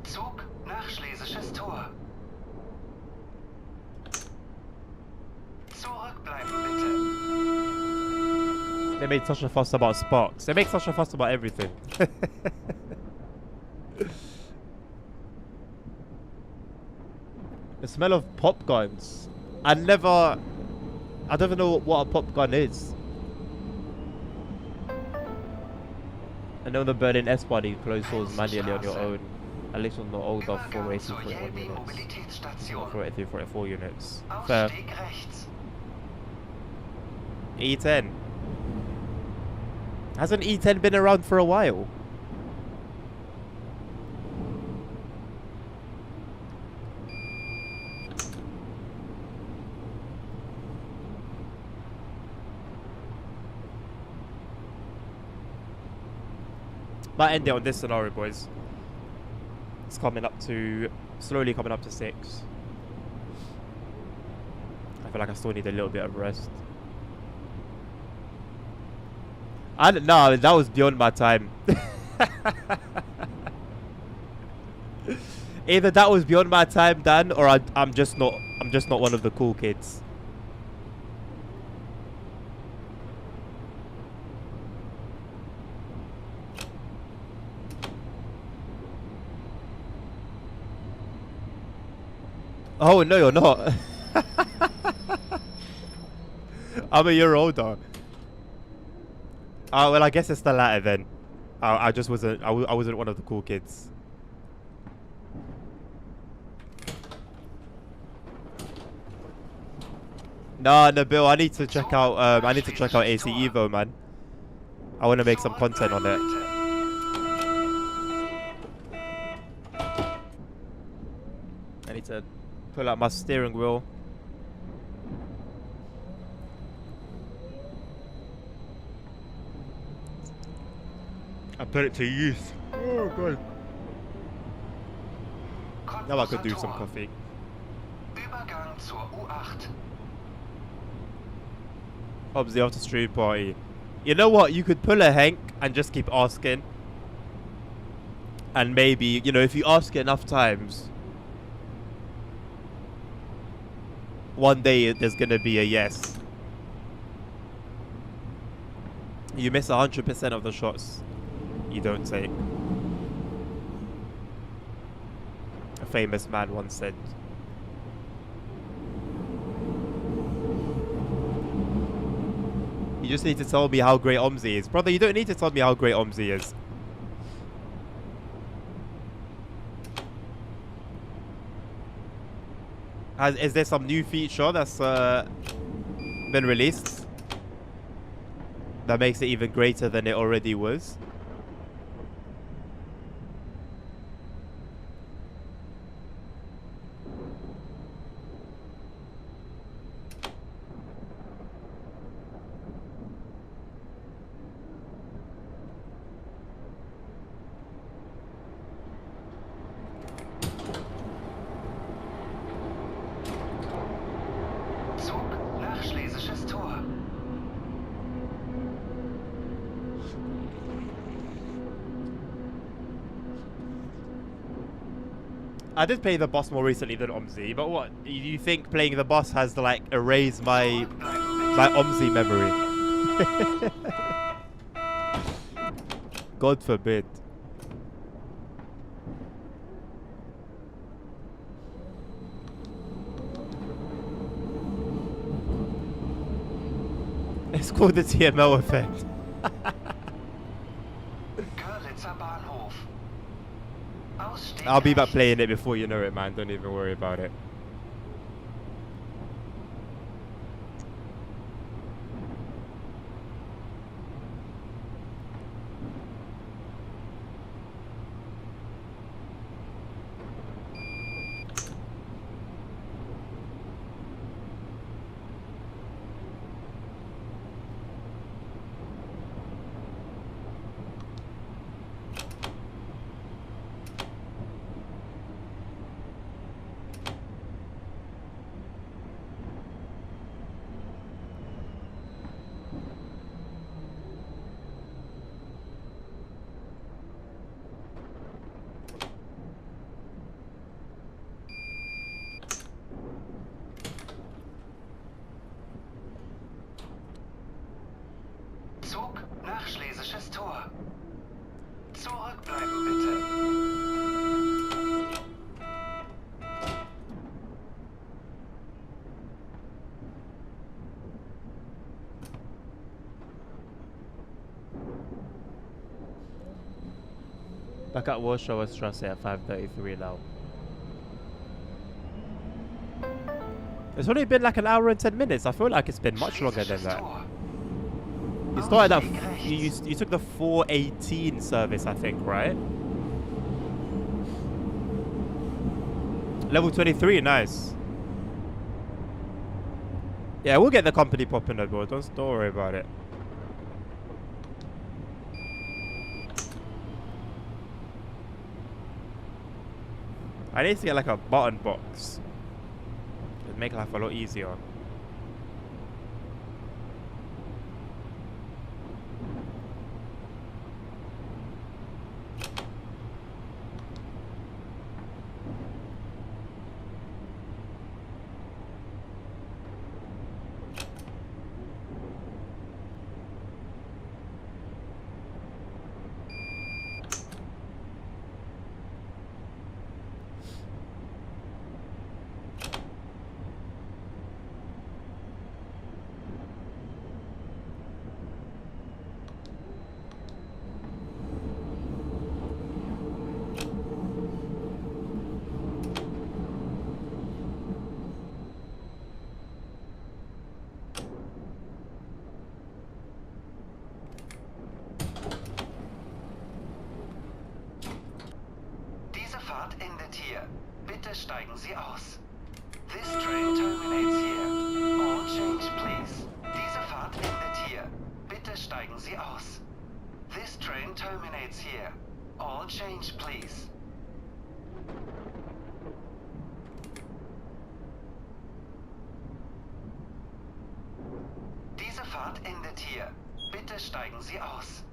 Zug nach Schlesisches Tor. Zurückbleiben bitte. They made such a fuss about sparks. They make such a fuss about everything. The smell of pop guns. I don't even know what a pop gun is. I know the Berlin S-Bahn you close doors manually on your own. At least on the older Übergang zur 480, 41 Jelbi units. Mobilitätsstation. 483, 44 units. Fair. Ausstieg rechts. E10. Hasn't E10 been around for a while? Might end it on this scenario, boys. It's slowly coming up to 6. I feel like I still need a little bit of rest. I don't know, that was beyond my time. Either that was beyond my time, Dan, or I'm just not one of the cool kids. Oh no, you're not. I'm a year older. Oh well, I guess it's the latter then. I just wasn't. I wasn't one of the cool kids. Nah, Bill. I need to check out. I need to check out AC Evo, man. I want to make some content on it. I need to pull out my steering wheel. I put it to use. Oh god. Now I could do some coffee. Übergang zur U8. Hobbs the after stream party. You know what? You could pull a Hank and just keep asking. And maybe, you know, if you ask it enough times, one day there's gonna be a yes. You miss 100% of the shots you don't take. A famous man once said. You just need to tell me how great Omzi is. Brother, you don't need to tell me how great Omzi is. Is there some new feature that's been released that makes it even greater than it already was? I did play the boss more recently than Omzi, but what? You think playing the boss has to like erase my Omzi memory? God forbid. It's called the TML effect. I'll be back playing it before you know it, man. Don't even worry about it. Zug nach Schlesisches Tor. Zurückbleiben bitte. Back at Warsaw Strasse at 5:33 now. It's only been like an hour and 10 minutes. I feel like it's been much longer than that. You started at you took the 4:18 service, I think, right? Level 23, nice. Yeah, we'll get the company popping up, bro. Don't worry about it. I need to get like a button box. It'd make life a lot easier. aus. This train terminates here. All change, please. Diese Fahrt endet hier. Bitte steigen Sie aus. This train terminates here. All change, please. Diese Fahrt endet hier. Bitte steigen Sie aus.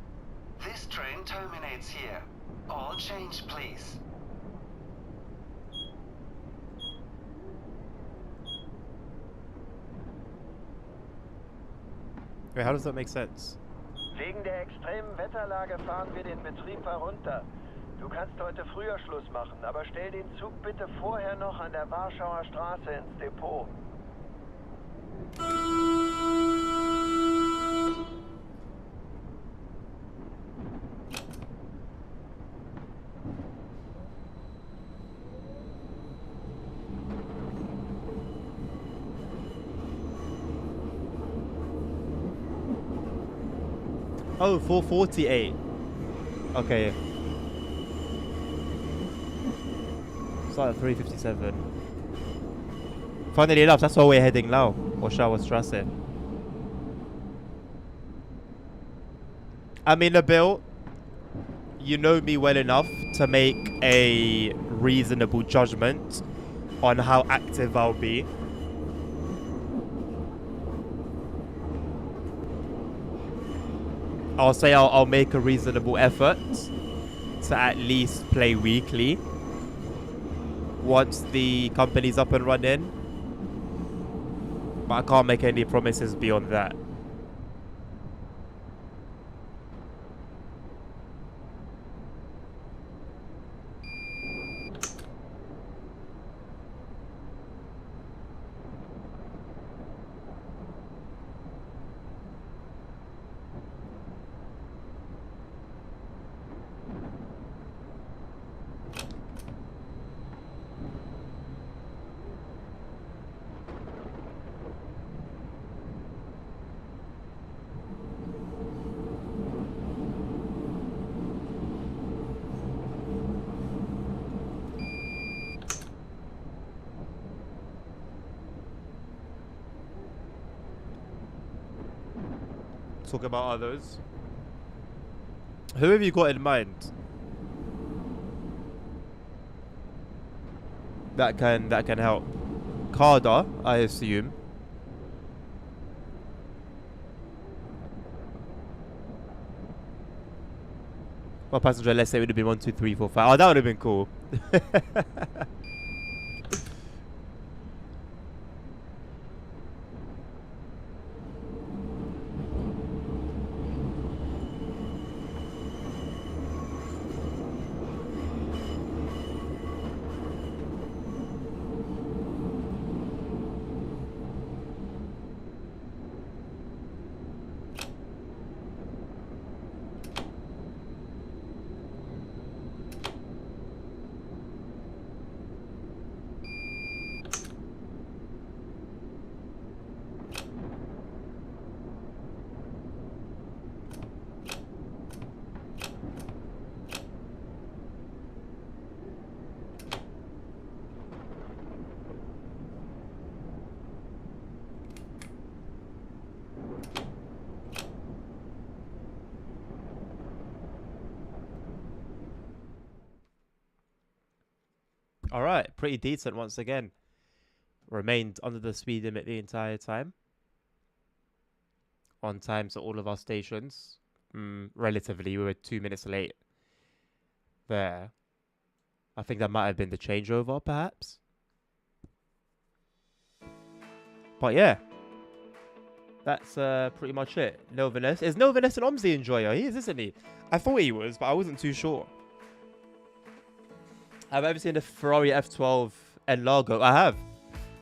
This train terminates here. All change, please. Wait, how does that make sense? Wegen der extremen Wetterlage fahren wir den Betrieb herunter. Du kannst heute früher Schluss machen, aber stell den Zug bitte vorher noch an der Warschauer Straße ins Depot. Oh, 448. Okay. Start at 357. Funnily enough, that's where we're heading now. Warschauer Straße. I mean, Bill, you know me well enough to make a reasonable judgment on how active I'll be. I'll say I'll make a reasonable effort to at least play weekly once the company's up and running. But I can't make any promises beyond that. Talk about others. Who have you got in mind that can help? Carda, I assume. Well, passenger, let's say it would have been 1, 2, 3, 4, 5. Oh, that would have been cool. All right, pretty decent once again. Remained under the speed limit the entire time. On time to all of our stations. Relatively, we were 2 minutes late there. I think that might have been the changeover, perhaps. But yeah, that's pretty much it. No Vanessa. Is No Vanessa an OMSI enjoyer? He is, isn't he? I thought he was, but I wasn't too sure. Have I ever seen the Ferrari F12 Largo? I have.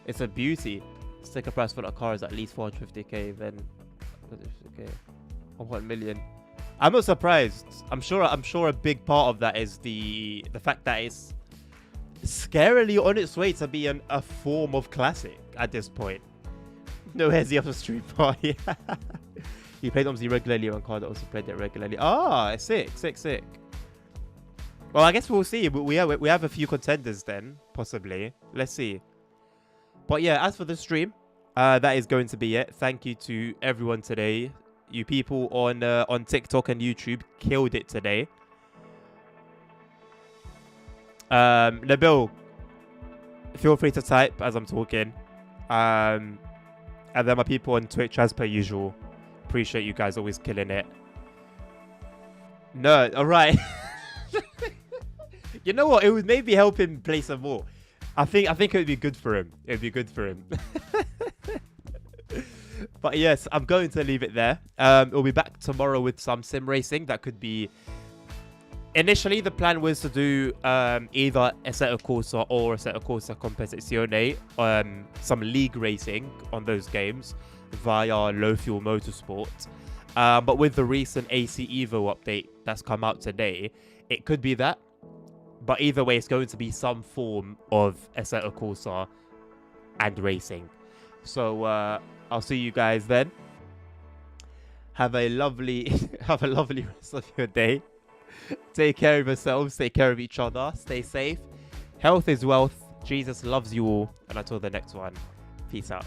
It's a beauty. Sticker price for that car is at least 450k. Then, okay, 1 million. I'm not surprised. I'm sure a big part of that is the fact that it's scarily on its way to be a form of classic at this point. No hezzy off a street party. He played OMSI regularly on card that also played it regularly. Ah, sick. Well, I guess we'll see. We have a few contenders then, possibly. Let's see. But yeah, as for the stream, that is going to be it. Thank you to everyone today. You people on TikTok and YouTube killed it today. Nabil, feel free to type as I'm talking. And then my people on Twitch, as per usual. Appreciate you guys always killing it. No, all right. You know what? It would maybe help him play some more. I think it would be good for him. It would be good for him. But yes, I'm going to leave it there. We'll be back tomorrow with some sim racing. That could be... Initially, the plan was to do either Assetto Corsa or Assetto Corsa Competizione, some league racing on those games via Low Fuel Motorsport. But with the recent AC Evo update that's come out today, it could be that. But either way, it's going to be some form of Assetto Corsa and racing. So I'll see you guys then. Have a lovely rest of your day. Take care of yourselves. Take care of each other. Stay safe. Health is wealth. Jesus loves you all. And until the next one, peace out.